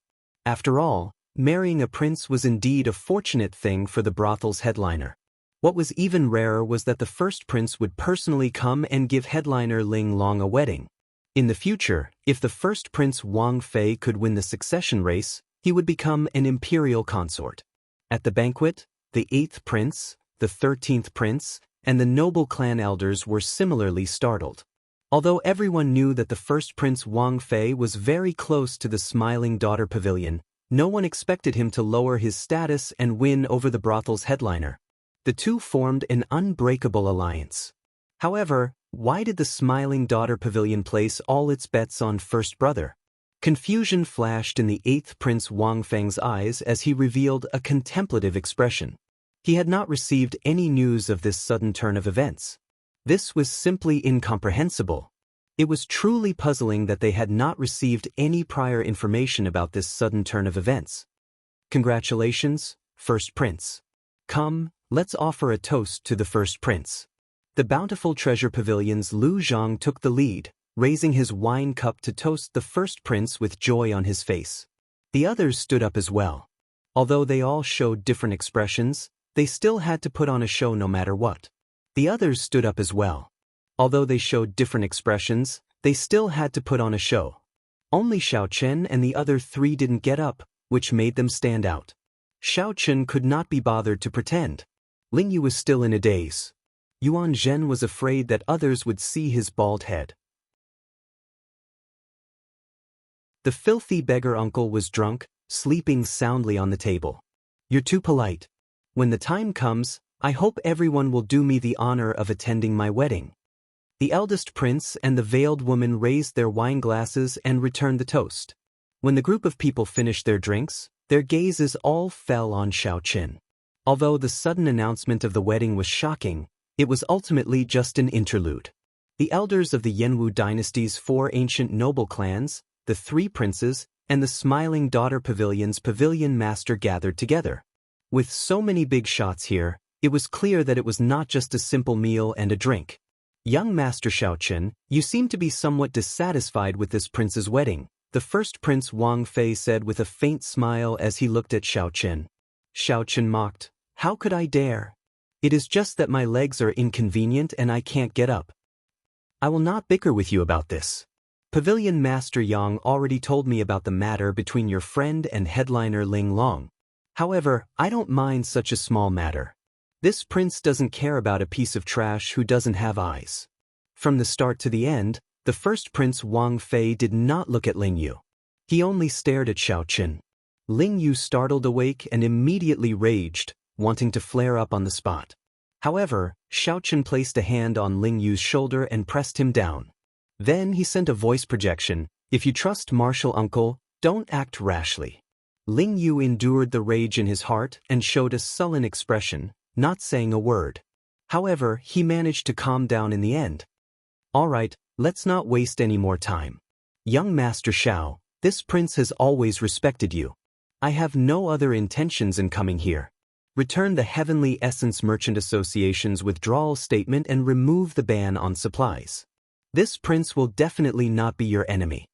After all, marrying a prince was indeed a fortunate thing for the brothel's headliner. What was even rarer was that the first prince would personally come and give headliner Ling Long a wedding. In the future, if the first prince Wang Fei could win the succession race, he would become an imperial consort. At the banquet, the 8th prince, the 13th prince, and the noble clan elders were similarly startled. Although everyone knew that the first prince Wang Fei was very close to the Smiling Daughter Pavilion, no one expected him to lower his status and win over the brothel's headliner. The two formed an unbreakable alliance. However, why did the Smiling Daughter Pavilion place all its bets on first brother? Confusion flashed in the 8th Prince Wang Feng's eyes as he revealed a contemplative expression. He had not received any news of this sudden turn of events. This was simply incomprehensible. It was truly puzzling that they had not received any prior information about this sudden turn of events. Congratulations, first prince. Come, let's offer a toast to the first prince. The bountiful treasure pavilion's Lu Zhang took the lead, raising his wine cup to toast the first prince with joy on his face. The others stood up as well. Although they all showed different expressions, they still had to put on a show no matter what. The others stood up as well. Although they showed different expressions, they still had to put on a show. Only Xiao Chen and the other three didn't get up, which made them stand out. Xiao Chen could not be bothered to pretend. Ling Yu was still in a daze. Yuan Zhen was afraid that others would see his bald head. The filthy beggar uncle was drunk, sleeping soundly on the table. You're too polite. When the time comes, I hope everyone will do me the honor of attending my wedding. The eldest prince and the veiled woman raised their wine glasses and returned the toast. When the group of people finished their drinks, their gazes all fell on Xiao Chen. Although the sudden announcement of the wedding was shocking, it was ultimately just an interlude. The elders of the Yenwu dynasty's 4 ancient noble clans, the 3 princes, and the Smiling Daughter Pavilion's pavilion master gathered together. With so many big shots here, it was clear that it was not just a simple meal and a drink. Young Master Xiaoqun, you seem to be somewhat dissatisfied with this prince's wedding, the first Prince Wang Fei said with a faint smile as he looked at Xiaoqun. Xiaoqun mocked, "How could I dare? It is just that my legs are inconvenient and I can't get up. I will not bicker with you about this. Pavilion Master Yang already told me about the matter between your friend and headliner Ling Long. However, I don't mind such a small matter. This prince doesn't care about a piece of trash who doesn't have eyes." From the start to the end, the first Prince Wang Fei did not look at Ling Yu. He only stared at Xiaoqun. Ling Yu startled awake and immediately raged, wanting to flare up on the spot. However, Xiaoqun placed a hand on Ling Yu's shoulder and pressed him down. Then he sent a voice projection, "If you trust Martial Uncle, don't act rashly." Ling Yu endured the rage in his heart and showed a sullen expression, not saying a word. However, he managed to calm down in the end. "All right, let's not waste any more time. Young Master Xiao, this prince has always respected you. I have no other intentions in coming here. Return the Heavenly Essence Merchant Association's withdrawal statement and remove the ban on supplies. This prince will definitely not be your enemy.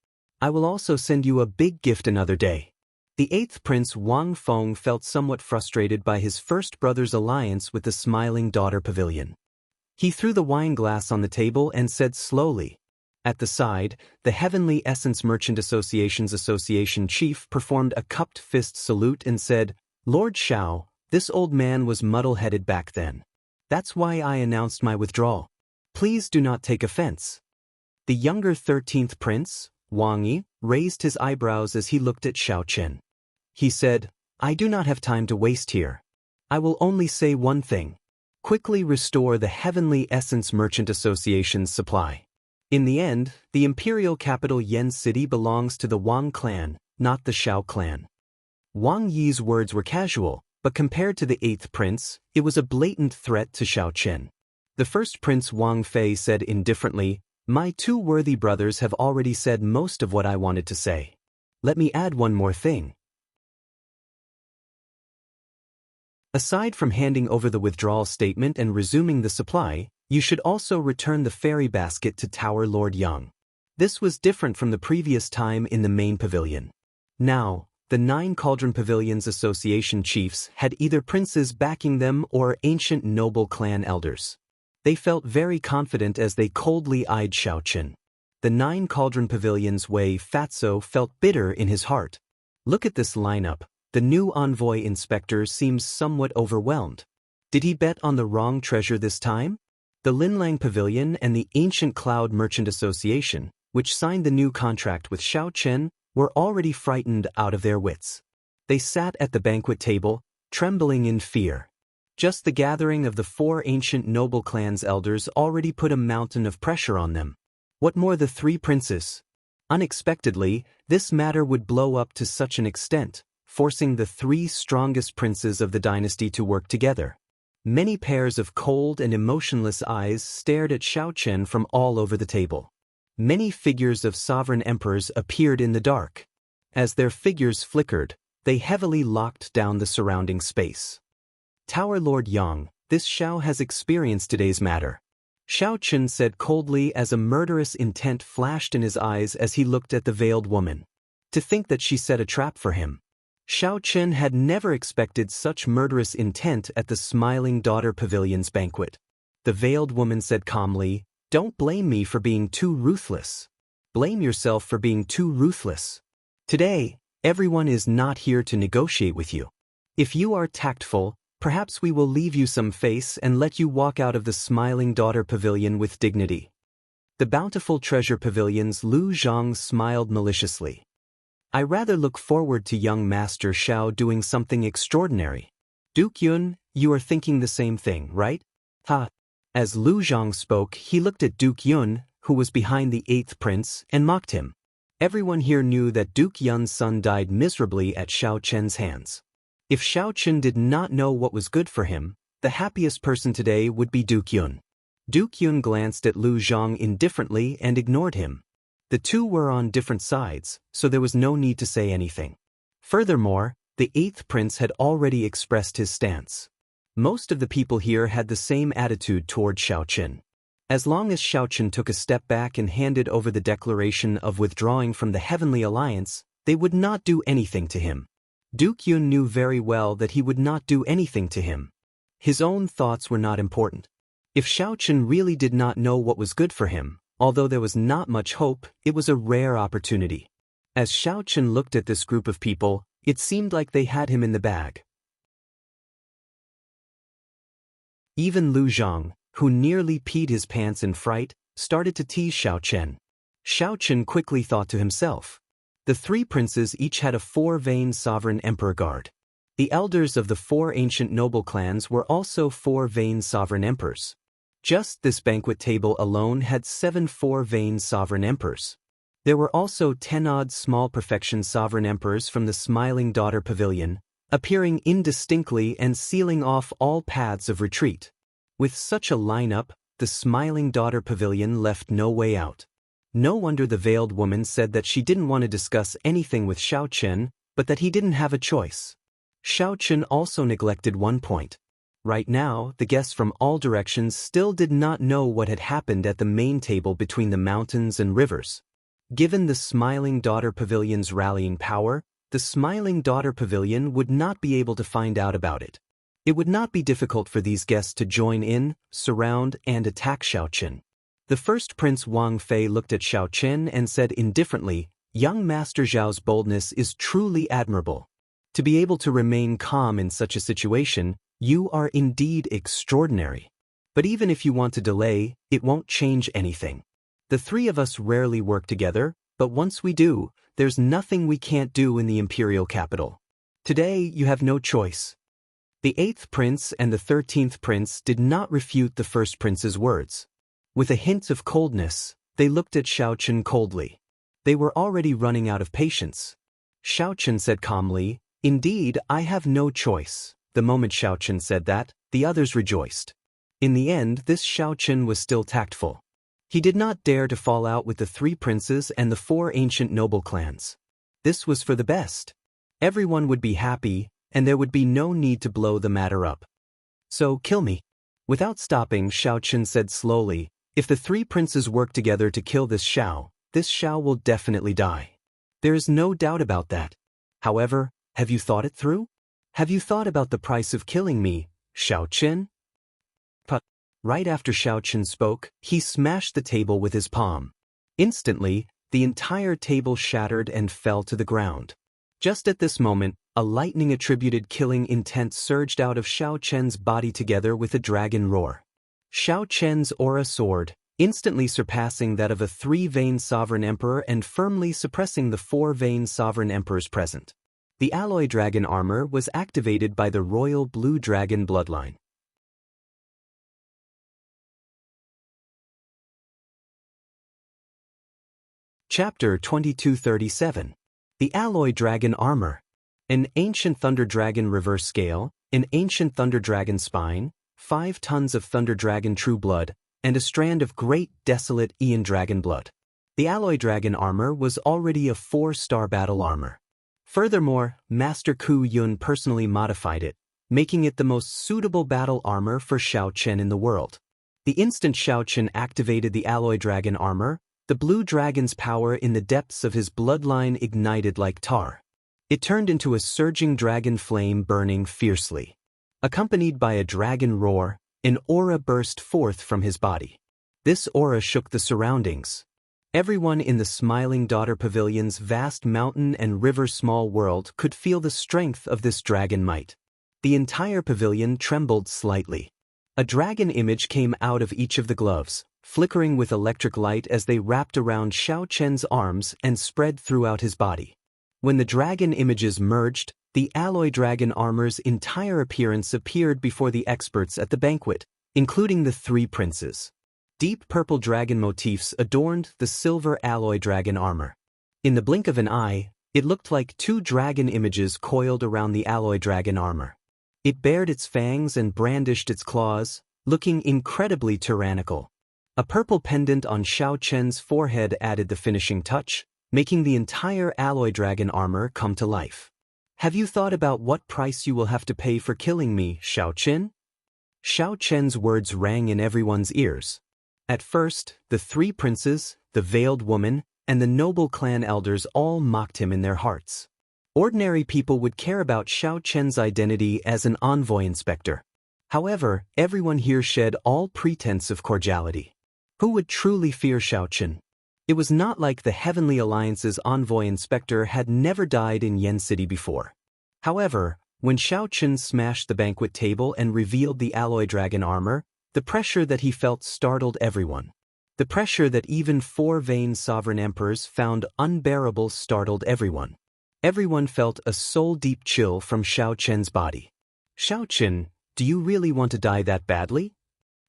I will also send you a big gift another day." The 8th Prince Wang Feng felt somewhat frustrated by his first brother's alliance with the Smiling Daughter Pavilion. He threw the wine glass on the table and said slowly. At the side, the Heavenly Essence Merchant Association's association chief performed a cupped fist salute and said, "Lord Xiao, this old man was muddle-headed back then. That's why I announced my withdrawal. Please do not take offense." The younger 13th Prince, Wang Yi, raised his eyebrows as he looked at Xiaoqun. He said, "I do not have time to waste here. I will only say one thing. Quickly restore the Heavenly Essence Merchant Association's supply." In the end, the imperial capital Yen City belongs to the Wang clan, not the Xiao clan. Wang Yi's words were casual, but compared to the 8th prince, it was a blatant threat to Xiaoqun. The first Prince Wang Fei said indifferently, "My 2 worthy brothers have already said most of what I wanted to say. Let me add one more thing. Aside from handing over the withdrawal statement and resuming the supply, you should also return the fairy basket to Tower Lord Yang. This was different from the previous time in the main pavilion. Now, the 9 Cauldron Pavilions Association chiefs had either princes backing them or ancient noble clan elders. They felt very confident as they coldly eyed Xiaoqun. The 9 Cauldron Pavilions Wei Fatso felt bitter in his heart. Look at this lineup. The new envoy inspector seems somewhat overwhelmed. Did he bet on the wrong treasure this time? The Linlang Pavilion and the Ancient Cloud Merchant Association, which signed the new contract with Xiaoqun, were already frightened out of their wits. They sat at the banquet table, trembling in fear. Just the gathering of the 4 ancient noble clans' elders already put a mountain of pressure on them. What more the 3 princes? Unexpectedly, this matter would blow up to such an extent, forcing the 3 strongest princes of the dynasty to work together. Many pairs of cold and emotionless eyes stared at Xiaoqun from all over the table. Many figures of sovereign emperors appeared in the dark. As their figures flickered, they heavily locked down the surrounding space. "Tower Lord Yang, this Xiao has experienced today's matter," Xiaoqun said coldly as a murderous intent flashed in his eyes as he looked at the veiled woman. To think that she set a trap for him. Xiaoqun had never expected such murderous intent at the Smiling Daughter Pavilion's banquet. The veiled woman said calmly, "Don't blame me for being too ruthless. Blame yourself for being too ruthless. Today, everyone is not here to negotiate with you. If you are tactful, perhaps we will leave you some face and let you walk out of the Smiling Daughter Pavilion with dignity." The Bountiful Treasure Pavilion's Lu Zhang smiled maliciously. "I rather look forward to young Master Xiao doing something extraordinary. Duke Yun, you are thinking the same thing, right?" Ha! As Lu Zhang spoke, he looked at Duke Yun, who was behind the 8th prince, and mocked him. Everyone here knew that Duke Yun's son died miserably at Xiaoqun's hands. If Xiao Qun did not know what was good for him, the happiest person today would be Duke Yun. Duke Yun glanced at Lu Zhang indifferently and ignored him. The two were on different sides, so there was no need to say anything. Furthermore, the eighth prince had already expressed his stance. Most of the people here had the same attitude toward Xiao Qun. As long as Xiao Qun took a step back and handed over the declaration of withdrawing from the Heavenly Alliance, they would not do anything to him. Duke Yun knew very well that he would not do anything to him. His own thoughts were not important. If Xiao Qun really did not know what was good for him, although there was not much hope, it was a rare opportunity. As Xiao Qun looked at this group of people, it seemed like they had him in the bag. Even Lu Zhang, who nearly peed his pants in fright, started to tease Xiao Qun. Xiao Qun quickly thought to himself. The three princes each had a four-vein sovereign emperor guard. The elders of the four ancient noble clans were also four-vein sovereign emperors. Just this banquet table alone had 7 four-vein sovereign emperors. There were also 10-odd small perfection sovereign emperors from the Smiling Daughter Pavilion, appearing indistinctly and sealing off all paths of retreat. With such a lineup, the Smiling Daughter Pavilion left no way out. No wonder the veiled woman said that she didn't want to discuss anything with Xiao Qun, but that he didn't have a choice. Xiao Qun also neglected one point. Right now, the guests from all directions still did not know what had happened at the main table between the mountains and rivers. Given the Smiling Daughter Pavilion's rallying power, the Smiling Daughter Pavilion would not be able to find out about it. It would not be difficult for these guests to join in, surround, and attack Xiao Qun. The first Prince Wang Fei looked at Xiao Qun and said indifferently, "Young Master Zhao's boldness is truly admirable. To be able to remain calm in such a situation, you are indeed extraordinary. But even if you want to delay, it won't change anything. The three of us rarely work together, but once we do, there's nothing we can't do in the imperial capital. Today, you have no choice." The 8th prince and the 13th prince did not refute the first prince's words. With a hint of coldness, they looked at Xiao Qun coldly. They were already running out of patience. Xiao Qun said calmly, "Indeed, I have no choice." The moment Xiao Qun said that, the others rejoiced. In the end, this Xiao Qun was still tactful. He did not dare to fall out with the 3 princes and the 4 ancient noble clans. This was for the best. Everyone would be happy, and there would be no need to blow the matter up. "So, kill me." Without stopping, Xiao Qun said slowly, "If the 3 princes work together to kill this Xiao will definitely die. There is no doubt about that. However, have you thought it through? Have you thought about the price of killing me, Xiao Qun?" Right after Xiao Qun spoke, he smashed the table with his palm. Instantly, the entire table shattered and fell to the ground. Just at this moment, a lightning-attributed killing intent surged out of Xiao Qun's body together with a dragon roar. Xiao Qun's aura soared, instantly surpassing that of a 3-vein sovereign emperor and firmly suppressing the 4-vein sovereign emperors present. The alloy dragon armor was activated by the royal blue dragon bloodline. Chapter 2237. The Alloy Dragon Armor. An ancient Thunder Dragon reverse scale, an ancient Thunder Dragon spine, 5 tons of Thunder Dragon true blood, and a strand of great desolate Aeon Dragon blood. The Alloy Dragon armor was already a 4-star battle armor. Furthermore, Master Ku Yun personally modified it, making it the most suitable battle armor for Xiao Qun in the world. The instant Xiao Qun activated the Alloy Dragon armor, the blue dragon's power in the depths of his bloodline ignited like tar. It turned into a surging dragon flame burning fiercely. Accompanied by a dragon roar, an aura burst forth from his body. This aura shook the surroundings. Everyone in the Smiling Daughter Pavilion's vast mountain and river small world could feel the strength of this dragon might. The entire pavilion trembled slightly. A dragon image came out of each of the gloves, flickering with electric light as they wrapped around Xiao Qun's arms and spread throughout his body. When the dragon images merged, the alloy dragon armor's entire appearance appeared before the experts at the banquet, including the 3 princes. Deep purple dragon motifs adorned the silver alloy dragon armor. In the blink of an eye, It looked like two dragon images coiled around the alloy dragon armor. It bared its fangs and brandished its claws, looking incredibly tyrannical. A purple pendant on Xiao Chen's forehead added the finishing touch, making the entire alloy dragon armor come to life. Have you thought about what price you will have to pay for killing me, Xiao Chen? Xiao Chen's words rang in everyone's ears. At first, the three princes, the veiled woman, and the noble clan elders all mocked him in their hearts. Ordinary people would care about Xiao Chen's identity as an envoy inspector. However, everyone here shed all pretense of cordiality. Who would truly fear Xiao Chen? It was not like the Heavenly Alliance's envoy inspector had never died in Yen City before. However, when Xiao Chen smashed the banquet table and revealed the alloy dragon armor, the pressure that he felt startled everyone. The pressure that even four vain sovereign emperors found unbearable startled everyone. Everyone felt a soul-deep chill from Xiao Chen's body. Xiao Chen, do you really want to die that badly?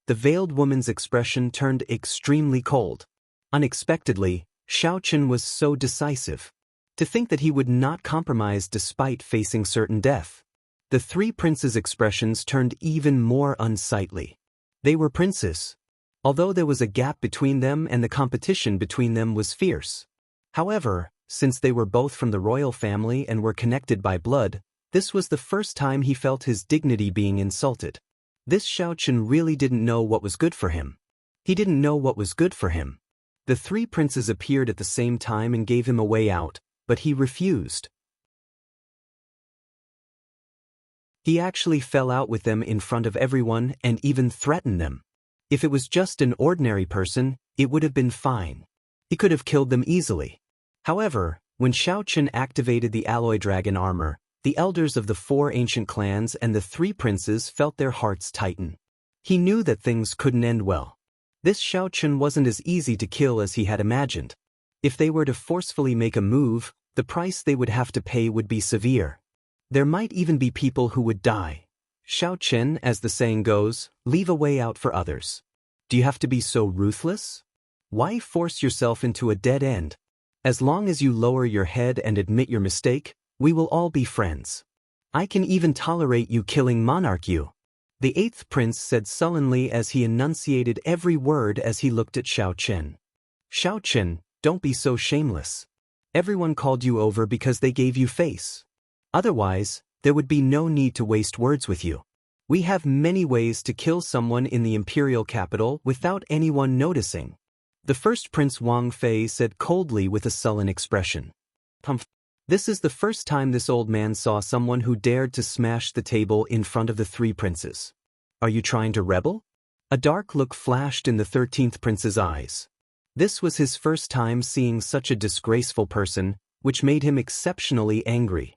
The veiled woman's expression turned extremely cold. Unexpectedly, Xiao Chen was so decisive. To think that he would not compromise despite facing certain death. The three princes' expressions turned even more unsightly. They were princes. Although there was a gap between them and the competition between them was fierce. However, since they were both from the royal family and were connected by blood, this was the first time he felt his dignity being insulted. This Xiao Chen really didn't know what was good for him. He didn't know what was good for him. The three princes appeared at the same time and gave him a way out, but he refused. He actually fell out with them in front of everyone and even threatened them. If it was just an ordinary person, it would have been fine. He could have killed them easily. However, when Xiao Chen activated the alloy dragon armor, the elders of the four ancient clans and the three princes felt their hearts tighten. He knew that things couldn't end well. This Xiao Chen wasn't as easy to kill as he had imagined. If they were to forcefully make a move, the price they would have to pay would be severe. There might even be people who would die. Xiao Chen, as the saying goes, leave a way out for others. Do you have to be so ruthless? Why force yourself into a dead end? As long as you lower your head and admit your mistake, we will all be friends. I can even tolerate you killing Monarch you. The eighth prince said sullenly as he enunciated every word as he looked at Xiao Chen. Xiao Chen, don't be so shameless. Everyone called you over because they gave you face. Otherwise, there would be no need to waste words with you. We have many ways to kill someone in the imperial capital without anyone noticing. The first Prince Wang Fei said coldly with a sullen expression. This is the first time this old man saw someone who dared to smash the table in front of the three princes. Are you trying to rebel? A dark look flashed in the 13th prince's eyes. This was his first time seeing such a disgraceful person, which made him exceptionally angry.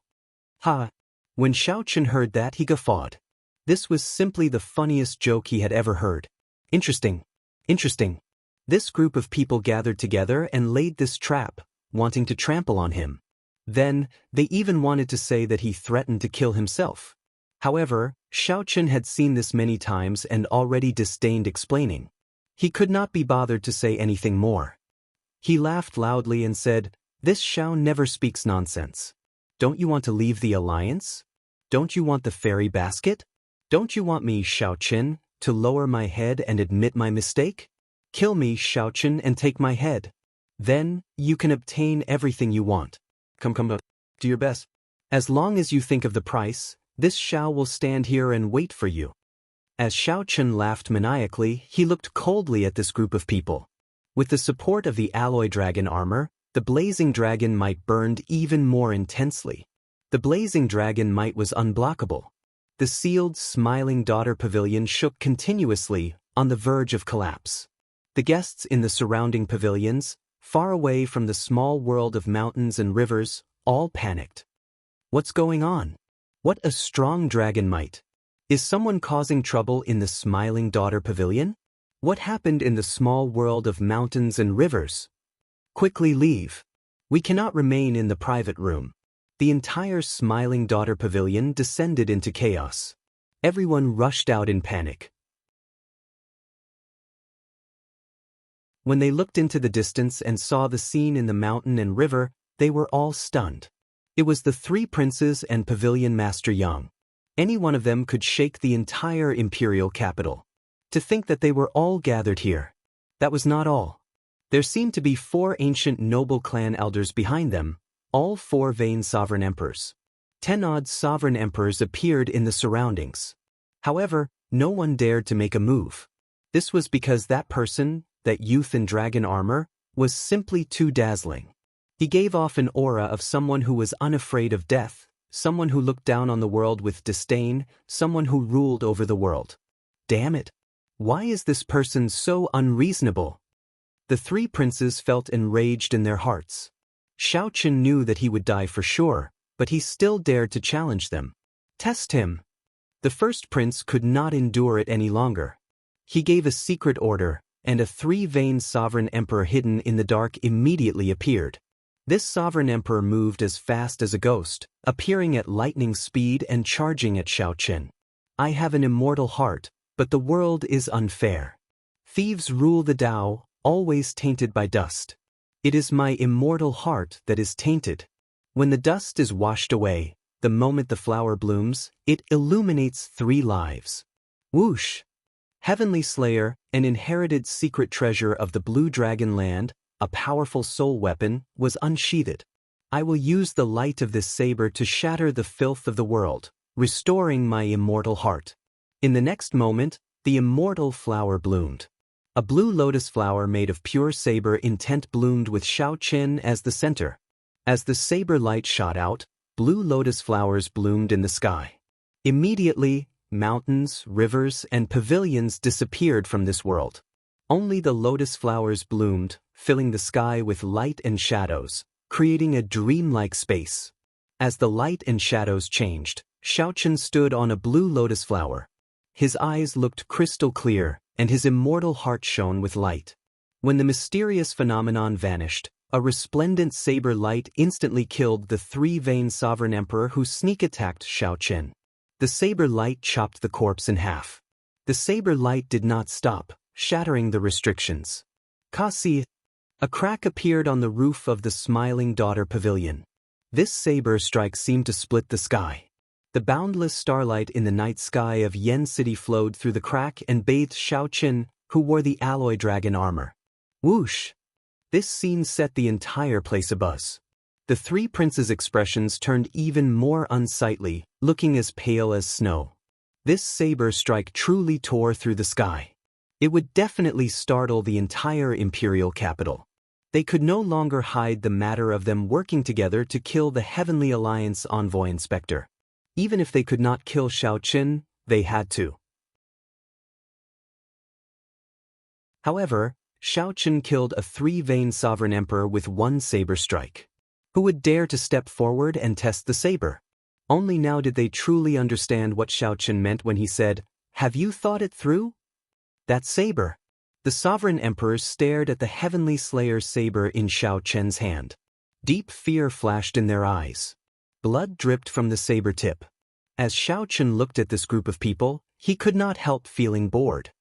Ha! When Xiao Chen heard that, he guffawed. This was simply the funniest joke he had ever heard. Interesting. Interesting. This group of people gathered together and laid this trap, wanting to trample on him. Then, they even wanted to say that he threatened to kill himself. However, Xiao Chen had seen this many times and already disdained explaining. He could not be bothered to say anything more. He laughed loudly and said, "This Xiao never speaks nonsense. Don't you want to leave the alliance? Don't you want the fairy basket? Don't you want me, Xiao Chen, to lower my head and admit my mistake? Kill me, Xiao Chen, and take my head. Then, you can obtain everything you want. Come, do your best. As long as you think of the price, this Xiao will stand here and wait for you." As Xiao Chen laughed maniacally, he looked coldly at this group of people. With the support of the alloy dragon armor, the blazing dragon might burned even more intensely. The blazing dragon might was unblockable. The sealed, smiling daughter pavilion shook continuously, on the verge of collapse. The guests in the surrounding pavilions, far away from the small world of mountains and rivers, all panicked. What's going on? What a strong dragon might! Is someone causing trouble in the smiling daughter pavilion? What happened in the small world of mountains and rivers? Quickly leave. We cannot remain in the private room. The entire smiling daughter pavilion descended into chaos. Everyone rushed out in panic. When they looked into the distance and saw the scene in the mountain and river, they were all stunned. It was the three princes and Pavilion Master Yang. Any one of them could shake the entire imperial capital. To think that they were all gathered here. That was not all. There seemed to be 4 ancient noble clan elders behind them, all 4 vain sovereign emperors. 10 odd sovereign emperors appeared in the surroundings. However, no one dared to make a move. This was because that person, that youth in dragon armor, was simply too dazzling. He gave off an aura of someone who was unafraid of death, someone who looked down on the world with disdain, someone who ruled over the world. Damn it! Why is this person so unreasonable? The 3 princes felt enraged in their hearts. Xiao Qin knew that he would die for sure, but he still dared to challenge them. Test him. The first prince could not endure it any longer. He gave a secret order, and a 3-vain sovereign emperor hidden in the dark immediately appeared. This sovereign emperor moved as fast as a ghost, appearing at lightning speed and charging at Xiao Qin. I have an immortal heart, but the world is unfair. Thieves rule the Tao, always tainted by dust. It is my immortal heart that is tainted. When the dust is washed away, the moment the flower blooms, it illuminates 3 lives. Whoosh! Heavenly Slayer, an inherited secret treasure of the Blue Dragon Land, a powerful soul weapon, was unsheathed. I will use the light of this saber to shatter the filth of the world, restoring my immortal heart. In the next moment, the immortal flower bloomed. A blue lotus flower made of pure saber intent bloomed with Xiao Qin as the center. As the saber light shot out, blue lotus flowers bloomed in the sky. Immediately, mountains, rivers, and pavilions disappeared from this world. Only the lotus flowers bloomed, filling the sky with light and shadows, creating a dreamlike space. As the light and shadows changed, Xiao Qin stood on a blue lotus flower. His eyes looked crystal clear, and his immortal heart shone with light. When the mysterious phenomenon vanished, a resplendent saber light instantly killed the 3-vain sovereign emperor who sneak-attacked Xiao Qin. The saber light chopped the corpse in half. The saber light did not stop, shattering the restrictions. Kasi. A crack appeared on the roof of the Smiling Daughter Pavilion. This saber strike seemed to split the sky. The boundless starlight in the night sky of Yen City flowed through the crack and bathed Xiao Qin, who wore the alloy dragon armor. Whoosh! This scene set the entire place abuzz. The 3 princes' expressions turned even more unsightly, looking as pale as snow. This saber strike truly tore through the sky. It would definitely startle the entire imperial capital. They could no longer hide the matter of them working together to kill the Heavenly Alliance envoy inspector. Even if they could not kill Xiao Qin, they had to. However, Xiao Qin killed a 3-vain sovereign emperor with 1 saber strike. Who would dare to step forward and test the saber? Only now did they truly understand what Xiao Qin meant when he said, "Have you thought it through?" That saber. The sovereign emperors stared at the Heavenly Slayer's saber in Xiao Qin's hand. Deep fear flashed in their eyes. Blood dripped from the saber tip. As Xiao Qin looked at this group of people, he could not help feeling bored.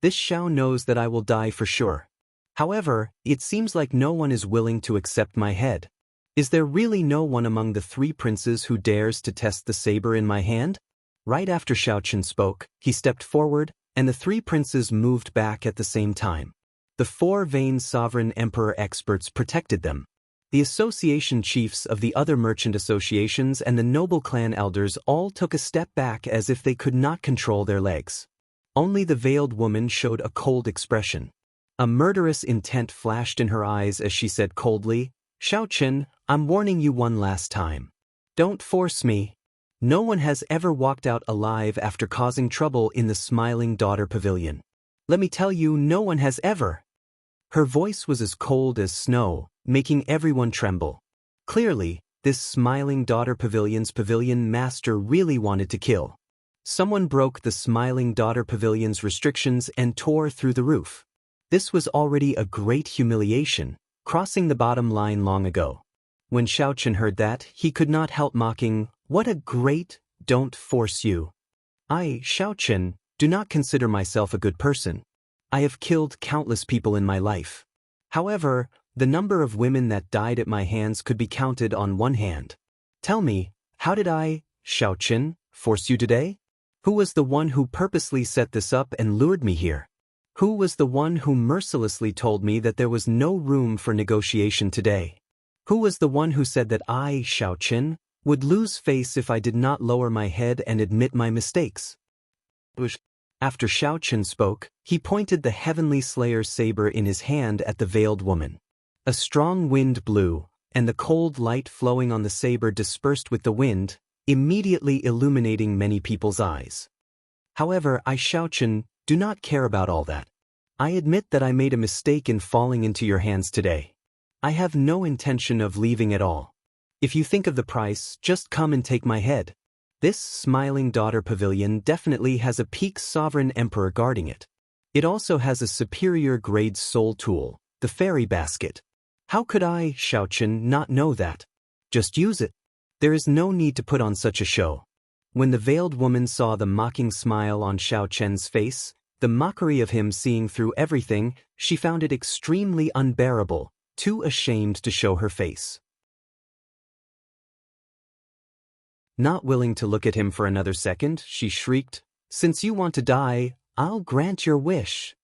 This Xiao knows that I will die for sure. However, it seems like no one is willing to accept my head. Is there really no one among the 3 princes who dares to test the saber in my hand? Right after Xiao Qin spoke, he stepped forward, and the 3 princes moved back at the same time. The 4-vain sovereign emperor experts protected them. The association chiefs of the other merchant associations and the noble clan elders all took a step back as if they could not control their legs. Only the veiled woman showed a cold expression. A murderous intent flashed in her eyes as she said coldly, "Xiao Qin, I'm warning you one last time. Don't force me. No one has ever walked out alive after causing trouble in the Smiling Daughter Pavilion. Let me tell you, no one has ever." Her voice was as cold as snow, making everyone tremble. Clearly, this Smiling Daughter Pavilion's pavilion master really wanted to kill. Someone broke the Smiling Daughter Pavilion's restrictions and tore through the roof. This was already a great humiliation, crossing the bottom line long ago. When Xiao Qin heard that, he could not help mocking, "What a great, don't force you. I, Xiao Qin, do not consider myself a good person. I have killed countless people in my life. However, the number of women that died at my hands could be counted on one hand. Tell me, how did I, Xiao Qin, force you today? Who was the one who purposely set this up and lured me here? Who was the one who mercilessly told me that there was no room for negotiation today? Who was the one who said that I, Xiao Qin, would lose face if I did not lower my head and admit my mistakes? After Xiao Qin spoke, he pointed the heavenly slayer's saber in his hand at the veiled woman. A strong wind blew, and the cold light flowing on the saber dispersed with the wind, immediately illuminating many people's eyes. However, I, Xiao Qin, do not care about all that. I admit that I made a mistake in falling into your hands today. I have no intention of leaving at all. If you think of the price, just come and take my head. This smiling daughter pavilion definitely has a peak sovereign emperor guarding it. It also has a superior grade soul tool, the fairy basket. How could I, Xiao Qin, not know that? Just use it. There is no need to put on such a show. When the veiled woman saw the mocking smile on Xiao Qin's face, the mockery of him seeing through everything, she found it extremely unbearable, too ashamed to show her face. Not willing to look at him for another second, she shrieked, "Since you want to die, I'll grant your wish.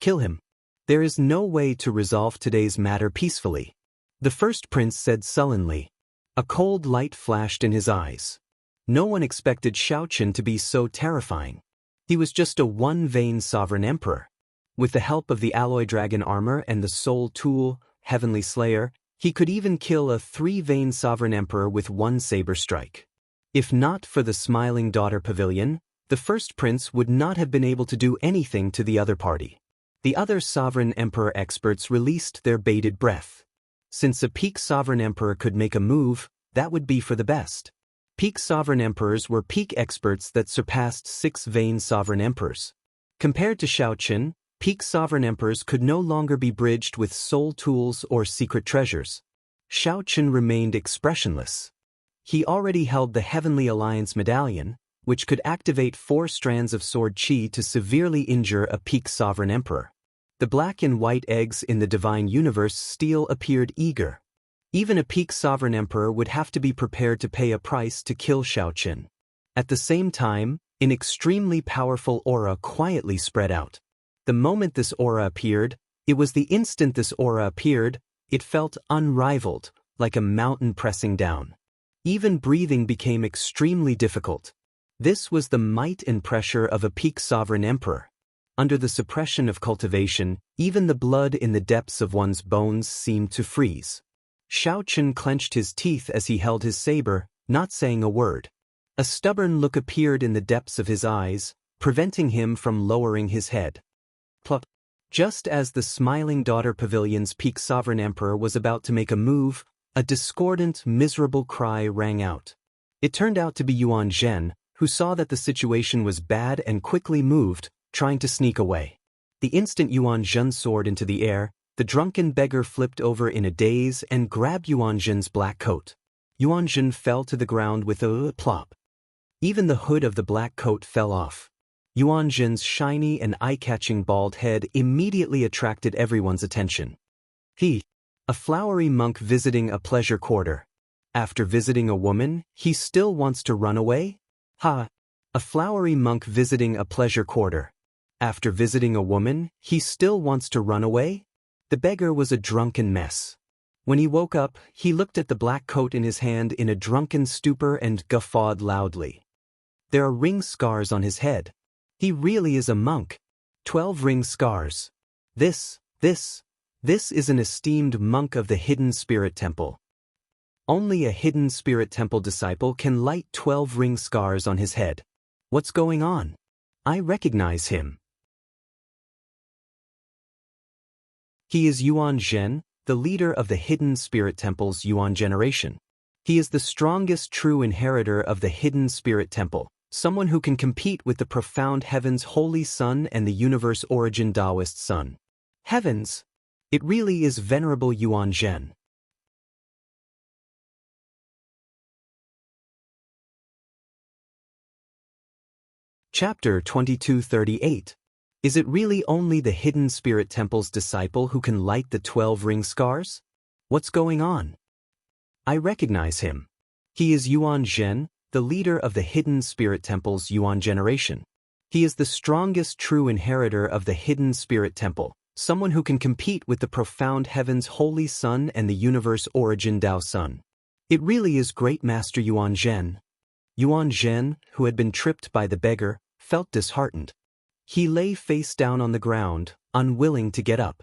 Kill him. There is no way to resolve today's matter peacefully." The first prince said sullenly. A cold light flashed in his eyes. No one expected Xiao Qin to be so terrifying. He was just a one-vein sovereign emperor. With the help of the alloy dragon armor and the soul tool, Heavenly Slayer, he could even kill a three-vein sovereign emperor with one saber strike. If not for the smiling daughter pavilion, the first prince would not have been able to do anything to the other party. The other sovereign emperor experts released their bated breath. Since a peak sovereign emperor could make a move, that would be for the best. Peak sovereign emperors were peak experts that surpassed six-vein sovereign emperors. Compared to Xiao Qin, peak sovereign emperors could no longer be bridged with soul tools or secret treasures. Xiao Qin remained expressionless. He already held the Heavenly Alliance medallion, which could activate 4 strands of sword chi to severely injure a peak sovereign emperor. The black and white eggs in the divine universe still appeared eager. Even a peak sovereign emperor would have to be prepared to pay a price to kill Xiao Qin. At the same time, an extremely powerful aura quietly spread out. The moment this aura appeared, it was the instant this aura appeared, it felt unrivaled, like a mountain pressing down. Even breathing became extremely difficult. This was the might and pressure of a peak sovereign emperor. Under the suppression of cultivation, even the blood in the depths of one's bones seemed to freeze. Xiao Qin clenched his teeth as he held his saber, not saying a word. A stubborn look appeared in the depths of his eyes, preventing him from lowering his head. Plop. Just as the smiling daughter pavilion's peak sovereign emperor was about to make a move, a discordant, miserable cry rang out. It turned out to be Yuan Zhen, who saw that the situation was bad and quickly moved, trying to sneak away. The instant Yuan Zhen soared into the air, the drunken beggar flipped over in a daze and grabbed Yuan Zhen's black coat. Yuan Zhen fell to the ground with a plop. Even the hood of the black coat fell off. Yuan Zhen's shiny and eye-catching bald head immediately attracted everyone's attention. A flowery monk visiting a pleasure quarter. After visiting a woman, he still wants to run away? A flowery monk visiting a pleasure quarter. After visiting a woman, he still wants to run away? The beggar was a drunken mess. When he woke up, he looked at the black coat in his hand in a drunken stupor and guffawed loudly. There are ring scars on his head. He really is a monk. 12 ring scars. This is an esteemed monk of the Hidden Spirit Temple. Only a Hidden Spirit Temple disciple can light 12 ring scars on his head. What's going on? I recognize him. He is Yuan Zhen, the leader of the Hidden Spirit Temple's Yuan generation. He is the strongest true inheritor of the Hidden Spirit Temple, someone who can compete with the profound heavens Holy Sun and the universe origin Taoist Sun. Heavens! It really is Venerable Yuan Zhen. Chapter 2238. Is it really only the Hidden Spirit Temple's disciple who can light the 12 ring scars? What's going on? I recognize him. He is Yuan Zhen, the leader of the Hidden Spirit Temple's Yuan generation. He is the strongest true inheritor of the Hidden Spirit Temple, someone who can compete with the profound heaven's holy sun and the universe origin Tao Sun. It really is great Master Yuan Zhen. Yuan Zhen, who had been tripped by the beggar, felt disheartened. He lay face down on the ground, unwilling to get up.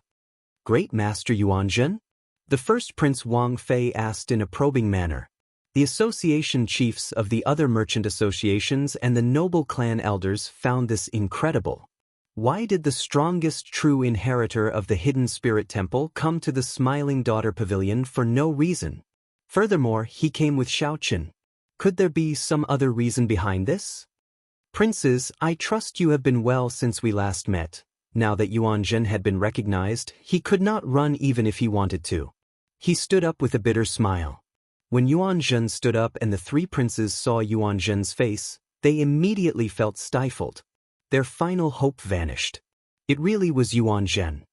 Great Master Yuan Zhen? The first Prince Wang Fei asked in a probing manner. The association chiefs of the other merchant associations and the noble clan elders found this incredible. Why did the strongest true inheritor of the Hidden Spirit Temple come to the Smiling Daughter Pavilion for no reason? Furthermore, he came with Xiaoqin. Could there be some other reason behind this? Princes, I trust you have been well since we last met. Now that Yuan Zhen had been recognized, he could not run even if he wanted to. He stood up with a bitter smile. When Yuan Zhen stood up and the three princes saw Yuan Zhen's face, they immediately felt stifled. Their final hope vanished. It really was Yuan Zhen.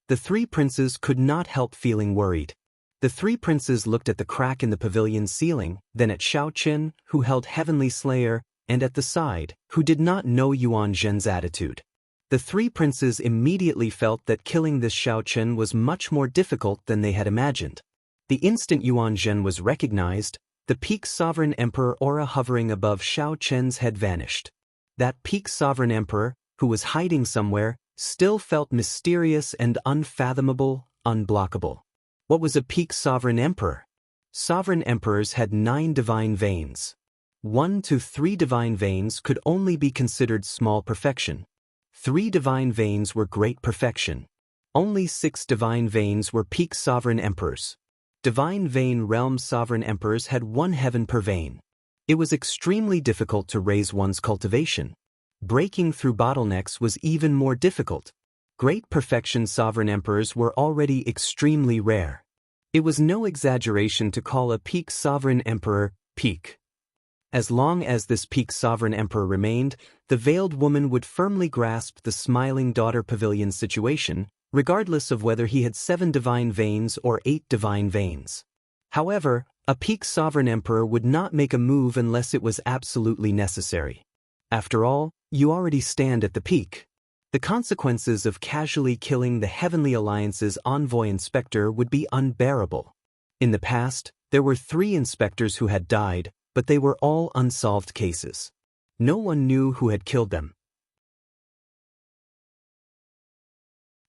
The three princes could not help feeling worried. The three princes looked at the crack in the pavilion's ceiling, then at Xiaoqin, who held Heavenly Slayer, and at the side, who did not know Yuan Zhen's attitude. The three princes immediately felt that killing this Xiaoqin was much more difficult than they had imagined. The instant Yuan Zhen was recognized, the peak sovereign emperor aura hovering above Xiaoqin's head vanished. That peak sovereign emperor, who was hiding somewhere, still felt mysterious and unfathomable, unblockable. What was a peak sovereign emperor? Sovereign emperors had 9 divine veins. 1 to 3 divine veins could only be considered small perfection. 3 divine veins were great perfection. Only 6 divine veins were peak sovereign emperors. Divine vein realm sovereign emperors had 1 heaven per vein. It was extremely difficult to raise one's cultivation. Breaking through bottlenecks was even more difficult. Great perfection sovereign emperors were already extremely rare. It was no exaggeration to call a peak sovereign emperor peak. As long as this peak sovereign emperor remained, the veiled woman would firmly grasp the Smiling Daughter Pavilion situation, regardless of whether he had 7 divine veins or 8 divine veins. However, a peak sovereign emperor would not make a move unless it was absolutely necessary. After all, you already stand at the peak. The consequences of casually killing the Heavenly Alliance's envoy inspector would be unbearable. In the past, there were 3 inspectors who had died, but they were all unsolved cases. No one knew who had killed them.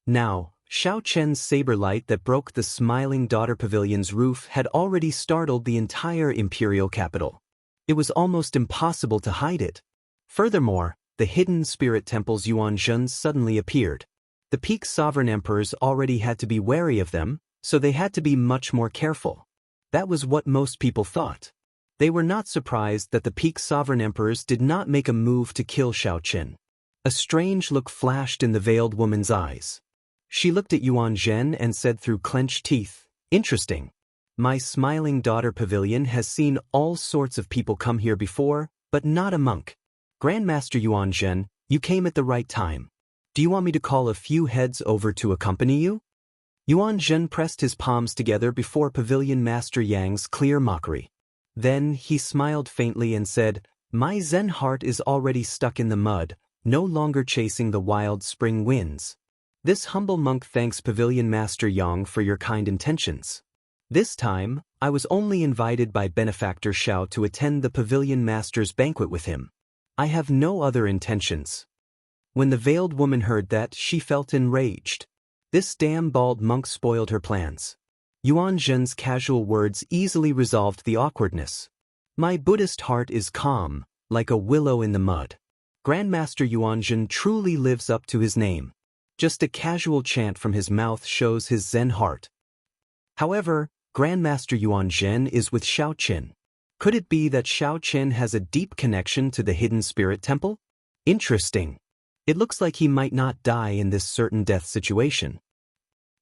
Now, Xiaoqin's saber light that broke the Smiling Daughter Pavilion's roof had already startled the entire imperial capital. It was almost impossible to hide it. Furthermore, the Hidden Spirit Temple's Yuan Zhen suddenly appeared. The peak sovereign emperors already had to be wary of them, so they had to be much more careful. That was what most people thought. They were not surprised that the peak sovereign emperors did not make a move to kill Xiaoqin. A strange look flashed in the veiled woman's eyes. She looked at Yuan Zhen and said through clenched teeth, "Interesting. My Smiling Daughter Pavilion has seen all sorts of people come here before, but not a monk. Grandmaster Yuan Zhen, you came at the right time. Do you want me to call a few heads over to accompany you?" Yuan Zhen pressed his palms together before Pavilion Master Yang's clear mockery. Then he smiled faintly and said, "My Zen heart is already stuck in the mud, no longer chasing the wild spring winds. This humble monk thanks Pavilion Master Yang for your kind intentions. This time, I was only invited by Benefactor Xiao to attend the Pavilion Master's banquet with him. I have no other intentions." When the veiled woman heard that, she felt enraged. This damn bald monk spoiled her plans. Yuan Zhen's casual words easily resolved the awkwardness. "My Buddhist heart is calm, like a willow in the mud. Grandmaster Yuan Zhen truly lives up to his name. Just a casual chant from his mouth shows his Zen heart. However, Grandmaster Yuan Zhen is with Xiaoqin. Could it be that Xiaoqin has a deep connection to the Hidden Spirit Temple? Interesting. It looks like he might not die in this certain death situation.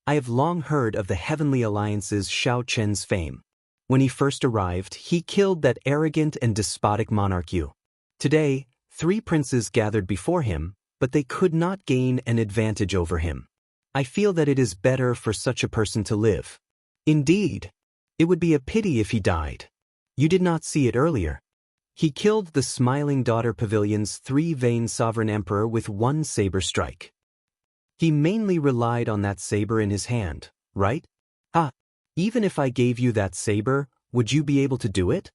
I have long heard of the Heavenly Alliance's Xiaoqin's fame. When he first arrived, he killed that arrogant and despotic monarch Yu. Today, 3 princes gathered before him, but they could not gain an advantage over him. I feel that it is better for such a person to live. Indeed, it would be a pity if he died." You did not see it earlier. He killed the Smiling Daughter Pavilion's 3-vein sovereign emperor with one saber strike. He mainly relied on that saber in his hand, right? Even if I gave you that saber, would you be able to do it?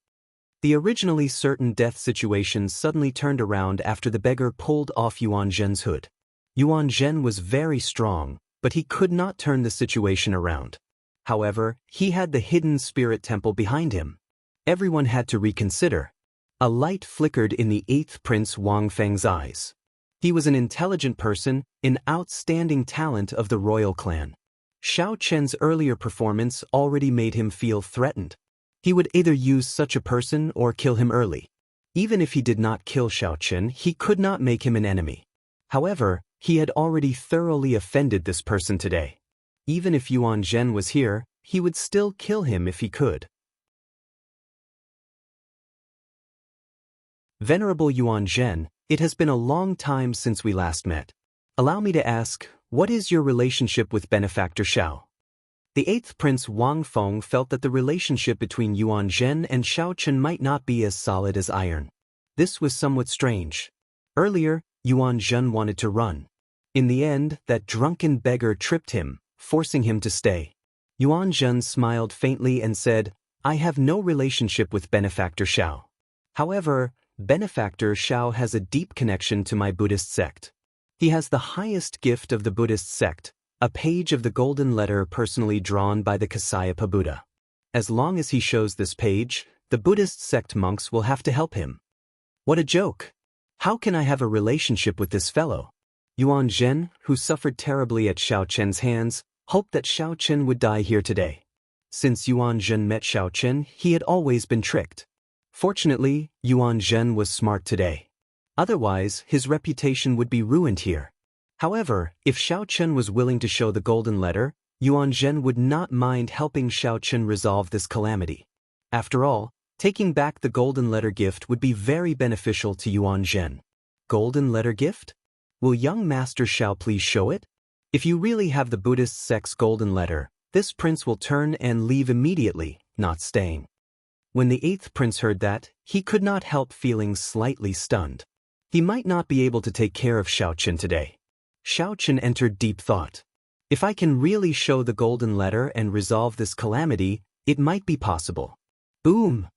The originally certain death situation suddenly turned around after the beggar pulled off Yuan Zhen's hood. Yuan Zhen was very strong, but he could not turn the situation around. However, he had the hidden spirit temple behind him. Everyone had to reconsider. A light flickered in the 8th Prince Wang Feng's eyes. He was an intelligent person, an outstanding talent of the royal clan. Xiao Chen's earlier performance already made him feel threatened. He would either use such a person or kill him early. Even if he did not kill Xiao Chen, he could not make him an enemy. However, he had already thoroughly offended this person today. Even if Yuan Zhen was here, he would still kill him if he could. Venerable Yuan Zhen, it has been a long time since we last met. Allow me to ask, what is your relationship with Benefactor Xiao? The 8th Prince Wang Feng felt that the relationship between Yuan Zhen and Xiao Chen might not be as solid as iron. This was somewhat strange. Earlier, Yuan Zhen wanted to run. In the end, that drunken beggar tripped him, forcing him to stay. Yuan Zhen smiled faintly and said, I have no relationship with Benefactor Xiao. However, Benefactor Xiao has a deep connection to my Buddhist sect. He has the highest gift of the Buddhist sect, a page of the golden letter personally drawn by the Kasyapa Buddha. As long as he shows this page, the Buddhist sect monks will have to help him. What a joke! How can I have a relationship with this fellow? Yuan Zhen, who suffered terribly at Xiao Chen's hands, hoped that Xiao Chen would die here today. Since Yuan Zhen met Xiao Chen, he had always been tricked. Fortunately, Yuan Zhen was smart today. Otherwise, his reputation would be ruined here. However, if Xiao Chen was willing to show the golden letter, Yuan Zhen would not mind helping Xiao Chen resolve this calamity. After all, taking back the golden letter gift would be very beneficial to Yuan Zhen. Golden letter gift? Will young Master Xiao please show it? If you really have the Buddhist sect's golden letter, this prince will turn and leave immediately, not staying. When the 8th prince heard that, he could not help feeling slightly stunned. He might not be able to take care of Xiao Chen today. Xiao Chen entered deep thought. If I can really show the golden letter and resolve this calamity, it might be possible. Boom!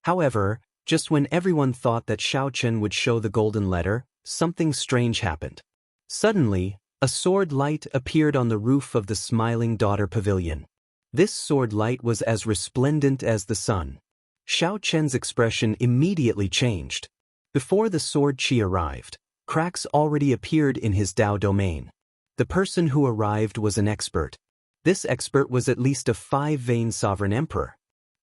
However, just when everyone thought that Xiao Chen would show the golden letter, something strange happened. Suddenly, a sword light appeared on the roof of the Smiling Daughter Pavilion. This sword light was as resplendent as the sun. Xiao Chen's expression immediately changed. Before the sword chi arrived, cracks already appeared in his Dao domain. The person who arrived was an expert. This expert was at least a 5-vein sovereign emperor.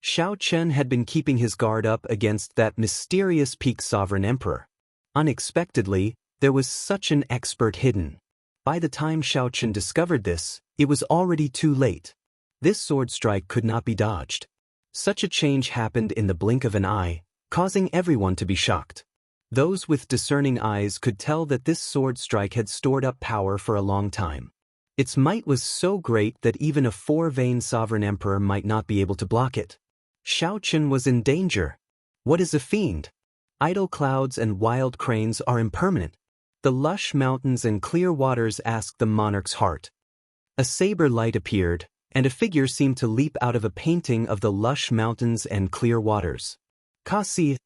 Xiao Chen had been keeping his guard up against that mysterious peak sovereign emperor. Unexpectedly, there was such an expert hidden. By the time Xiao Chen discovered this, it was already too late. This sword strike could not be dodged. Such a change happened in the blink of an eye, causing everyone to be shocked. Those with discerning eyes could tell that this sword strike had stored up power for a long time. Its might was so great that even a 4-vein sovereign emperor might not be able to block it. Xiao Chen was in danger. What is a fiend? Idle clouds and wild cranes are impermanent. The lush mountains and clear waters asked the monarch's heart. A saber light appeared, and a figure seemed to leap out of a painting of the lush mountains and clear waters. Kasi.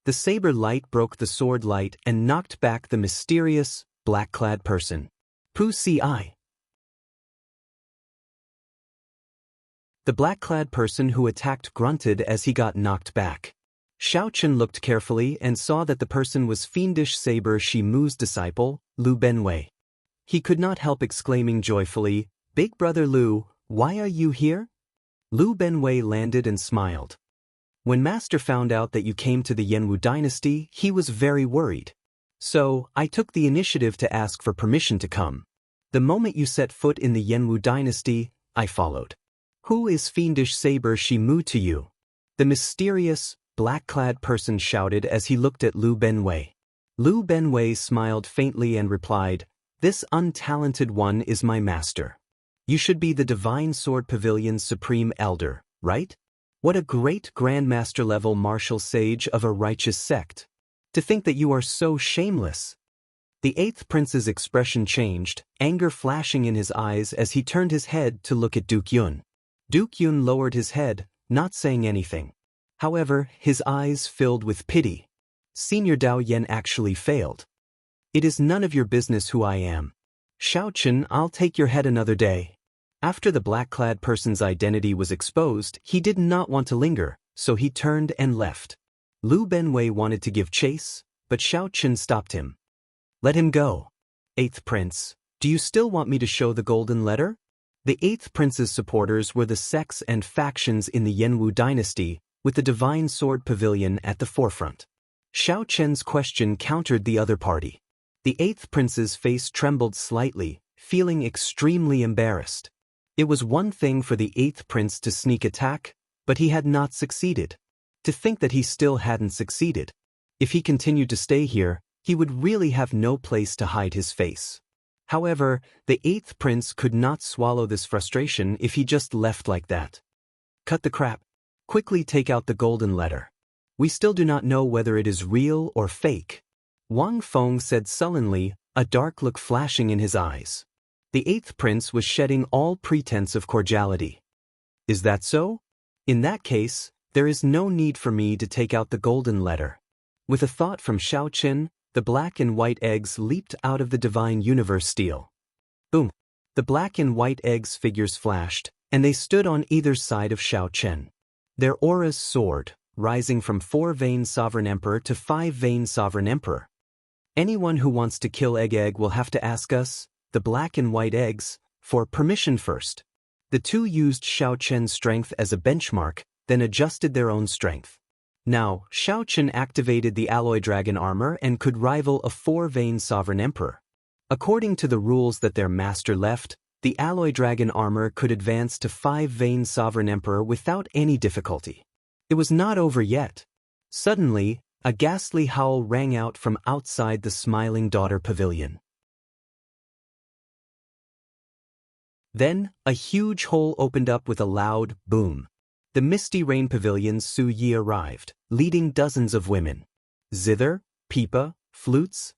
The saber light broke the sword light and knocked back the mysterious, black-clad person. Pu Si. The black-clad person who attacked grunted as he got knocked back. Xiao Chen looked carefully and saw that the person was fiendish saber Shi Mu's disciple, Lu Benwei. He could not help exclaiming joyfully, "Big brother Lu, why are you here?" Lu Benwei landed and smiled. When Master found out that you came to the Yanwu dynasty, he was very worried. So, I took the initiative to ask for permission to come. The moment you set foot in the Yanwu dynasty, I followed. Who is fiendish saber Shi Mu to you? The mysterious, black-clad person shouted as he looked at Lu Benwei. Lu Benwei smiled faintly and replied, "This untalented one is my master. You should be the Divine Sword Pavilion's supreme elder, right?" What a great grandmaster-level martial sage of a righteous sect. To think that you are so shameless. The eighth prince's expression changed, anger flashing in his eyes as he turned his head to look at Duke Yun. Duke Yun lowered his head, not saying anything. However, his eyes filled with pity. Senior Dao Yen actually failed. It is none of your business who I am. Xiao Chen, I'll take your head another day. After the black-clad person's identity was exposed, he did not want to linger, so he turned and left. Lu Benwei wanted to give chase, but Xiao Chen stopped him. Let him go. Eighth Prince, do you still want me to show the golden letter? The eighth prince's supporters were the sects and factions in the Yanwu dynasty, with the Divine Sword Pavilion at the forefront. Xiao Chen's question countered the other party. The eighth prince's face trembled slightly, feeling extremely embarrassed. It was one thing for the eighth prince to sneak attack, but he had not succeeded. To think that he still hadn't succeeded. If he continued to stay here, he would really have no place to hide his face. However, the eighth prince could not swallow this frustration if he just left like that. Cut the crap. Quickly take out the golden letter. We still do not know whether it is real or fake. Wang Feng said sullenly, a dark look flashing in his eyes. The eighth prince was shedding all pretense of cordiality. Is that so? In that case, there is no need for me to take out the golden letter. With a thought from Xiao Chen, the black and white eggs leaped out of the divine universe steel. Boom! The black and white eggs figures flashed, and they stood on either side of Xiao Chen. Their auras soared, rising from 4-vein sovereign emperor to 5-vein sovereign emperor. Anyone who wants to kill Egg will have to ask us, the black and white eggs, for permission first. The two used Xiao Chen's strength as a benchmark, then adjusted their own strength. Now, Xiao Chen activated the alloy dragon armor and could rival a 4-vein sovereign emperor. According to the rules that their master left, the alloy dragon armor could advance to 5-vein sovereign emperor without any difficulty. It was not over yet. Suddenly, a ghastly howl rang out from outside the Smiling Daughter Pavilion. Then, a huge hole opened up with a loud boom. The Misty Rain Pavilion's Su Yi arrived, leading dozens of women. Zither, pipa, flutes,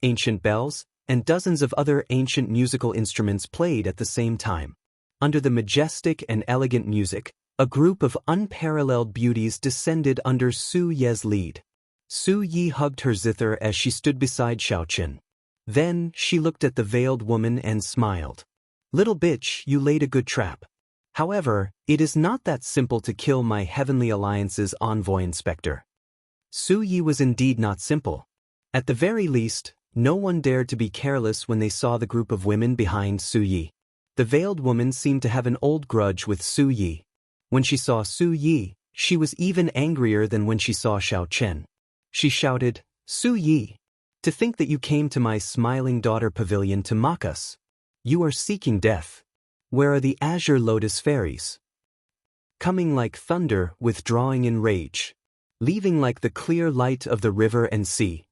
ancient bells, and dozens of other ancient musical instruments played at the same time. Under the majestic and elegant music, a group of unparalleled beauties descended under Su Ye's lead. Su Yi hugged her zither as she stood beside Xiao Chen. Then, she looked at the veiled woman and smiled. Little bitch, you laid a good trap. However, it is not that simple to kill my Heavenly Alliance's envoy inspector. Su Yi was indeed not simple. At the very least, no one dared to be careless when they saw the group of women behind Su Yi. The veiled woman seemed to have an old grudge with Su Yi. When she saw Su Yi, she was even angrier than when she saw Xiao Chen. She shouted, Su Yi! To think that you came to my Smiling Daughter Pavilion to mock us. You are seeking death. Where are the Azure Lotus Fairies? Coming like thunder, withdrawing in rage. Leaving like the clear light of the river and sea.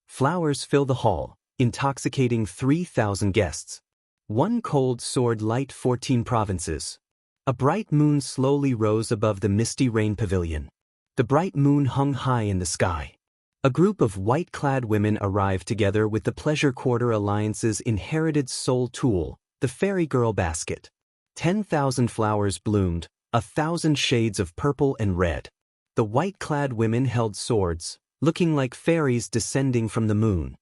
Flowers fill the hall, intoxicating 3,000 guests. One cold sword light 14 provinces. A bright moon slowly rose above the Misty Rain Pavilion. The bright moon hung high in the sky. A group of white-clad women arrived together with the Pleasure Quarter Alliance's inherited soul tool, the Fairy Girl Basket. 10,000 flowers bloomed, 1,000 shades of purple and red. The white-clad women held swords, looking like fairies descending from the moon.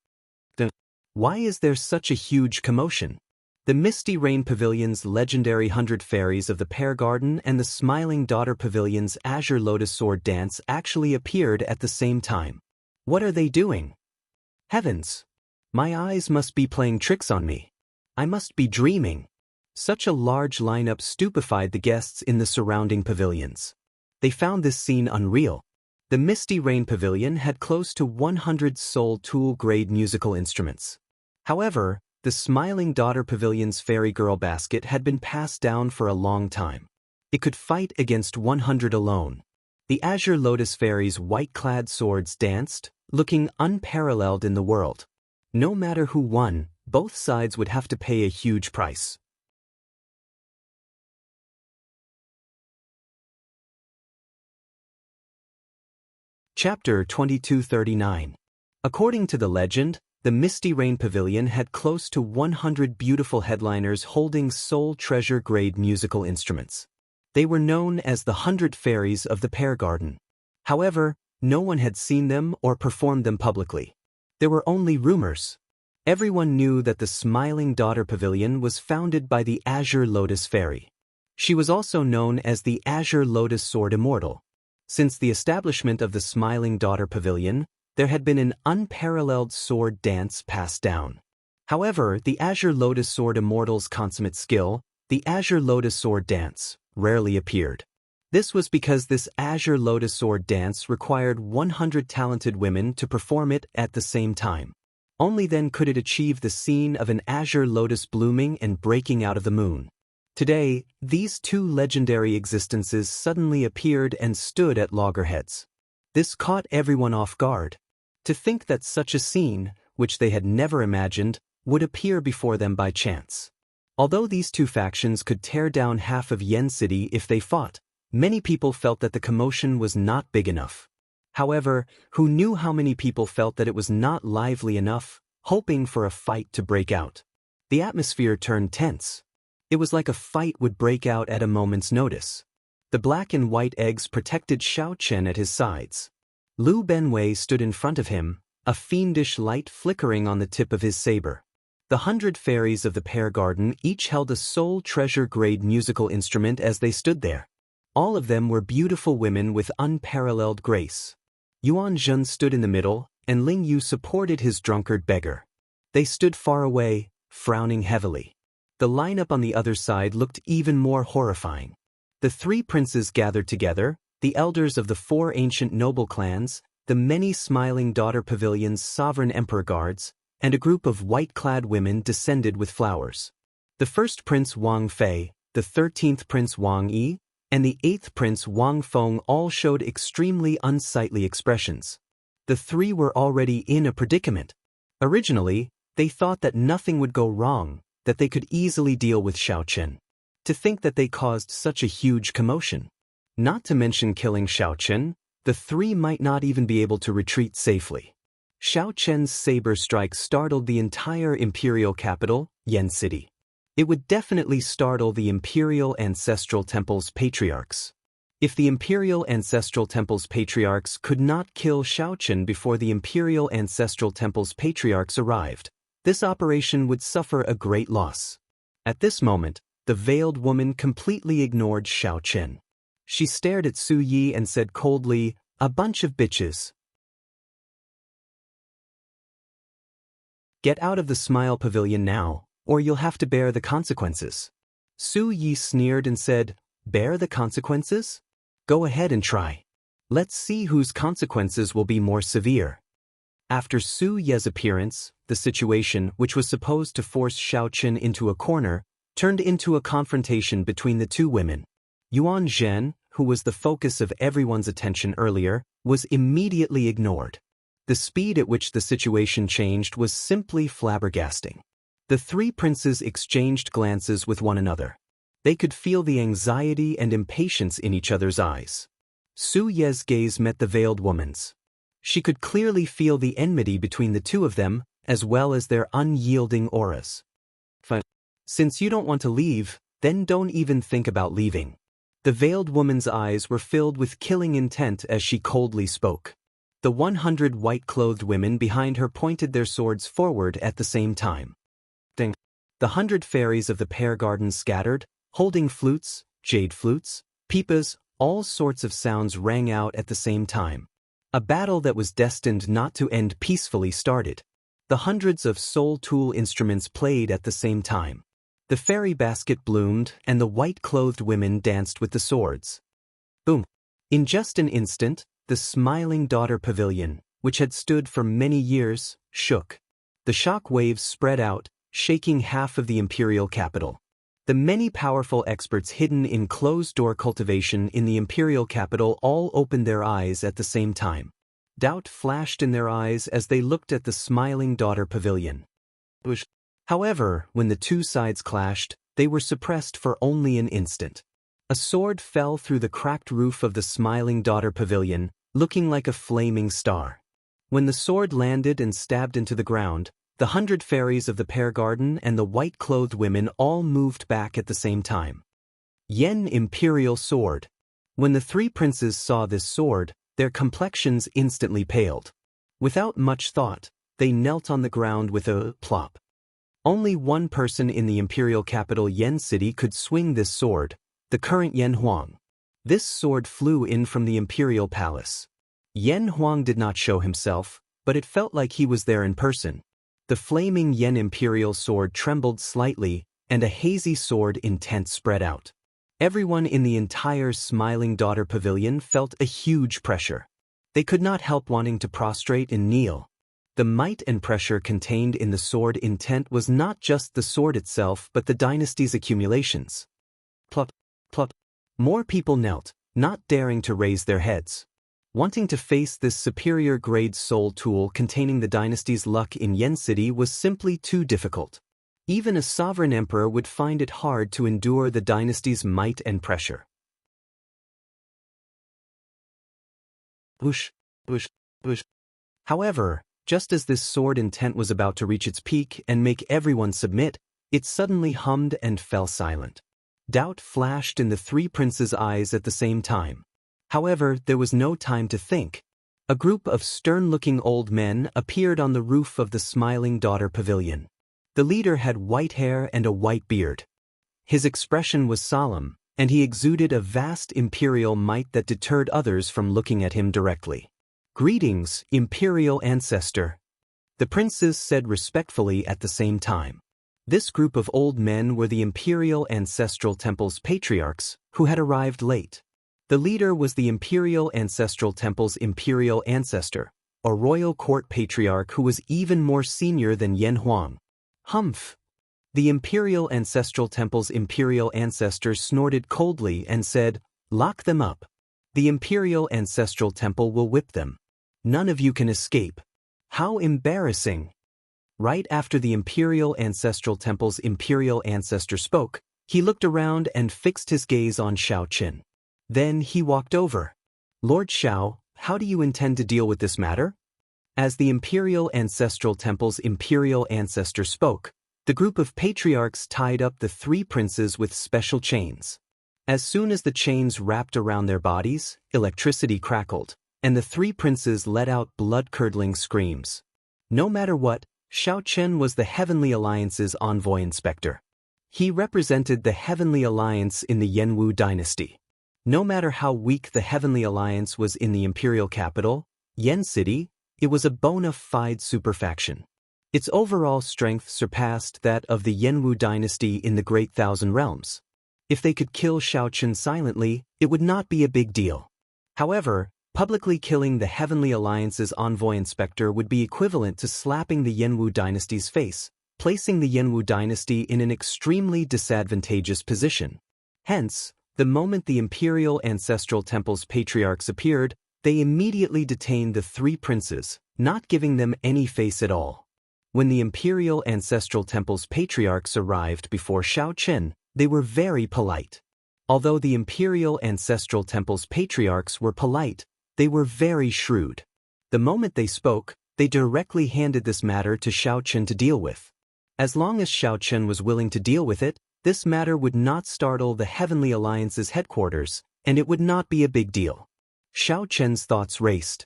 Why is there such a huge commotion? The Misty Rain Pavilion's legendary 100 Fairies of the Pear Garden and the Smiling Daughter Pavilion's Azure Lotus Sword Dance actually appeared at the same time. What are they doing? Heavens! My eyes must be playing tricks on me. I must be dreaming. Such a large lineup stupefied the guests in the surrounding pavilions. They found this scene unreal. The Misty Rain Pavilion had close to 100 Soul Tool-grade musical instruments. However, the Smiling Daughter Pavilion's Fairy Girl Basket had been passed down for a long time. It could fight against 100 alone. The Azure Lotus Fairies' white-clad swords danced, looking unparalleled in the world. No matter who won, both sides would have to pay a huge price. Chapter 2239. According to the legend, the Misty Rain Pavilion had close to 100 beautiful headliners holding soul treasure-grade musical instruments. They were known as the 100 Fairies of the Pear Garden. However, no one had seen them or performed them publicly. There were only rumors. Everyone knew that the Smiling Daughter Pavilion was founded by the Azure Lotus Fairy. She was also known as the Azure Lotus Sword Immortal. Since the establishment of the Smiling Daughter Pavilion, there had been an unparalleled sword dance passed down. However, the Azure Lotus Sword Immortal's consummate skill, the Azure Lotus Sword Dance, rarely appeared. This was because this Azure Lotus Sword Dance required 100 talented women to perform it at the same time. Only then could it achieve the scene of an azure lotus blooming and breaking out of the moon. Today, these two legendary existences suddenly appeared and stood at loggerheads. This caught everyone off guard. To think that such a scene, which they had never imagined, would appear before them by chance. Although these two factions could tear down half of Yen City if they fought, many people felt that the commotion was not big enough. However, who knew how many people felt that it was not lively enough, hoping for a fight to break out? The atmosphere turned tense. It was like a fight would break out at a moment's notice. The black and white eggs protected Xiao Chen at his sides. Lu Benwei stood in front of him, a fiendish light flickering on the tip of his saber. The 100 fairies of the Pear Garden each held a soul treasure-grade musical instrument as they stood there. All of them were beautiful women with unparalleled grace. Yuan Zhen stood in the middle, and Ling Yu supported his drunkard beggar. They stood far away, frowning heavily. The lineup on the other side looked even more horrifying. The three princes gathered together, the elders of the 4 ancient noble clans, the many Smiling Daughter Pavilion's sovereign emperor guards, and a group of white-clad women descended with flowers. The first prince Wang Fei, the 13th prince Wang Yi, and the 8th prince Wang Feng all showed extremely unsightly expressions. The three were already in a predicament. Originally, they thought that nothing would go wrong, that they could easily deal with Xiao Chen. To think that they caused such a huge commotion. Not to mention killing Xiao Chen, the three might not even be able to retreat safely. Xiao Chen's saber strike startled the entire imperial capital, Yen City. It would definitely startle the Imperial Ancestral Temple's patriarchs. If the Imperial Ancestral Temple's patriarchs could not kill Xiao Chen before the Imperial Ancestral Temple's patriarchs arrived, this operation would suffer a great loss. At this moment, the veiled woman completely ignored Xiao Chen. She stared at Su Yi and said coldly, "A bunch of bitches. Get out of the Smile Pavilion now, or you'll have to bear the consequences." Su Yi sneered and said, "Bear the consequences? Go ahead and try. Let's see whose consequences will be more severe." After Su Ye's appearance, the situation, which was supposed to force Xiao Chen into a corner, turned into a confrontation between the two women. Yuan Zhen, who was the focus of everyone's attention earlier, was immediately ignored. The speed at which the situation changed was simply flabbergasting. The three princes exchanged glances with one another. They could feel the anxiety and impatience in each other's eyes. Su Ye's gaze met the veiled woman's. She could clearly feel the enmity between the two of them, as well as their unyielding auras. "Fine. Since you don't want to leave, then don't even think about leaving." The veiled woman's eyes were filled with killing intent as she coldly spoke. The 100 white-clothed women behind her pointed their swords forward at the same time. Ding. The 100 fairies of the Pear Garden scattered, holding flutes, jade flutes, pipas, all sorts of sounds rang out at the same time. A battle that was destined not to end peacefully started. The hundreds of soul tool instruments played at the same time. The fairy basket bloomed, and the white-clothed women danced with the swords. Boom! In just an instant, the Smiling Daughter Pavilion, which had stood for many years, shook. The shock waves spread out, shaking half of the imperial capital. The many powerful experts hidden in closed-door cultivation in the imperial capital all opened their eyes at the same time. Doubt flashed in their eyes as they looked at the Smiling Daughter Pavilion. However, when the two sides clashed, they were suppressed for only an instant. A sword fell through the cracked roof of the Smiling Daughter Pavilion, looking like a flaming star. When the sword landed and stabbed into the ground, the 100 fairies of the pear garden and the white-clothed women all moved back at the same time. Yen Imperial Sword. When the 3 princes saw this sword, their complexions instantly paled. Without much thought, they knelt on the ground with a plop. Only one person in the imperial capital Yen City could swing this sword, the current Yen Huang. This sword flew in from the imperial palace. Yen Huang did not show himself, but it felt like he was there in person. The flaming Yen Imperial sword trembled slightly, and a hazy sword intent spread out. Everyone in the entire Smiling Daughter Pavilion felt a huge pressure. They could not help wanting to prostrate and kneel. The might and pressure contained in the sword intent was not just the sword itself but the dynasty's accumulations. Plop, plop. More people knelt, not daring to raise their heads. Wanting to face this superior-grade soul tool containing the dynasty's luck in Yen City was simply too difficult. Even a sovereign emperor would find it hard to endure the dynasty's might and pressure. Whoosh, whoosh, whoosh. However, just as this sword intent was about to reach its peak and make everyone submit, it suddenly hummed and fell silent. Doubt flashed in the 3 princes' eyes at the same time. However, there was no time to think. A group of stern-looking old men appeared on the roof of the Smiling Daughter Pavilion. The leader had white hair and a white beard. His expression was solemn, and he exuded a vast imperial might that deterred others from looking at him directly. "Greetings, Imperial Ancestor," the princes said respectfully at the same time. This group of old men were the Imperial Ancestral Temple's patriarchs, who had arrived late. The leader was the Imperial Ancestral Temple's Imperial Ancestor, a royal court patriarch who was even more senior than Yen Huang. Humph! The Imperial Ancestral Temple's Imperial Ancestor snorted coldly and said, "Lock them up. The Imperial Ancestral Temple will whip them. None of you can escape." How embarrassing! Right after the Imperial Ancestral Temple's Imperial Ancestor spoke, he looked around and fixed his gaze on Xiao Qin. Then he walked over. "Lord Xiao, how do you intend to deal with this matter?" As the Imperial Ancestral Temple's Imperial Ancestor spoke, the group of patriarchs tied up the 3 princes with special chains. As soon as the chains wrapped around their bodies, electricity crackled, and the 3 princes let out blood-curdling screams. No matter what, Xiao Qin was the Heavenly Alliance's envoy inspector. He represented the Heavenly Alliance in the Yenwu dynasty. No matter how weak the Heavenly Alliance was in the imperial capital, Yen City, it was a bona fide superfaction. Its overall strength surpassed that of the Yenwu dynasty in the Great Thousand Realms. If they could kill Xiao Qin silently, it would not be a big deal. However, publicly killing the Heavenly Alliance's envoy inspector would be equivalent to slapping the Yenwu dynasty's face, placing the Yenwu dynasty in an extremely disadvantageous position. Hence, the moment the Imperial Ancestral Temple's patriarchs appeared, they immediately detained the 3 princes, not giving them any face at all. When the Imperial Ancestral Temple's patriarchs arrived before Xiao Qin, they were very polite. Although the Imperial Ancestral Temple's patriarchs were polite, they were very shrewd. The moment they spoke, they directly handed this matter to Xiao Qin to deal with. As long as Xiao Qin was willing to deal with it, this matter would not startle the Heavenly Alliance's headquarters, and it would not be a big deal. Xiao Qin's thoughts raced.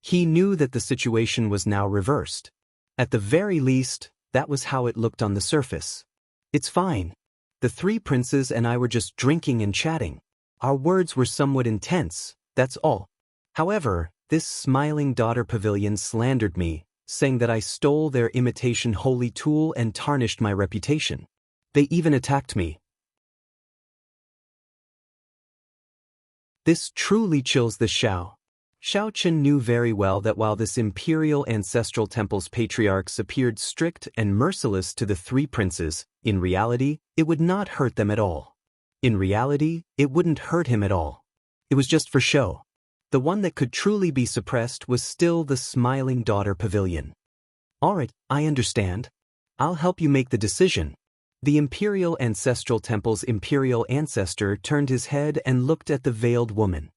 He knew that the situation was now reversed. At the very least, that was how it looked on the surface. "It's fine. The 3 princes and I were just drinking and chatting. Our words were somewhat intense, that's all. However, this Smiling Daughter Pavilion slandered me, saying that I stole their imitation holy tool and tarnished my reputation. They even attacked me. This truly chills the Xiao. Xiao Qin knew very well that while this Imperial Ancestral Temple's patriarchs appeared strict and merciless to the 3 princes, in reality, it would not hurt them at all. In reality, it wouldn't hurt him at all. It was just for show. The one that could truly be suppressed was still the Smiling Daughter Pavilion. "Alright, I understand. I'll help you make the decision." The Imperial Ancestral Temple's Imperial Ancestor turned his head and looked at the veiled woman.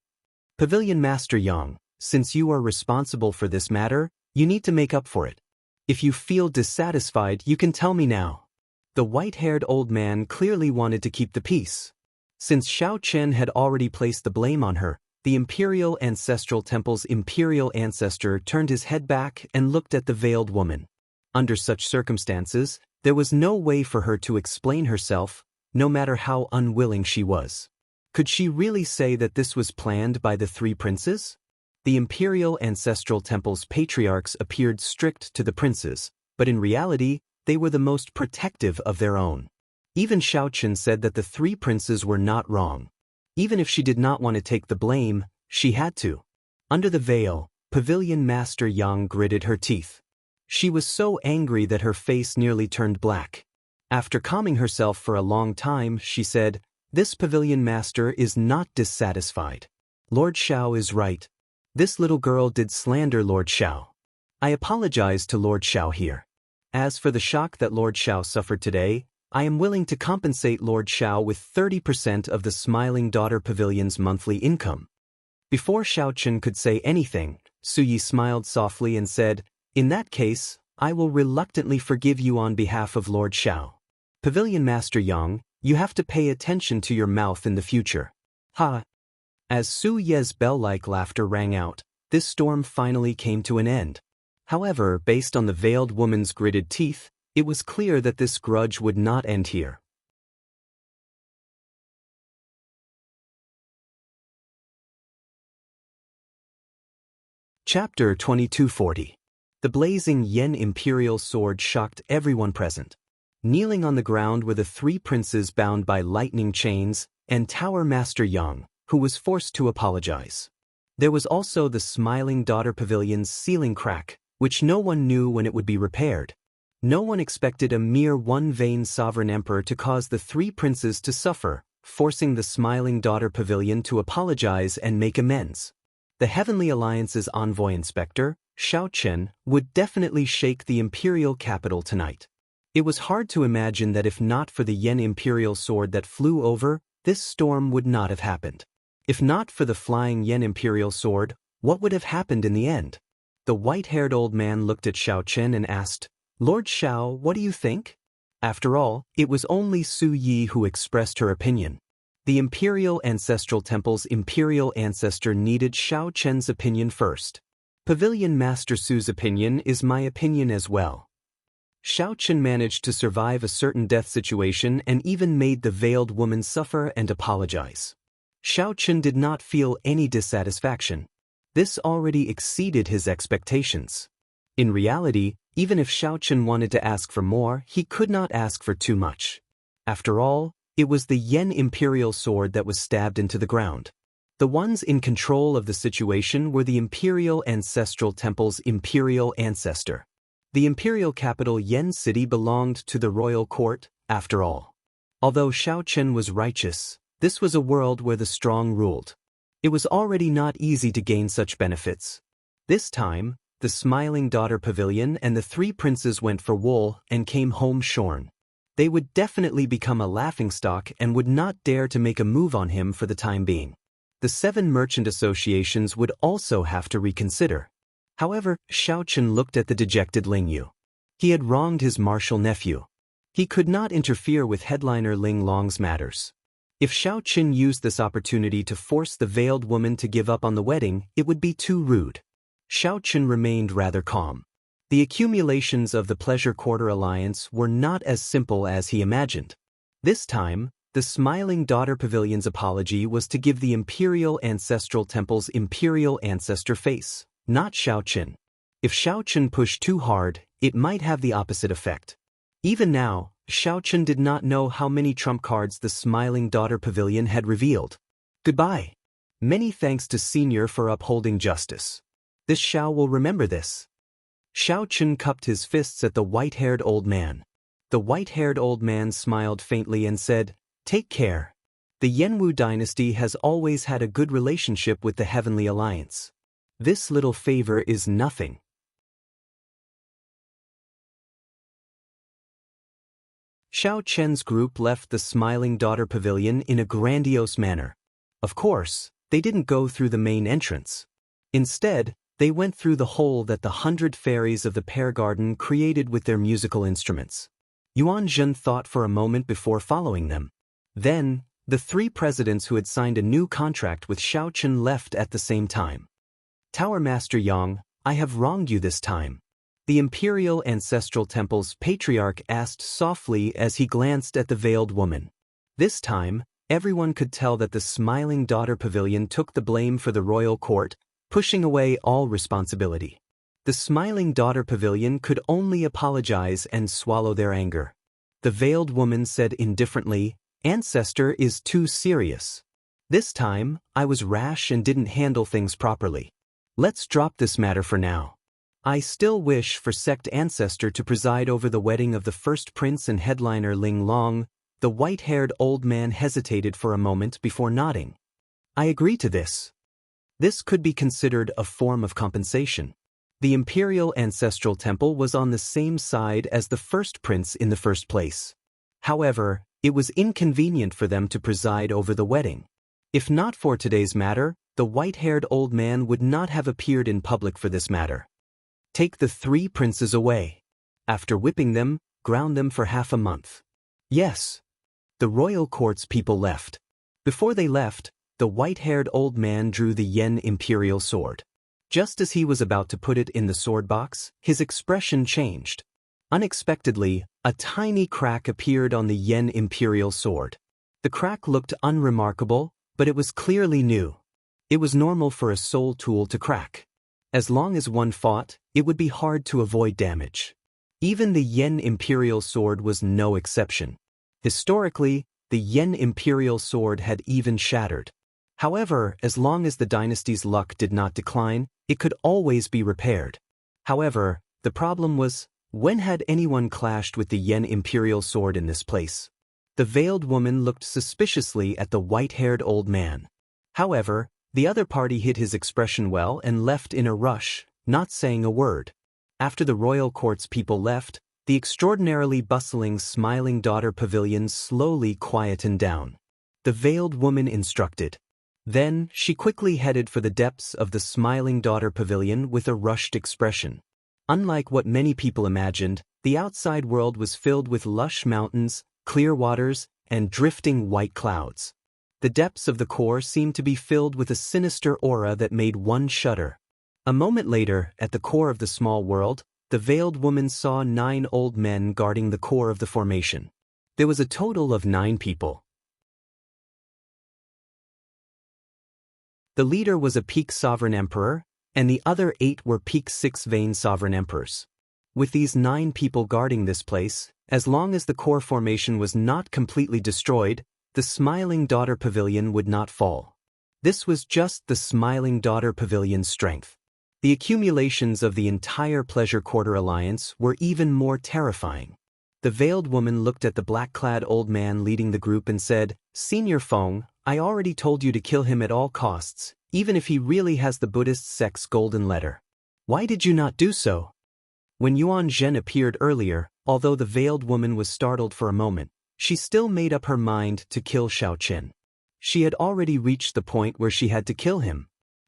"Pavilion Master Yang, Since you are responsible for this matter, you need to make up for it. If you feel dissatisfied, you can tell me now." The white-haired old man clearly wanted to keep the peace. Since Xiao Chen had already placed the blame on her, the Imperial Ancestral Temple's imperial ancestor turned his head back and looked at the veiled woman. Under such circumstances, there was no way for her to explain herself, no matter how unwilling she was. Could she really say that this was planned by the three princes? The Imperial Ancestral Temple's patriarchs appeared strict to the princes, but in reality, they were the most protective of their own. Even Xiao Chen said that the three princes were not wrong. Even if she did not want to take the blame, she had to. Under the veil, Pavilion Master Yang gritted her teeth. She was so angry that her face nearly turned black. After calming herself for a long time, she said, "This Pavilion Master is not dissatisfied. Lord Xiao is right. This little girl did slander Lord Xiao. I apologize to Lord Xiao here. As for the shock that Lord Xiao suffered today, I am willing to compensate Lord Xiao with 30% of the Smiling Daughter Pavilion's monthly income." Before Xiao Chen could say anything, Su Yi smiled softly and said, "In that case, I will reluctantly forgive you on behalf of Lord Xiao. Pavilion Master Yang, you have to pay attention to your mouth in the future." Ha! As Su Ye's bell-like laughter rang out, this storm finally came to an end. However, based on the veiled woman's gritted teeth, it was clear that this grudge would not end here. Chapter 2240. The blazing Yen imperial sword shocked everyone present. Kneeling on the ground were the three princes bound by lightning chains, and Tower Master Yang, who was forced to apologize. There was also the Smiling Daughter Pavilion's ceiling crack, which no one knew when it would be repaired. No one expected a mere one-vain sovereign emperor to cause the three princes to suffer, forcing the Smiling Daughter Pavilion to apologize and make amends. The Heavenly Alliance's envoy inspector, Xiao Chen, would definitely shake the imperial capital tonight. It was hard to imagine that if not for the Yen imperial sword that flew over, this storm would not have happened. If not for the flying Yen imperial sword, what would have happened in the end? The white-haired old man looked at Xiao Chen and asked, "Lord Xiao, what do you think?" After all, it was only Su Yi who expressed her opinion. The Imperial Ancestral Temple's imperial ancestor needed Xiao Chen's opinion first. Pavilion Master Su's opinion is my opinion as well. Xiao Chen managed to survive a certain death situation and even made the veiled woman suffer and apologize. Xiao Chen did not feel any dissatisfaction. This already exceeded his expectations. In reality, even if Xiao Chen wanted to ask for more, he could not ask for too much. After all, it was the Yen imperial sword that was stabbed into the ground. The ones in control of the situation were the Imperial Ancestral Temple's imperial ancestor. The imperial capital Yen City belonged to the royal court, after all. Although Xiao Chen was righteous, this was a world where the strong ruled. It was already not easy to gain such benefits. This time, the Smiling Daughter Pavilion and the three princes went for wool and came home shorn. They would definitely become a laughingstock and would not dare to make a move on him for the time being. The 7 merchant associations would also have to reconsider. However, Xiao Chen looked at the dejected Ling Yu. He had wronged his martial nephew. He could not interfere with headliner Ling Long's matters. If Xiao Chen used this opportunity to force the veiled woman to give up on the wedding, it would be too rude. Xiao Chen remained rather calm. The accumulations of the Pleasure Quarter Alliance were not as simple as he imagined. This time, the Smiling Daughter Pavilion's apology was to give the Imperial Ancestral Temple's imperial ancestor face, not Xiao Chen. If Xiao Chen pushed too hard, it might have the opposite effect. Even now, Xiao Chen did not know how many trump cards the Smiling Daughter Pavilion had revealed. Goodbye. Many thanks to Senior for upholding justice. This Xiao will remember this. Xiao Chen cupped his fists at the white-haired old man. The white-haired old man smiled faintly and said, "Take care. The Yanwu dynasty has always had a good relationship with the Heavenly Alliance. This little favor is nothing." Xiao Chen's group left the Smiling Daughter Pavilion in a grandiose manner. Of course, they didn't go through the main entrance. Instead, they went through the hole that the 100 fairies of the pear garden created with their musical instruments. Yuan Zhen thought for a moment before following them. Then, the 3 presidents who had signed a new contract with Xiao Chen left at the same time. Tower Master Yang, I have wronged you this time. The Imperial Ancestral Temple's patriarch asked softly as he glanced at the veiled woman. This time, everyone could tell that the Smiling Daughter Pavilion took the blame for the royal court, pushing away all responsibility. The Smiling Daughter Pavilion could only apologize and swallow their anger. The veiled woman said indifferently, "Ancestor is too serious. This time, I was rash and didn't handle things properly. Let's drop this matter for now. I still wish for Sect Ancestor to preside over the wedding of the first prince and headliner Ling Long." The white-haired old man hesitated for a moment before nodding. I agree to this. This could be considered a form of compensation. The Imperial Ancestral Temple was on the same side as the first prince in the first place. However, it was inconvenient for them to preside over the wedding. If not for today's matter, the white-haired old man would not have appeared in public for this matter. Take the 3 princes away. After whipping them, ground them for half a month. Yes. The royal court's people left. Before they left, the white-haired old man drew the Yen Imperial sword. Just as he was about to put it in the sword box, his expression changed. Unexpectedly, a tiny crack appeared on the Yen Imperial sword. The crack looked unremarkable, but it was clearly new. It was normal for a soul tool to crack. As long as one fought, it would be hard to avoid damage. Even the Yen Imperial sword was no exception. Historically, the Yen Imperial sword had even shattered. However, as long as the dynasty's luck did not decline, it could always be repaired. However, the problem was, when had anyone clashed with the Yen Imperial sword in this place? The veiled woman looked suspiciously at the white-haired old man. However, the other party hid his expression well and left in a rush, not saying a word. After the royal court's people left, the extraordinarily bustling Smiling Daughter Pavilion slowly quietened down. The veiled woman instructed. Then, she quickly headed for the depths of the Smiling Daughter Pavilion with a rushed expression. Unlike what many people imagined, the outside world was filled with lush mountains, clear waters, and drifting white clouds. The depths of the core seemed to be filled with a sinister aura that made one shudder. A moment later, at the core of the small world, the veiled woman saw 9 old men guarding the core of the formation. There was a total of 9 people. The leader was a peak sovereign emperor, and the other 8 were peak 6-vein sovereign emperors. With these 9 people guarding this place, as long as the core formation was not completely destroyed, the Smiling Daughter Pavilion would not fall. This was just the Smiling Daughter Pavilion's strength. The accumulations of the entire Pleasure Quarter Alliance were even more terrifying. The veiled woman looked at the black-clad old man leading the group and said, "Senior Feng, I already told you to kill him at all costs, even if he really has the Buddhist sect's golden letter. Why did you not do so?" When Yuan Zhen appeared earlier, although the veiled woman was startled for a moment, she still made up her mind to kill Xiao Chen. She had already reached the point where she had to kill him.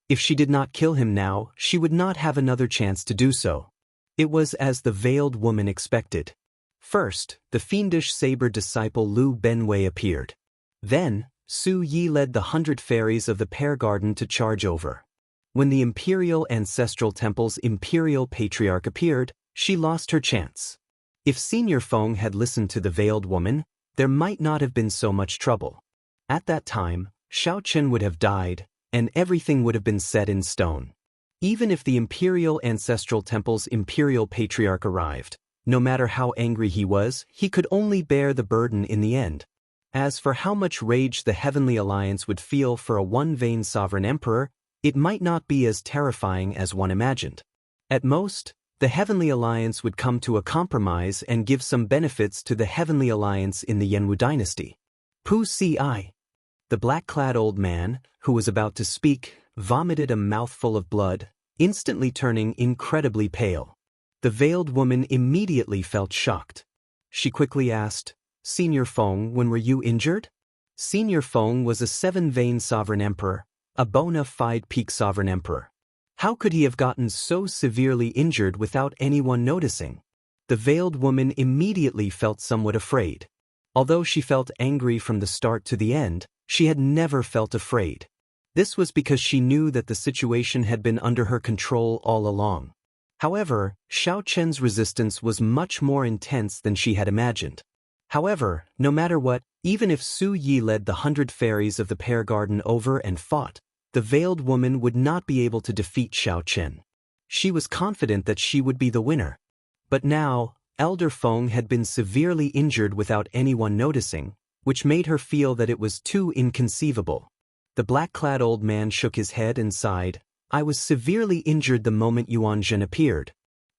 If she did not kill him now, she would not have another chance to do so. It was as the veiled woman expected. First, the fiendish saber disciple Lu Benwei appeared. Then, Su Yi led the 100 fairies of the pear garden to charge over. When the Imperial Ancestral Temple's Imperial Patriarch appeared, she lost her chance. If Senior Feng had listened to the veiled woman, there might not have been so much trouble. At that time, Xiao Chen would have died, and everything would have been set in stone. Even if the Imperial Ancestral Temple's Imperial Patriarch arrived, no matter how angry he was, he could only bear the burden in the end. As for how much rage the Heavenly Alliance would feel for a one-vein sovereign emperor, it might not be as terrifying as one imagined. At most, the Heavenly Alliance would come to a compromise and give some benefits to the Heavenly Alliance in the Yenwu dynasty. Pu Si. The black-clad old man, who was about to speak, vomited a mouthful of blood, instantly turning incredibly pale. The veiled woman immediately felt shocked. She quickly asked, "Senior Feng, when were you injured?" Senior Feng was a 7-vein sovereign emperor, a bona fide peak sovereign emperor. How could he have gotten so severely injured without anyone noticing? The veiled woman immediately felt somewhat afraid. Although she felt angry from the start to the end, she had never felt afraid. This was because she knew that the situation had been under her control all along. However, Xiao Chen's resistance was much more intense than she had imagined. However, no matter what, even if Su Yi led the 100 fairies of the Pear Garden over and fought, the veiled woman would not be able to defeat Xiao Chen. She was confident that she would be the winner. But now, Elder Feng had been severely injured without anyone noticing, which made her feel that it was too inconceivable. The black-clad old man shook his head and sighed. I was severely injured the moment Yuan Zhen appeared.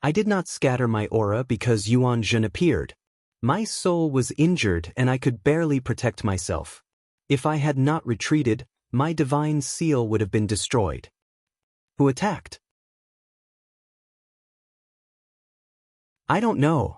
I did not scatter my aura because Yuan Zhen appeared. My soul was injured and I could barely protect myself. If I had not retreated, my divine seal would have been destroyed. Who attacked? I don't know.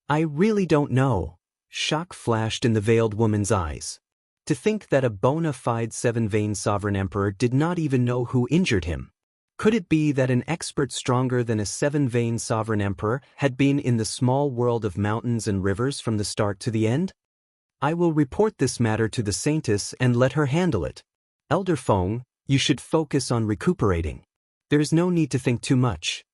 I really don't know. Shock flashed in the veiled woman's eyes. To think that a bona fide seven-vein sovereign emperor did not even know who injured him. Could it be that an expert stronger than a seven-vein sovereign emperor had been in the small world of mountains and rivers from the start to the end? I will report this matter to the saintess and let her handle it. Elder Feng, you should focus on recuperating. There is no need to think too much.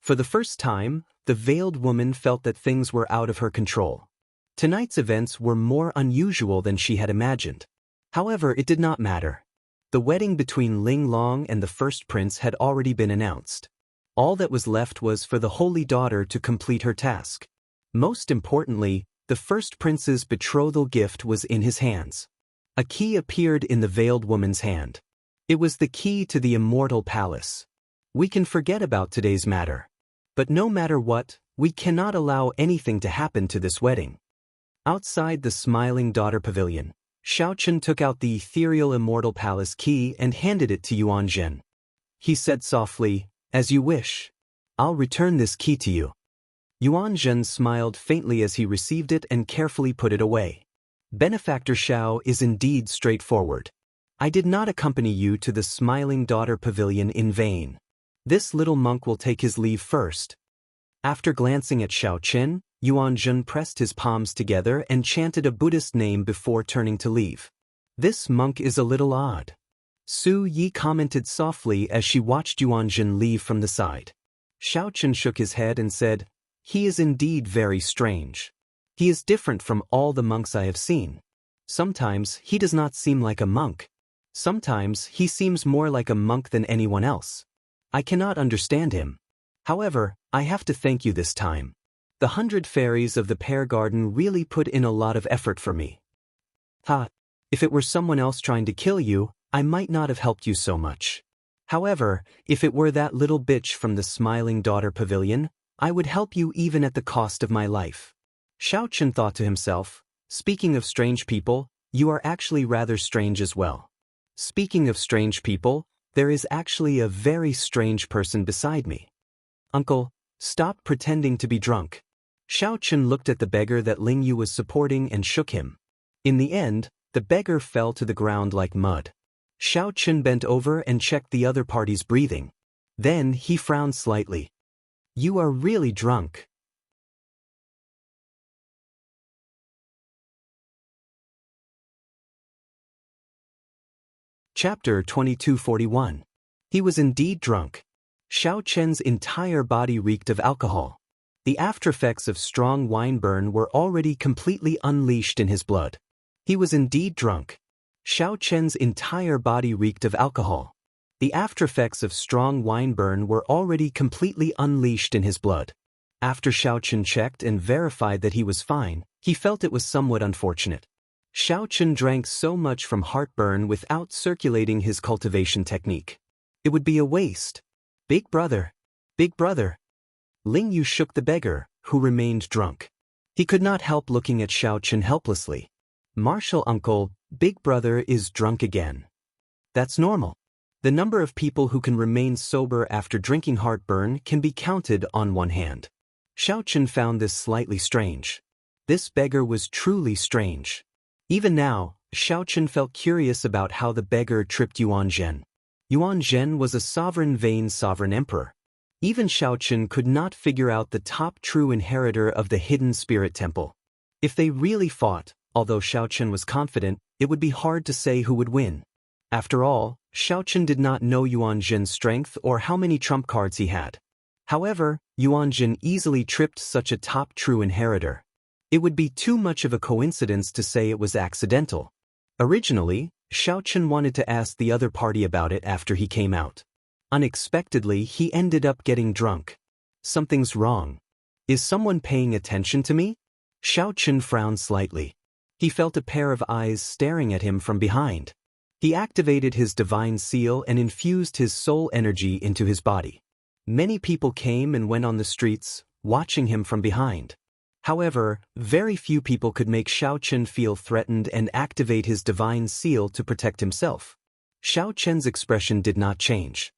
For the first time, the veiled woman felt that things were out of her control. Tonight's events were more unusual than she had imagined. However, it did not matter. The wedding between Ling Long and the first prince had already been announced. All that was left was for the holy daughter to complete her task. Most importantly, the first prince's betrothal gift was in his hands. A key appeared in the veiled woman's hand. It was the key to the immortal palace. We can forget about today's matter. But no matter what, we cannot allow anything to happen to this wedding. Outside the Smiling Daughter Pavilion, Xiao Chen took out the ethereal immortal palace key and handed it to Yuan Zhen. He said softly, "As you wish. I'll return this key to you." Yuan Zhen smiled faintly as he received it and carefully put it away. Benefactor Xiao is indeed straightforward. I did not accompany you to the Smiling Daughter Pavilion in vain. This little monk will take his leave first. After glancing at Xiao Chen, Yuan Zhen pressed his palms together and chanted a Buddhist name before turning to leave. This monk is a little odd. Su Yi commented softly as she watched Yuan Zhen leave from the side. Xiao Chen shook his head and said, "He is indeed very strange. He is different from all the monks I have seen. Sometimes he does not seem like a monk. Sometimes he seems more like a monk than anyone else. I cannot understand him. However, I have to thank you this time. The 100 fairies of the Pear Garden really put in a lot of effort for me. If it were someone else trying to kill you, I might not have helped you so much. However, if it were that little bitch from the Smiling Daughter Pavilion, I would help you even at the cost of my life." Xiao Chen thought to himself, "Speaking of strange people, you are actually rather strange as well. Speaking of strange people, there is actually a very strange person beside me. Uncle, stop pretending to be drunk." Xiao Chen looked at the beggar that Ling Yu was supporting and shook him. In the end, the beggar fell to the ground like mud. Xiao Chen bent over and checked the other party's breathing. Then he frowned slightly. "You are really drunk." Chapter 2241. He was indeed drunk. Xiao Chen's entire body reeked of alcohol. The aftereffects of strong wine burn were already completely unleashed in his blood. He was indeed drunk. Xiao Chen's entire body reeked of alcohol. The aftereffects of strong wine burn were already completely unleashed in his blood. After Xiao Chen checked and verified that he was fine, he felt it was somewhat unfortunate. Xiao Chen drank so much from heartburn without circulating his cultivation technique. It would be a waste. Big brother. Big brother. Ling Yu shook the beggar, who remained drunk. He could not help looking at Xiao Chen helplessly. "Martial uncle, big brother is drunk again." That's normal. The number of people who can remain sober after drinking heartburn can be counted on one hand. Xiao Chen found this slightly strange. This beggar was truly strange. Even now, Xiao Chen felt curious about how the beggar tripped Yuan Zhen. Yuan Zhen was a sovereign vain sovereign emperor. Even Xiao Chen could not figure out the top true inheritor of the hidden spirit temple. If they really fought, although Xiao Chen was confident, it would be hard to say who would win. After all, Xiao Chen did not know Yuan Zhen's strength or how many trump cards he had. However, Yuan Zhen easily tripped such a top true inheritor. It would be too much of a coincidence to say it was accidental. Originally, Xiao Chen wanted to ask the other party about it after he came out. Unexpectedly, he ended up getting drunk. Something's wrong. Is someone paying attention to me? Xiao Chen frowned slightly. He felt a pair of eyes staring at him from behind. He activated his divine seal and infused his soul energy into his body. Many people came and went on the streets, watching him from behind. However, very few people could make Xiao Chen feel threatened and activate his divine seal to protect himself. Xiao Chen's expression did not change.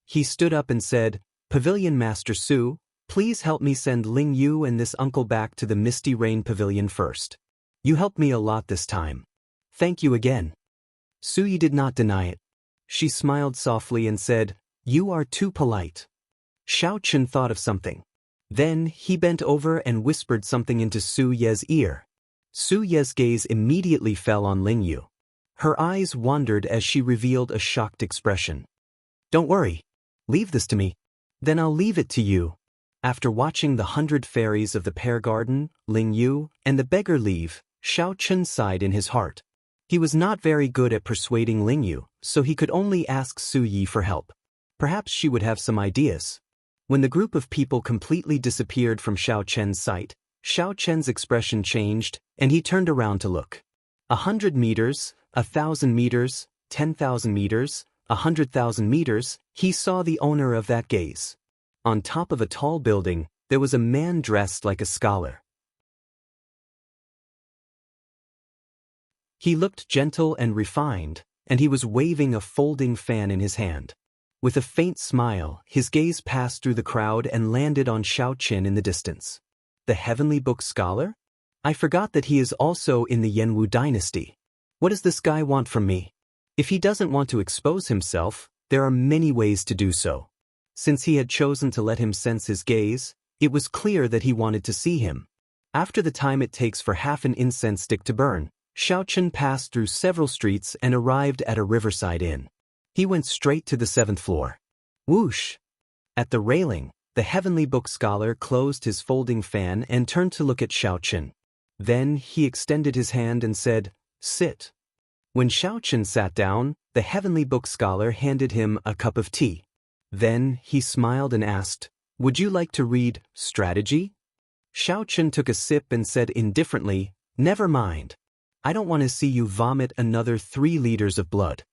He stood up and said, "Pavilion Master Su, please help me send Ling Yu and this uncle back to the Misty Rain Pavilion first. You helped me a lot this time. Thank you again." Su Yi did not deny it. She smiled softly and said, "You are too polite." Xiao Chen thought of something. Then he bent over and whispered something into Su Ye's ear. Su Ye's gaze immediately fell on Ling Yu. Her eyes wandered as she revealed a shocked expression. "Don't worry. Leave this to me. Then I'll leave it to you." After watching the 100 fairies of the pear garden, Ling Yu, and the beggar leave, Xiao Chen sighed in his heart. He was not very good at persuading Ling Yu, so he could only ask Su Yi for help. Perhaps she would have some ideas. When the group of people completely disappeared from Xiao Chen's sight, Xiao Chen's expression changed, and he turned around to look. 100 meters, 1,000 meters, 10,000 meters, 100,000 meters, he saw the owner of that gaze. On top of a tall building, there was a man dressed like a scholar. He looked gentle and refined, and he was waving a folding fan in his hand. With a faint smile, his gaze passed through the crowd and landed on Xiao Chen in the distance. The Heavenly Book Scholar? I forgot that he is also in the Yanwu dynasty. What does this guy want from me? If he doesn't want to expose himself, there are many ways to do so. Since he had chosen to let him sense his gaze, it was clear that he wanted to see him. After the time it takes for half an incense stick to burn, Xiao Chen passed through several streets and arrived at a riverside inn. He went straight to the 7th floor. Whoosh! At the railing, the Heavenly Book Scholar closed his folding fan and turned to look at Xiao Chen. Then he extended his hand and said, "Sit." When Xiao Chen sat down, the Heavenly Book Scholar handed him a cup of tea. Then he smiled and asked, "Would you like to read Strategy?" Xiao Chen took a sip and said indifferently, "Never mind. I don't want to see you vomit another 3 liters of blood."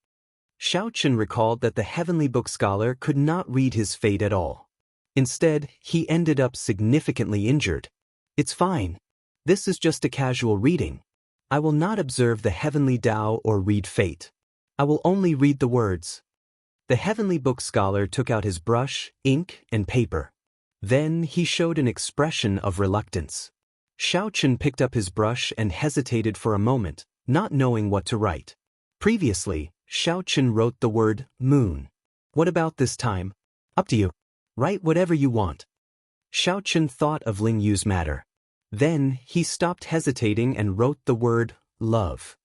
Xiao Chen recalled that the Heavenly Book Scholar could not read his fate at all. Instead, he ended up significantly injured. "It's fine. This is just a casual reading. I will not observe the Heavenly Tao or read fate. I will only read the words." The Heavenly Book Scholar took out his brush, ink, and paper. Then he showed an expression of reluctance. Xiao Chen picked up his brush and hesitated for a moment, not knowing what to write. Previously, Xiao Chen wrote the word moon. What about this time? Up to you. Write whatever you want. Xiao Chen thought of Ling Yu's matter. Then he stopped hesitating and wrote the word love.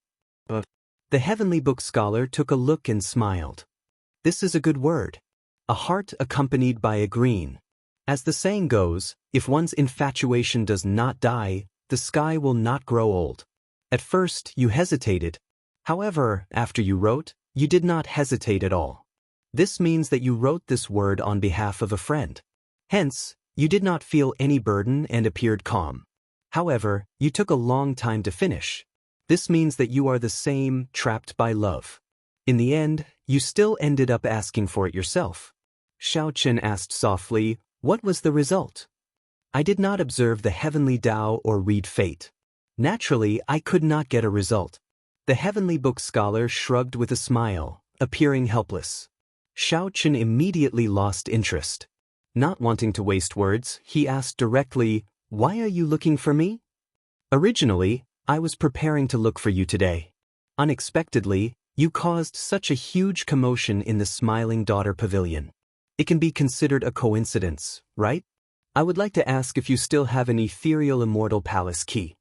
The Heavenly Book Scholar took a look and smiled. This is a good word. A heart accompanied by a green. As the saying goes, if one's infatuation does not die, the sky will not grow old. At first, you hesitated. However, after you wrote, you did not hesitate at all. This means that you wrote this word on behalf of a friend. Hence, you did not feel any burden and appeared calm. However, you took a long time to finish. This means that you are the same, trapped by love. In the end, you still ended up asking for it yourself. Xiao Chen asked softly, "What was the result?" "I did not observe the Heavenly Tao or read fate. Naturally, I could not get a result." The Heavenly Book Scholar shrugged with a smile, appearing helpless. Xiao Chen immediately lost interest. Not wanting to waste words, he asked directly, "Why are you looking for me?" "Originally, I was preparing to look for you today. Unexpectedly, You caused such a huge commotion in the Smiling Daughter Pavilion. It can be considered a coincidence, right? I would like to ask if you still have an ethereal immortal palace key.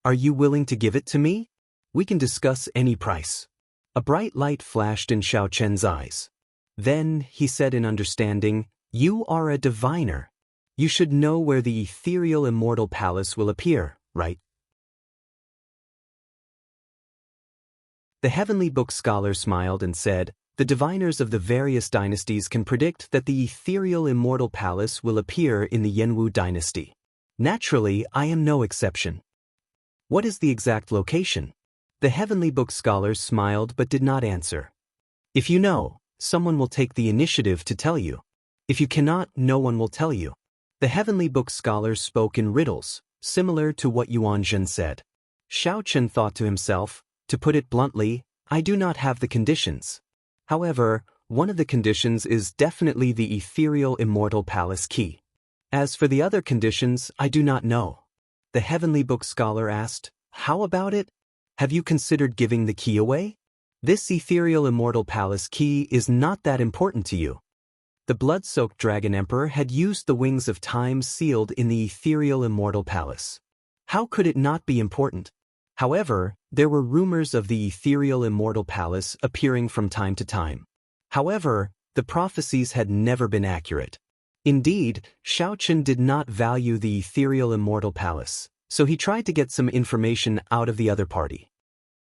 Are you willing to give it to me? We can discuss any price. A bright light flashed in Xiao Chen's eyes. Then, he said in understanding, you are a diviner. You should know where the ethereal immortal palace will appear, right? The heavenly book scholar smiled and said, the diviners of the various dynasties can predict that the ethereal immortal palace will appear in the Yanwu dynasty. Naturally, I am no exception. What is the exact location? The heavenly book scholar smiled but did not answer. If you know, someone will take the initiative to tell you. If you cannot, no one will tell you. The heavenly book scholar spoke in riddles, similar to what Yuan Zhen said. Xiao Chen thought to himself, to put it bluntly, I do not have the conditions. However, one of the conditions is definitely the ethereal immortal palace key. As for the other conditions, I do not know. The heavenly book scholar asked, how about it? Have you considered giving the key away? This ethereal immortal palace key is not that important to you. The blood-soaked dragon emperor had used the wings of time sealed in the ethereal immortal palace. How could it not be important? However, there were rumors of the ethereal immortal palace appearing from time to time. However, the prophecies had never been accurate. Indeed, Xiao Chen did not value the ethereal immortal palace, so he tried to get some information out of the other party.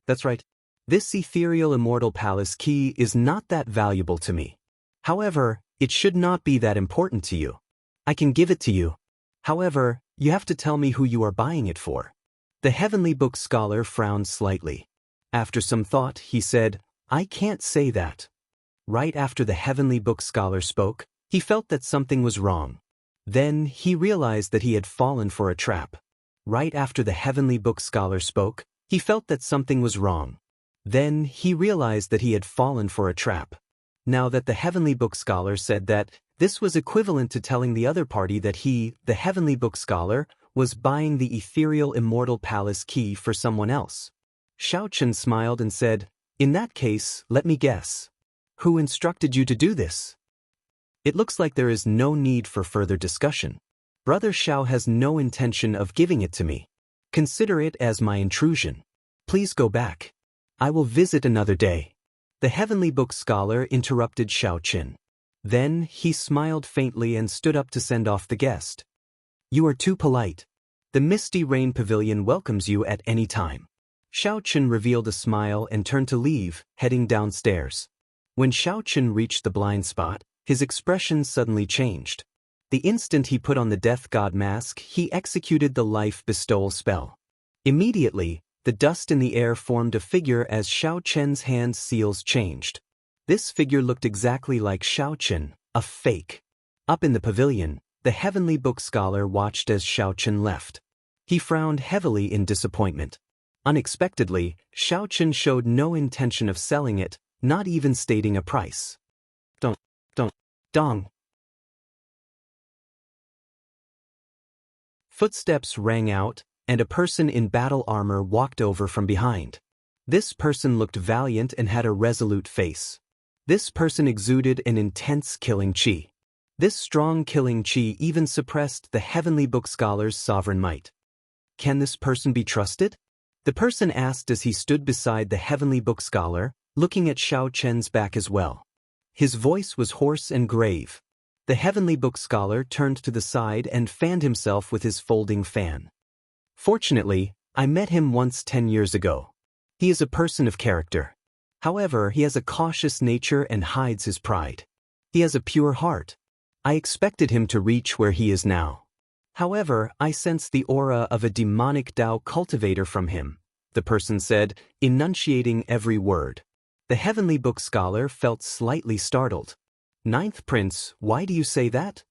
That's right. This ethereal immortal palace key is not that valuable to me. However, it should not be that important to you. I can give it to you. However, you have to tell me who you are buying it for. The heavenly book scholar frowned slightly. After some thought, he said, I can't say that. Right after the heavenly book scholar spoke, he felt that something was wrong. Then he realized that he had fallen for a trap. Right after the heavenly book scholar spoke, he felt that something was wrong. Then he realized that he had fallen for a trap. Now that the heavenly book scholar said that, this was equivalent to telling the other party that he, the heavenly book scholar, was buying the ethereal immortal palace key for someone else. Xiao Chen smiled and said, in that case, let me guess. Who instructed you to do this? It looks like there is no need for further discussion. Brother Xiao has no intention of giving it to me. Consider it as my intrusion. Please go back. I will visit another day. The heavenly book scholar interrupted Xiao Chen. Then he smiled faintly and stood up to send off the guest. You are too polite. The Misty Rain Pavilion welcomes you at any time. Xiao Chen revealed a smile and turned to leave, heading downstairs. When Xiao Chen reached the blind spot, his expression suddenly changed. The instant he put on the death god mask, he executed the life bestowal spell. Immediately, the dust in the air formed a figure as Xiao Chen's hand seals changed. This figure looked exactly like Xiao Chen, a fake. Up in the pavilion, the heavenly book scholar watched as Xiao Chen left. He frowned heavily in disappointment. Unexpectedly, Xiao Chen showed no intention of selling it, not even stating a price. Dong. Footsteps rang out, and a person in battle armor walked over from behind. This person looked valiant and had a resolute face. This person exuded an intense killing chi. This strong killing chi even suppressed the heavenly book scholar's sovereign might. Can this person be trusted? The person asked as he stood beside the heavenly book scholar, looking at Xiao Chen's back as well. His voice was hoarse and grave. The heavenly book scholar turned to the side and fanned himself with his folding fan. Fortunately, I met him once 10 years ago. He is a person of character. However, he has a cautious nature and hides his pride. He has a pure heart. I expected him to reach where he is now. However, I sense the aura of a demonic Tao cultivator from him, the person said, enunciating every word. The heavenly book scholar felt slightly startled. Ninth Prince, why do you say that?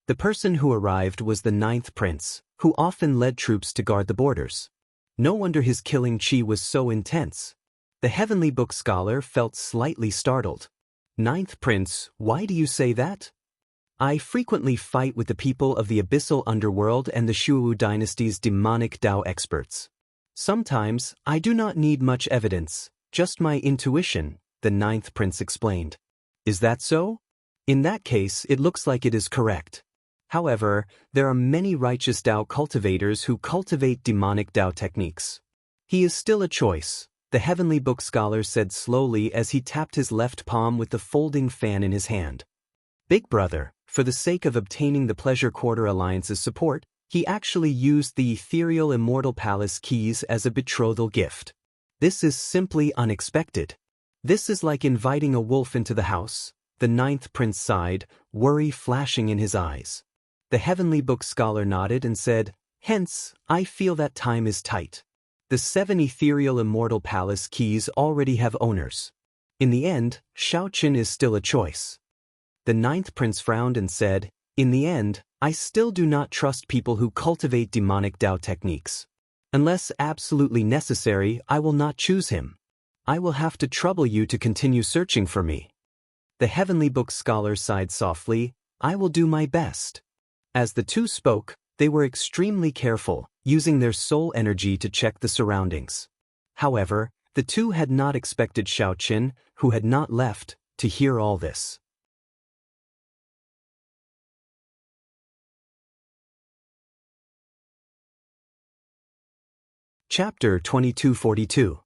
The person who arrived was the Ninth Prince, who often led troops to guard the borders. No wonder his killing chi was so intense. The heavenly book scholar felt slightly startled. Ninth Prince, why do you say that? I frequently fight with the people of the abyssal underworld and the Shuwu dynasty's demonic Tao experts. Sometimes, I do not need much evidence, just my intuition, the ninth prince explained. Is that so? In that case, it looks like it is correct. However, there are many righteous Dao cultivators who cultivate demonic Dao techniques. He is still a choice, the heavenly book scholar said slowly as he tapped his left palm with the folding fan in his hand. Big brother, for the sake of obtaining the Pleasure Quarter Alliance's support, he actually used the ethereal immortal palace keys as a betrothal gift. This is simply unexpected. This is like inviting a wolf into the house, the ninth prince sighed, worry flashing in his eyes. The heavenly book scholar nodded and said, hence, I feel that time is tight. The 7 ethereal immortal palace keys already have owners. In the end, Shaoqin is still a choice. The ninth prince frowned and said, in the end, I still do not trust people who cultivate demonic Dao techniques. Unless absolutely necessary, I will not choose him. I will have to trouble you to continue searching for me. The heavenly book scholar sighed softly, I will do my best. As the two spoke, they were extremely careful, using their soul energy to check the surroundings. However, the two had not expected Shaoqin, who had not left, to hear all this. Chapter 2242.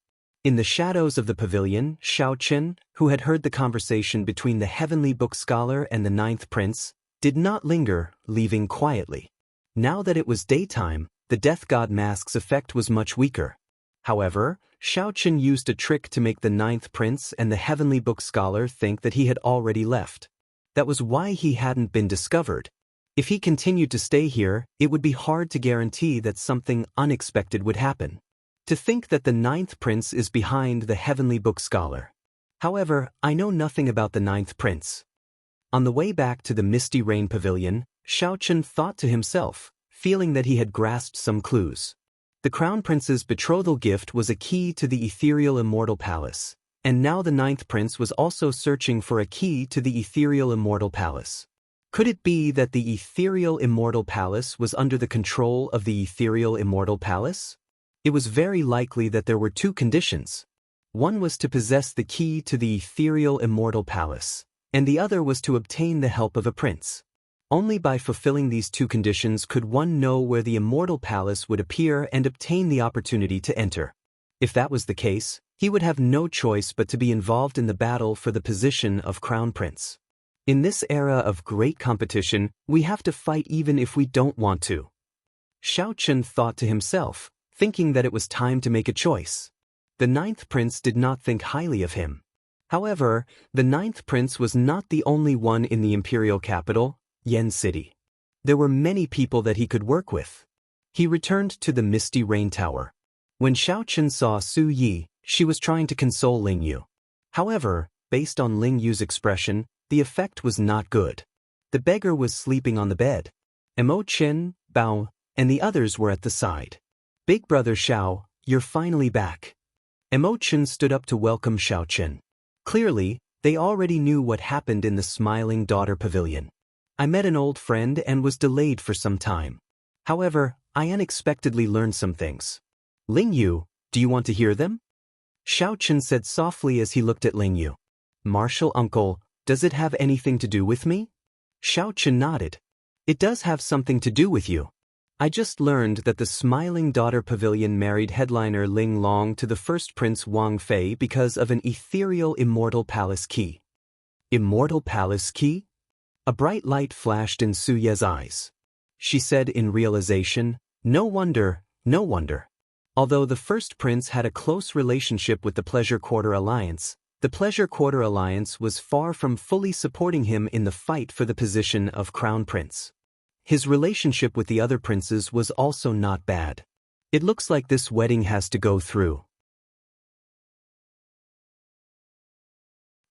In the shadows of the pavilion, Shaoqin, who had heard the conversation between the heavenly book scholar and the ninth prince, did not linger, leaving quietly. Now that it was daytime, the death god mask's effect was much weaker. However, Shaoqin used a trick to make the ninth prince and the heavenly book scholar think that he had already left. That was why he hadn't been discovered. If he continued to stay here, it would be hard to guarantee that something unexpected would happen. To think that the ninth prince is behind the heavenly book scholar. However, I know nothing about the ninth prince. On the way back to the Misty Rain Pavilion, Shaoqin thought to himself, feeling that he had grasped some clues. The crown prince's betrothal gift was a key to the ethereal immortal palace, and now the ninth prince was also searching for a key to the ethereal immortal palace. Could it be that the ethereal immortal palace was under the control of the ethereal immortal palace? It was very likely that there were 2 conditions. One was to possess the key to the ethereal immortal palace, and the other was to obtain the help of a prince. Only by fulfilling these 2 conditions could one know where the immortal palace would appear and obtain the opportunity to enter. If that was the case, he would have no choice but to be involved in the battle for the position of crown prince. In this era of great competition, we have to fight even if we don't want to. Shaoqin thought to himself, thinking that it was time to make a choice. The ninth prince did not think highly of him. However, the ninth prince was not the only one in the imperial capital, Yen City. There were many people that he could work with. He returned to the Misty Rain Tower. When Shaoqin saw Su Yi, she was trying to console Ling Yu. However, based on Ling Yu's expression, the effect was not good. The beggar was sleeping on the bed. Mo Qin, Bao, and the others were at the side. Big brother Xiao, you're finally back. Mo Qin stood up to welcome Shaoqin. Clearly, they already knew what happened in the Smiling Daughter Pavilion. I met an old friend and was delayed for some time. However, I unexpectedly learned some things. Ling Yu, do you want to hear them? Shaoqin said softly as he looked at Ling Yu. Martial uncle, does it have anything to do with me? Shaoqin nodded. It does have something to do with you. I just learned that the Smiling Daughter Pavilion married headliner Ling Long to the first Prince Wang Fei because of an ethereal immortal palace key. Immortal palace key? A bright light flashed in Su Ye's eyes. She said in realization, no wonder, no wonder. Although the first prince had a close relationship with the Pleasure Quarter Alliance, the Pleasure Quarter Alliance was far from fully supporting him in the fight for the position of Crown Prince. His relationship with the other princes was also not bad. It looks like this wedding has to go through.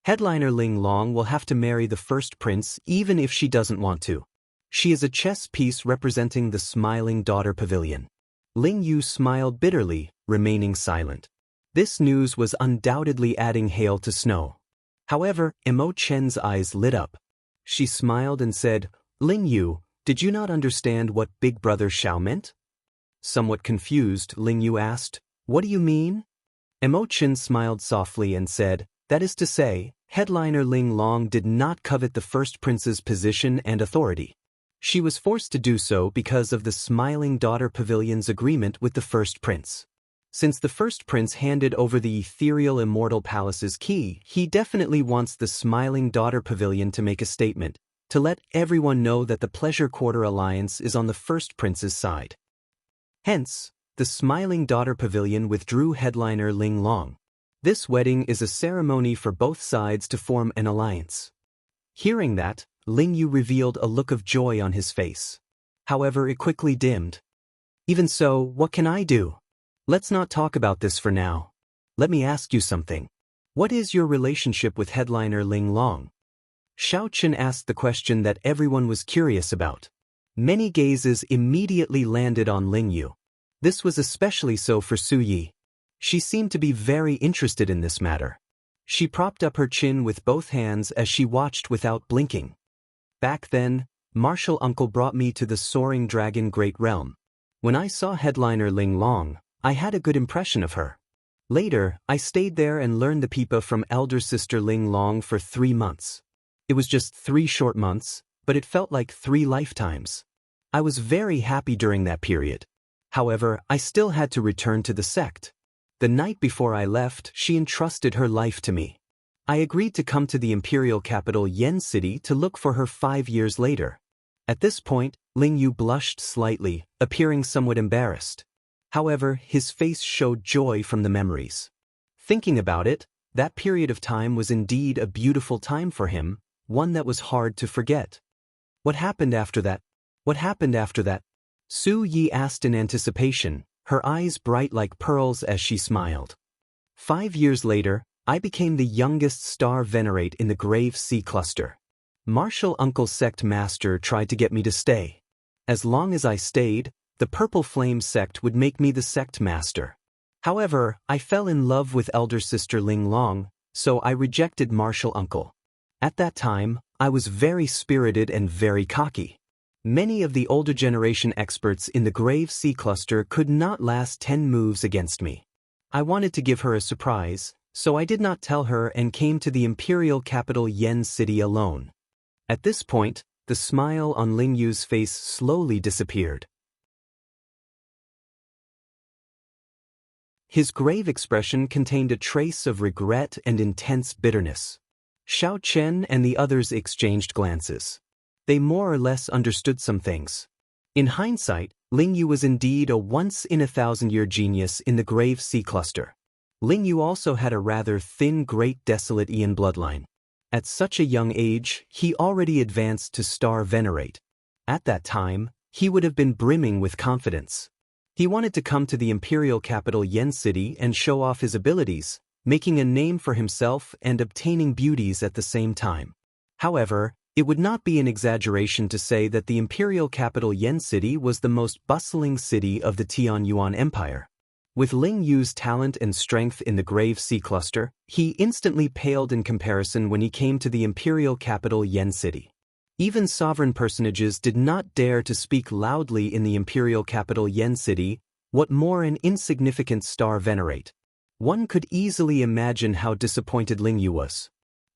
Headliner Ling Long will have to marry the first prince even if she doesn't want to. She is a chess piece representing the Smiling Daughter Pavilion. Ling Yu smiled bitterly, remaining silent. This news was undoubtedly adding hail to snow. However, Mo Chen's eyes lit up. She smiled and said, Ling Yu, did you not understand what Big Brother Xiao meant? Somewhat confused, Ling Yu asked, what do you mean? Mo Chen smiled softly and said, That is to say, headliner Ling Long did not covet the first prince's position and authority. She was forced to do so because of the Smiling Daughter Pavilion's agreement with the first prince. Since the first prince handed over the ethereal immortal palace's key, he definitely wants the Smiling Daughter Pavilion to make a statement, to let everyone know that the Pleasure Quarter Alliance is on the first prince's side. Hence, the Smiling Daughter Pavilion withdrew headliner Ling Long. This wedding is a ceremony for both sides to form an alliance. Hearing that, Ling Yu revealed a look of joy on his face. However, it quickly dimmed. Even so, what can I do? Let's not talk about this for now. Let me ask you something. What is your relationship with headliner Ling Long? Xiao Chen asked the question that everyone was curious about. Many gazes immediately landed on Ling Yu. This was especially so for Su Yi. She seemed to be very interested in this matter. She propped up her chin with both hands as she watched without blinking. Back then, Martial Uncle brought me to the Soaring Dragon Great Realm. When I saw headliner Ling Long, I had a good impression of her. Later, I stayed there and learned the pipa from elder sister Ling Long for 3 months. It was just 3 short months, but it felt like 3 lifetimes. I was very happy during that period. However, I still had to return to the sect. The night before I left, she entrusted her life to me. I agreed to come to the imperial capital Yen City to look for her 5 years later. At this point, Ling Yu blushed slightly, appearing somewhat embarrassed. However, his face showed joy from the memories. Thinking about it, that period of time was indeed a beautiful time for him, one that was hard to forget. What happened after that? What happened after that? Su Yi asked in anticipation, her eyes bright like pearls as she smiled. 5 years later, I became the youngest star venerate in the Grave Sea Cluster. Martial Uncle's sect master tried to get me to stay. As long as I stayed, the Purple Flame sect would make me the sect master. However, I fell in love with elder sister Ling Long, so I rejected Martial Uncle. At that time, I was very spirited and very cocky. Many of the older generation experts in the Grave Sea Cluster could not last 10 moves against me. I wanted to give her a surprise, so I did not tell her and came to the imperial capital Yen City alone. At this point, the smile on Ling Yu's face slowly disappeared. His grave expression contained a trace of regret and intense bitterness. Xiao Chen and the others exchanged glances. They more or less understood some things. In hindsight, Ling Yu was indeed a once-in-a-thousand-year genius in the Grave Sea Cluster. Ling Yu also had a rather thin Great Desolate Aeon bloodline. At such a young age, he already advanced to Star Venerate. At that time, he would have been brimming with confidence. He wanted to come to the imperial capital Yen City and show off his abilities, making a name for himself and obtaining beauties at the same time. However, it would not be an exaggeration to say that the imperial capital Yen City was the most bustling city of the Tianyuan Empire. With Ling Yu's talent and strength in the Grave Sea Cluster, he instantly paled in comparison when he came to the imperial capital Yen City. Even sovereign personages did not dare to speak loudly in the imperial capital Yen City, what more an insignificant star venerate. One could easily imagine how disappointed Ling Yu was.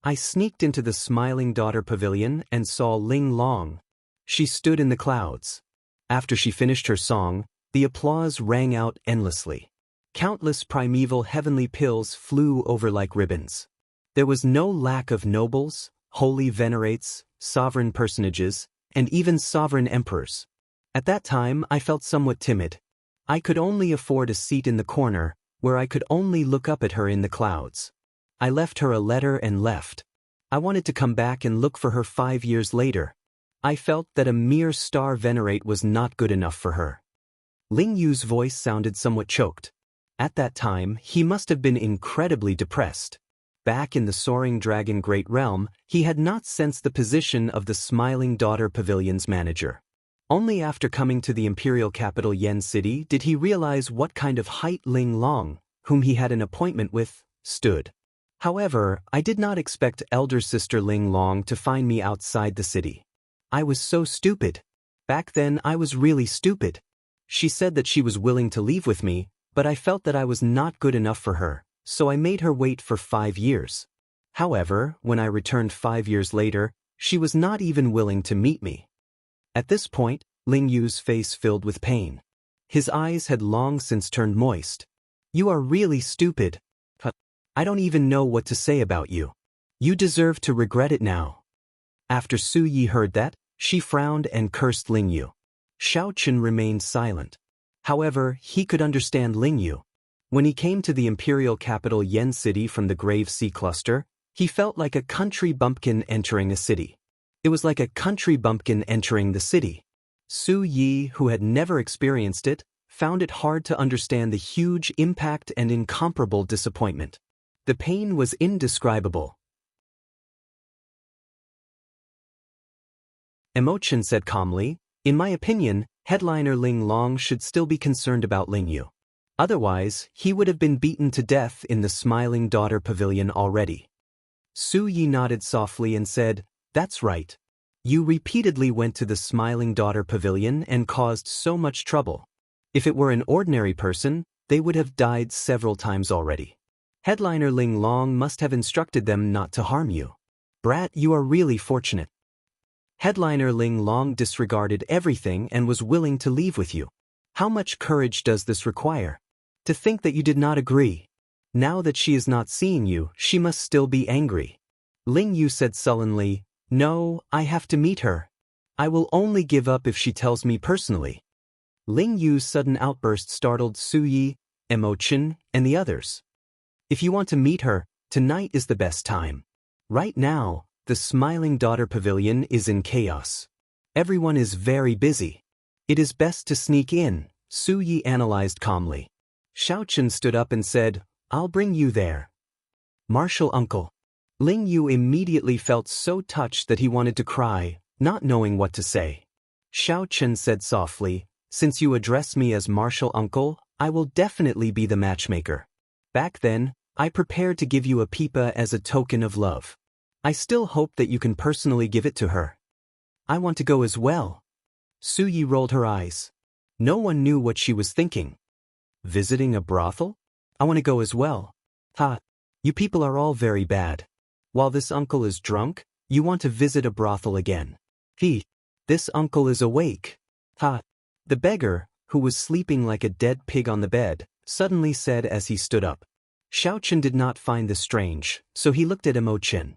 I sneaked into the Smiling Daughter Pavilion and saw Ling Long. She stood in the clouds. After she finished her song, the applause rang out endlessly. Countless primeval heavenly pills flew over like ribbons. There was no lack of nobles, holy venerates, sovereign personages, and even sovereign emperors. At that time, I felt somewhat timid. I could only afford a seat in the corner, where I could only look up at her in the clouds. I left her a letter and left. I wanted to come back and look for her 5 years later. I felt that a mere star venerate was not good enough for her. Ling Yu's voice sounded somewhat choked. At that time, he must have been incredibly depressed. Back in the Soaring Dragon Great Realm, he had not sensed the position of the Smiling Daughter Pavilion's manager. Only after coming to the imperial capital Yen City did he realize what kind of height Ling Long, whom he had an appointment with, stood. However, I did not expect elder sister Ling Long to find me outside the city. I was so stupid. Back then I was really stupid. She said that she was willing to leave with me, but I felt that I was not good enough for her, so I made her wait for 5 years. However, when I returned 5 years later, she was not even willing to meet me. At this point, Ling Yu's face filled with pain. His eyes had long since turned moist. You are really stupid. I don't even know what to say about you. You deserve to regret it now. After Su Yi heard that, she frowned and cursed Ling Yu. Xiao Chen remained silent. However, he could understand Ling Yu. When he came to the imperial capital Yen City from the Grave Sea Cluster, he felt like a country bumpkin entering a city. It was like a country bumpkin entering the city. Su Yi, who had never experienced it, found it hard to understand the huge impact and incomparable disappointment. The pain was indescribable. Chen said calmly, "In my opinion, headliner Ling Long should still be concerned about Ling Yu. Otherwise, he would have been beaten to death in the Smiling Daughter Pavilion already." Su Yi nodded softly and said, "That's right. You repeatedly went to the Smiling Daughter Pavilion and caused so much trouble. If it were an ordinary person, they would have died several times already. Headliner Ling Long must have instructed them not to harm you. Brat, you are really fortunate. Headliner Ling Long disregarded everything and was willing to leave with you. How much courage does this require? To think that you did not agree. Now that she is not seeing you, she must still be angry." Ling Yu said sullenly, "No, I have to meet her. I will only give up if she tells me personally." Ling Yu's sudden outburst startled Su Yi, Chen, and the others. "If you want to meet her, tonight is the best time. Right now, the Smiling Daughter Pavilion is in chaos. Everyone is very busy. It is best to sneak in," Su Yi analyzed calmly. Xiao Chen stood up and said, "I'll bring you there." "Martial uncle." Ling Yu immediately felt so touched that he wanted to cry, not knowing what to say. Xiao Chen said softly, "Since you address me as martial uncle, I will definitely be the matchmaker. Back then, I prepared to give you a pipa as a token of love. I still hope that you can personally give it to her." "I want to go as well." Su Yi rolled her eyes. No one knew what she was thinking. "Visiting a brothel? I want to go as well. Ha! You people are all very bad. While this uncle is drunk, you want to visit a brothel again. This uncle is awake. Ha!" The beggar, who was sleeping like a dead pig on the bed, suddenly said as he stood up. Xiao Chen did not find this strange, so he looked at Chen.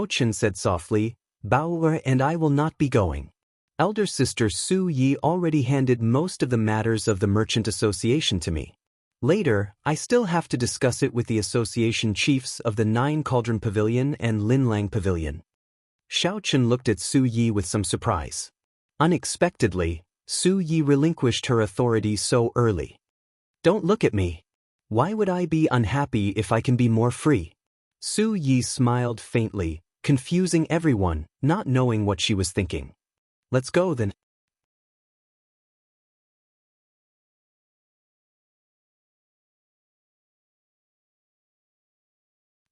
Chen said softly, "Bao and I will not be going. Elder sister Su Yi already handed most of the matters of the Merchant Association to me. Later, I still have to discuss it with the association chiefs of the Nine Cauldron Pavilion and Linlang Pavilion." Xiao Chen looked at Su Yi with some surprise. Unexpectedly, Su Yi relinquished her authority so early. "Don't look at me. Why would I be unhappy if I can be more free?" Su Yi smiled faintly, confusing everyone, not knowing what she was thinking. "Let's go then."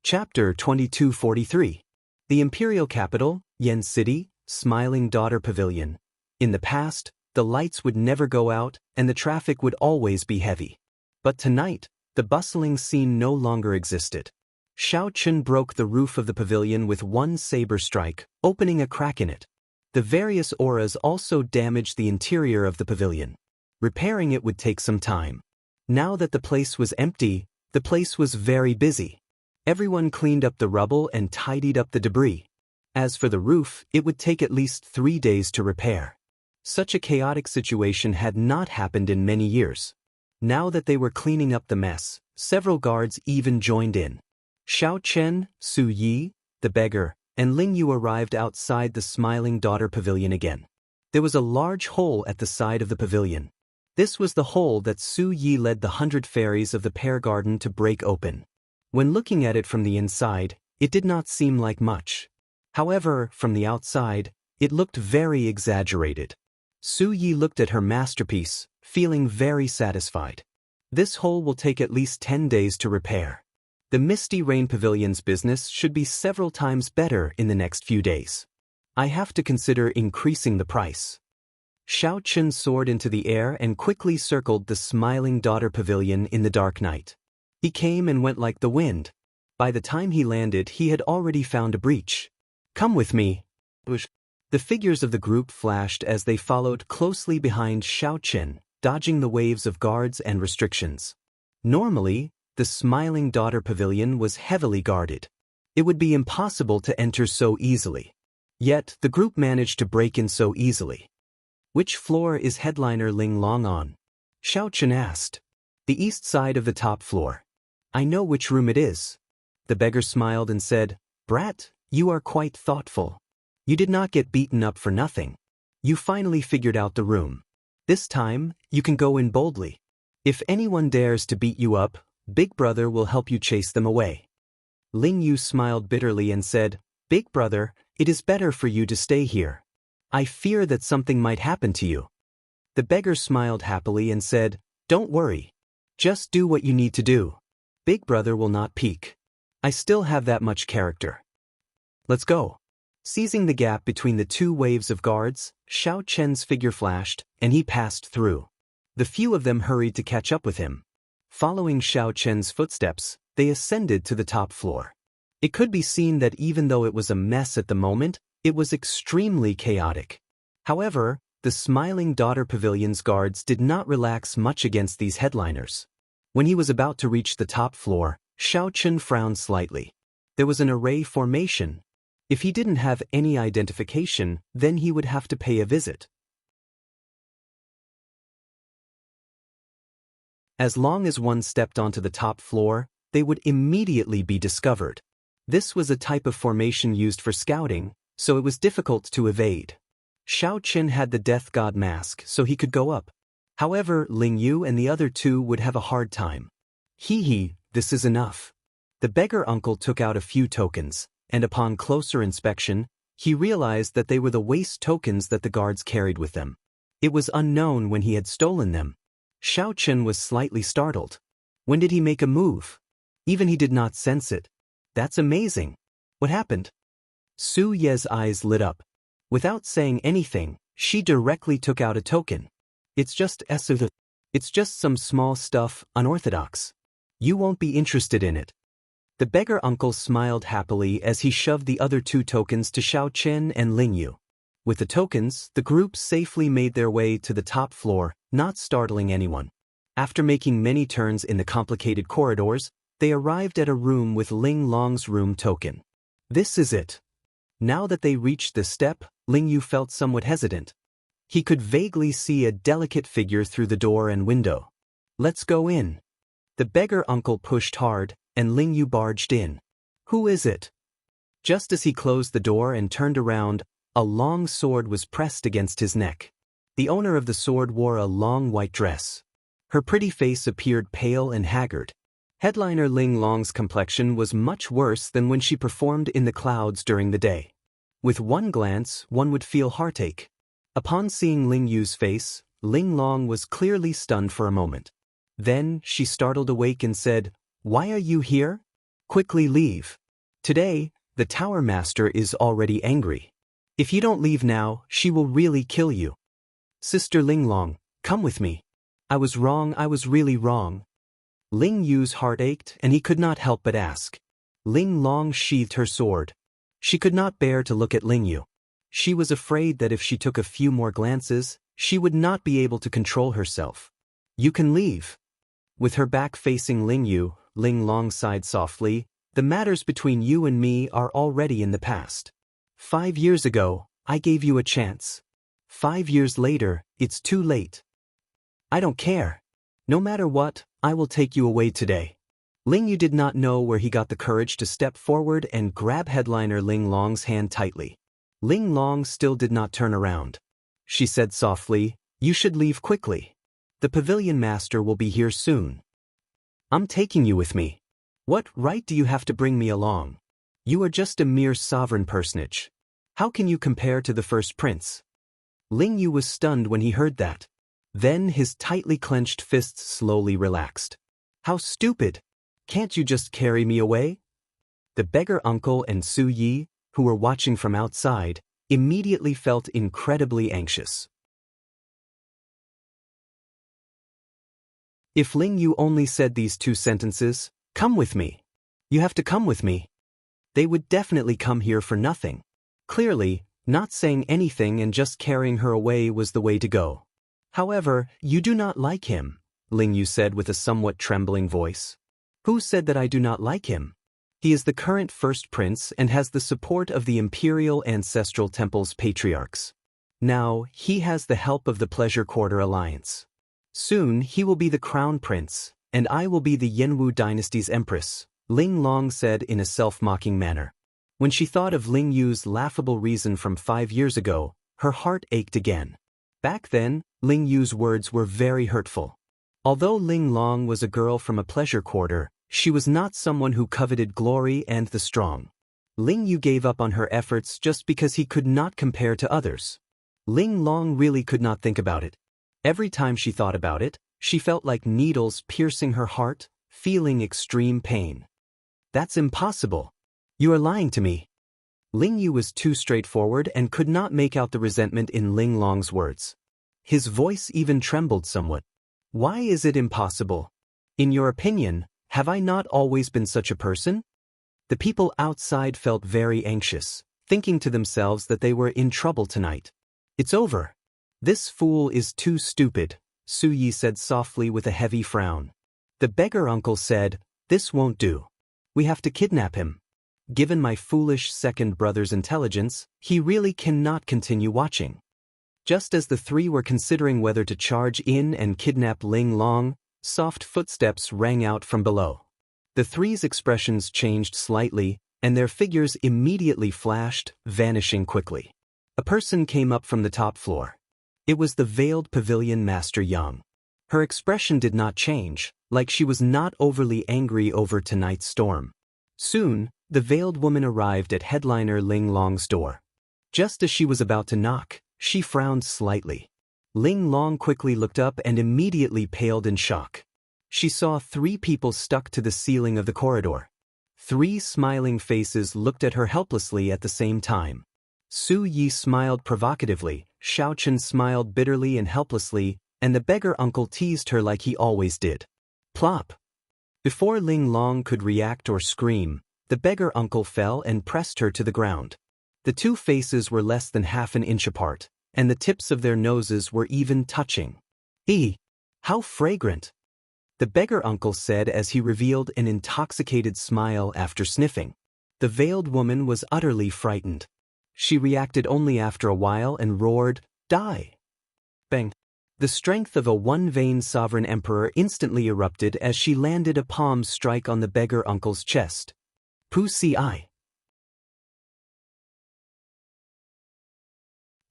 Chapter 2243. The Imperial Capital, Yen City, Smiling Daughter Pavilion. In the past, the lights would never go out and the traffic would always be heavy. But tonight, the bustling scene no longer existed. Xiao Chen broke the roof of the pavilion with one saber strike, opening a crack in it. The various auras also damaged the interior of the pavilion. Repairing it would take some time. Now that the place was empty, the place was very busy. Everyone cleaned up the rubble and tidied up the debris. As for the roof, it would take at least 3 days to repair. Such a chaotic situation had not happened in many years. Now that they were cleaning up the mess, several guards even joined in. Xiao Chen, Su Yi, the beggar, and Ling Yu arrived outside the Smiling Daughter Pavilion again. There was a large hole at the side of the pavilion. This was the hole that Su Yi led the 100 fairies of the pear garden to break open. When looking at it from the inside, it did not seem like much. However, from the outside, it looked very exaggerated. Su Yi looked at her masterpiece, feeling very satisfied. This hole will take at least 10 days to repair. The Misty Rain Pavilion's business should be several times better in the next few days. I have to consider increasing the price. Xiao Chen soared into the air and quickly circled the Smiling Daughter Pavilion in the dark night. He came and went like the wind. By the time he landed, he had already found a breach. "Come with me." The figures of the group flashed as they followed closely behind Xiao Chen, dodging the waves of guards and restrictions. Normally, the Smiling Daughter Pavilion was heavily guarded. It would be impossible to enter so easily. Yet, the group managed to break in so easily. "Which floor is headliner Ling Long on?" Xiao Chen asked. "The east side of the top floor." "I know which room it is." The beggar smiled and said, "Brat, you are quite thoughtful. You did not get beaten up for nothing. You finally figured out the room. This time, you can go in boldly. If anyone dares to beat you up, Big Brother will help you chase them away." Ling Yu smiled bitterly and said, "Big Brother, it is better for you to stay here. I fear that something might happen to you." The beggar smiled happily and said, "Don't worry. Just do what you need to do. Big Brother will not peek. I still have that much character. Let's go." Seizing the gap between the two waves of guards, Xiao Chen's figure flashed, and he passed through. The few of them hurried to catch up with him. Following Xiao Chen's footsteps, they ascended to the top floor. It could be seen that even though it was a mess at the moment, it was extremely chaotic. However, the Smiling Daughter Pavilion's guards did not relax much against these headliners. When he was about to reach the top floor, Xiao Chen frowned slightly. There was an array formation. If he didn't have any identification, then he would have to pay a visit. As long as one stepped onto the top floor, they would immediately be discovered. This was a type of formation used for scouting, so it was difficult to evade. Xiao Chen had the Death God mask, so he could go up. However, Ling Yu and the other two would have a hard time. Hee, this is enough. The beggar uncle took out a few tokens, and upon closer inspection, he realized that they were the waste tokens that the guards carried with them. It was unknown when he had stolen them. Xiao Chen was slightly startled. When did he make a move? Even he did not sense it. That's amazing. What happened? Su Ye's eyes lit up. Without saying anything, she directly took out a token. It's just some small stuff, unorthodox. You won't be interested in it. The beggar uncle smiled happily as he shoved the other two tokens to Xiao Chen and Ling Yu. With the tokens, the group safely made their way to the top floor, not startling anyone. After making many turns in the complicated corridors, they arrived at a room with Ling Long's room token. This is it. Now that they reached the step, Ling Yu felt somewhat hesitant. He could vaguely see a delicate figure through the door and window. Let's go in. The beggar uncle pushed hard, and Ling Yu barged in. Who is it? Just as he closed the door and turned around, a long sword was pressed against his neck. The owner of the sword wore a long white dress. Her pretty face appeared pale and haggard. Headliner Ling Long's complexion was much worse than when she performed in the clouds during the day. With one glance, one would feel heartache. Upon seeing Ling Yu's face, Ling Long was clearly stunned for a moment. Then, she startled awake and said, "Why are you here? Quickly leave. Today, the Tower Master is already angry. If you don't leave now, she will really kill you. Sister Ling Long, come with me. I was wrong, I was really wrong." Ling Yu's heart ached and he could not help but ask. Ling Long sheathed her sword. She could not bear to look at Ling Yu. She was afraid that if she took a few more glances, she would not be able to control herself. "You can leave." With her back facing Ling Yu, Ling Long sighed softly, "The matters between you and me are already in the past. 5 years ago, I gave you a chance. 5 years later, it's too late. I don't care. No matter what, I will take you away today." Ling Yu did not know where he got the courage to step forward and grab headliner Ling Long's hand tightly. Ling Long still did not turn around. She said softly, "You should leave quickly. The pavilion master will be here soon. I'm taking you with me. What right do you have to bring me along? You are just a mere sovereign personage. How can you compare to the first prince?" Ling Yu was stunned when he heard that. Then his tightly clenched fists slowly relaxed. "How stupid! Can't you just carry me away?" The beggar uncle and Su Yi, who were watching from outside, immediately felt incredibly anxious. If Ling Yu only said these 2 sentences, "Come with me," You have to come with me. They would definitely come here for nothing. Clearly, not saying anything and just carrying her away was the way to go. However, you do not like him, Ling Yu said with a somewhat trembling voice. Who said that I do not like him? He is the current first prince and has the support of the Imperial Ancestral Temple's patriarchs. Now, he has the help of the Pleasure Quarter Alliance. Soon, he will be the crown prince, and I will be the Yanwu dynasty's empress, Ling Long said in a self-mocking manner. When she thought of Ling Yu's laughable reason from 5 years ago, her heart ached again. Back then, Ling Yu's words were very hurtful. Although Ling Long was a girl from a pleasure quarter, she was not someone who coveted glory and the strong. Ling Yu gave up on her efforts just because he could not compare to others. Ling Long really could not think about it. Every time she thought about it, she felt like needles piercing her heart, feeling extreme pain. That's impossible. You are lying to me. Ling Yu was too straightforward and could not make out the resentment in Ling Long's words. His voice even trembled somewhat. Why is it impossible? In your opinion, have I not always been such a person? The people outside felt very anxious, thinking to themselves that they were in trouble tonight. It's over. This fool is too stupid, Su Yi said softly with a heavy frown. The beggar uncle said, this won't do. We have to kidnap him. Given my foolish second brother's intelligence, he really cannot continue watching. Just as the three were considering whether to charge in and kidnap Ling Long, soft footsteps rang out from below. The three's expressions changed slightly, and their figures immediately flashed, vanishing quickly. A person came up from the top floor. It was the veiled pavilion master Yang. Her expression did not change, like she was not overly angry over tonight's storm. Soon, the veiled woman arrived at headliner Ling Long's door. Just as she was about to knock, she frowned slightly. Ling Long quickly looked up and immediately paled in shock. She saw 3 people stuck to the ceiling of the corridor. 3 smiling faces looked at her helplessly at the same time. Su Yi smiled provocatively, Xiao Chen smiled bitterly and helplessly, and the beggar uncle teased her like he always did. Plop! Before Ling Long could react or scream, the beggar uncle fell and pressed her to the ground. The 2 faces were less than half an inch apart, and the tips of their noses were even touching. How fragrant! The beggar uncle said as he revealed an intoxicated smile after sniffing. The veiled woman was utterly frightened. She reacted only after a while and roared, "Die!" Bang! The strength of a one-vein sovereign emperor instantly erupted as she landed a palm strike on the beggar uncle's chest. Pussy eye.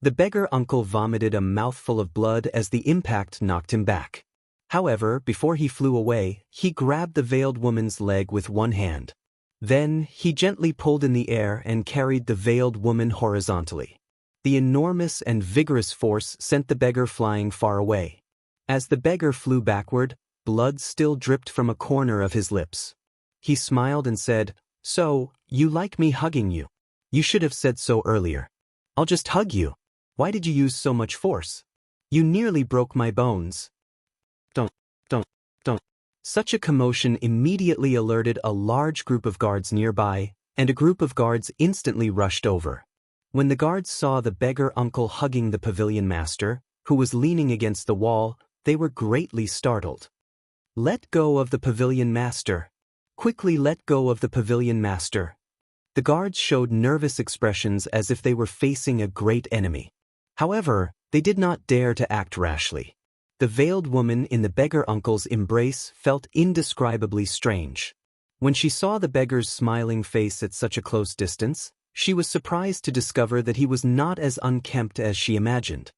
The beggar uncle vomited a mouthful of blood as the impact knocked him back. However, before he flew away, he grabbed the veiled woman's leg with one hand. Then, he gently pulled in the air and carried the veiled woman horizontally. The enormous and vigorous force sent the beggar flying far away. As the beggar flew backward, blood still dripped from a corner of his lips. He smiled and said, "So, you like me hugging you? You should have said so earlier. I'll just hug you. Why did you use so much force? You nearly broke my bones." Don't. Such a commotion immediately alerted a large group of guards nearby, and a group of guards instantly rushed over. When the guards saw the beggar uncle hugging the pavilion master, who was leaning against the wall, they were greatly startled. "Let go of the pavilion master. Quickly let go of the pavilion master." The guards showed nervous expressions as if they were facing a great enemy. However, they did not dare to act rashly. The veiled woman in the beggar uncle's embrace felt indescribably strange. When she saw the beggar's smiling face at such a close distance, she was surprised to discover that he was not as unkempt as she imagined.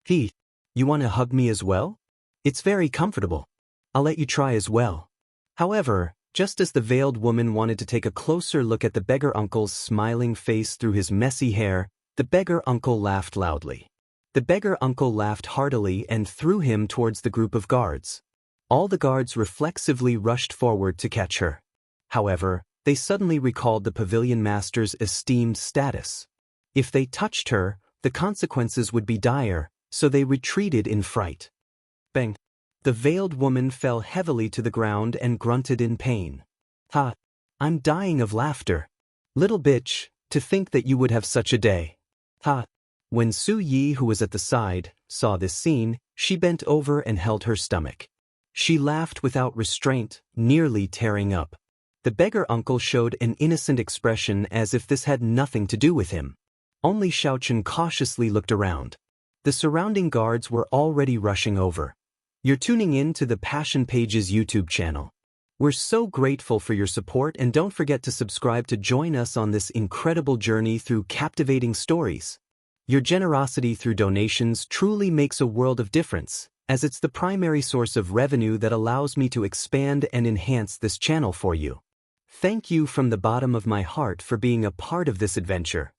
You want to hug me as well? It's very comfortable. I'll let you try as well." However, just as the veiled woman wanted to take a closer look at the beggar uncle's smiling face through his messy hair, the beggar uncle laughed loudly. The beggar uncle laughed heartily and threw him towards the group of guards. All the guards reflexively rushed forward to catch her. However, they suddenly recalled the pavilion master's esteemed status. If they touched her, the consequences would be dire, so they retreated in fright. Bang! The veiled woman fell heavily to the ground and grunted in pain. "Ha! I'm dying of laughter. Little bitch, to think that you would have such a day. Ha. When Su Yi, who was at the side, saw this scene, she bent over and held her stomach. She laughed without restraint, nearly tearing up. The beggar uncle showed an innocent expression as if this had nothing to do with him. Only Xiaochen cautiously looked around. The surrounding guards were already rushing over. You're tuning in to the Passion Pages YouTube channel. We're so grateful for your support, and don't forget to subscribe to join us on this incredible journey through captivating stories. Your generosity through donations truly makes a world of difference, as it's the primary source of revenue that allows me to expand and enhance this channel for you. Thank you from the bottom of my heart for being a part of this adventure.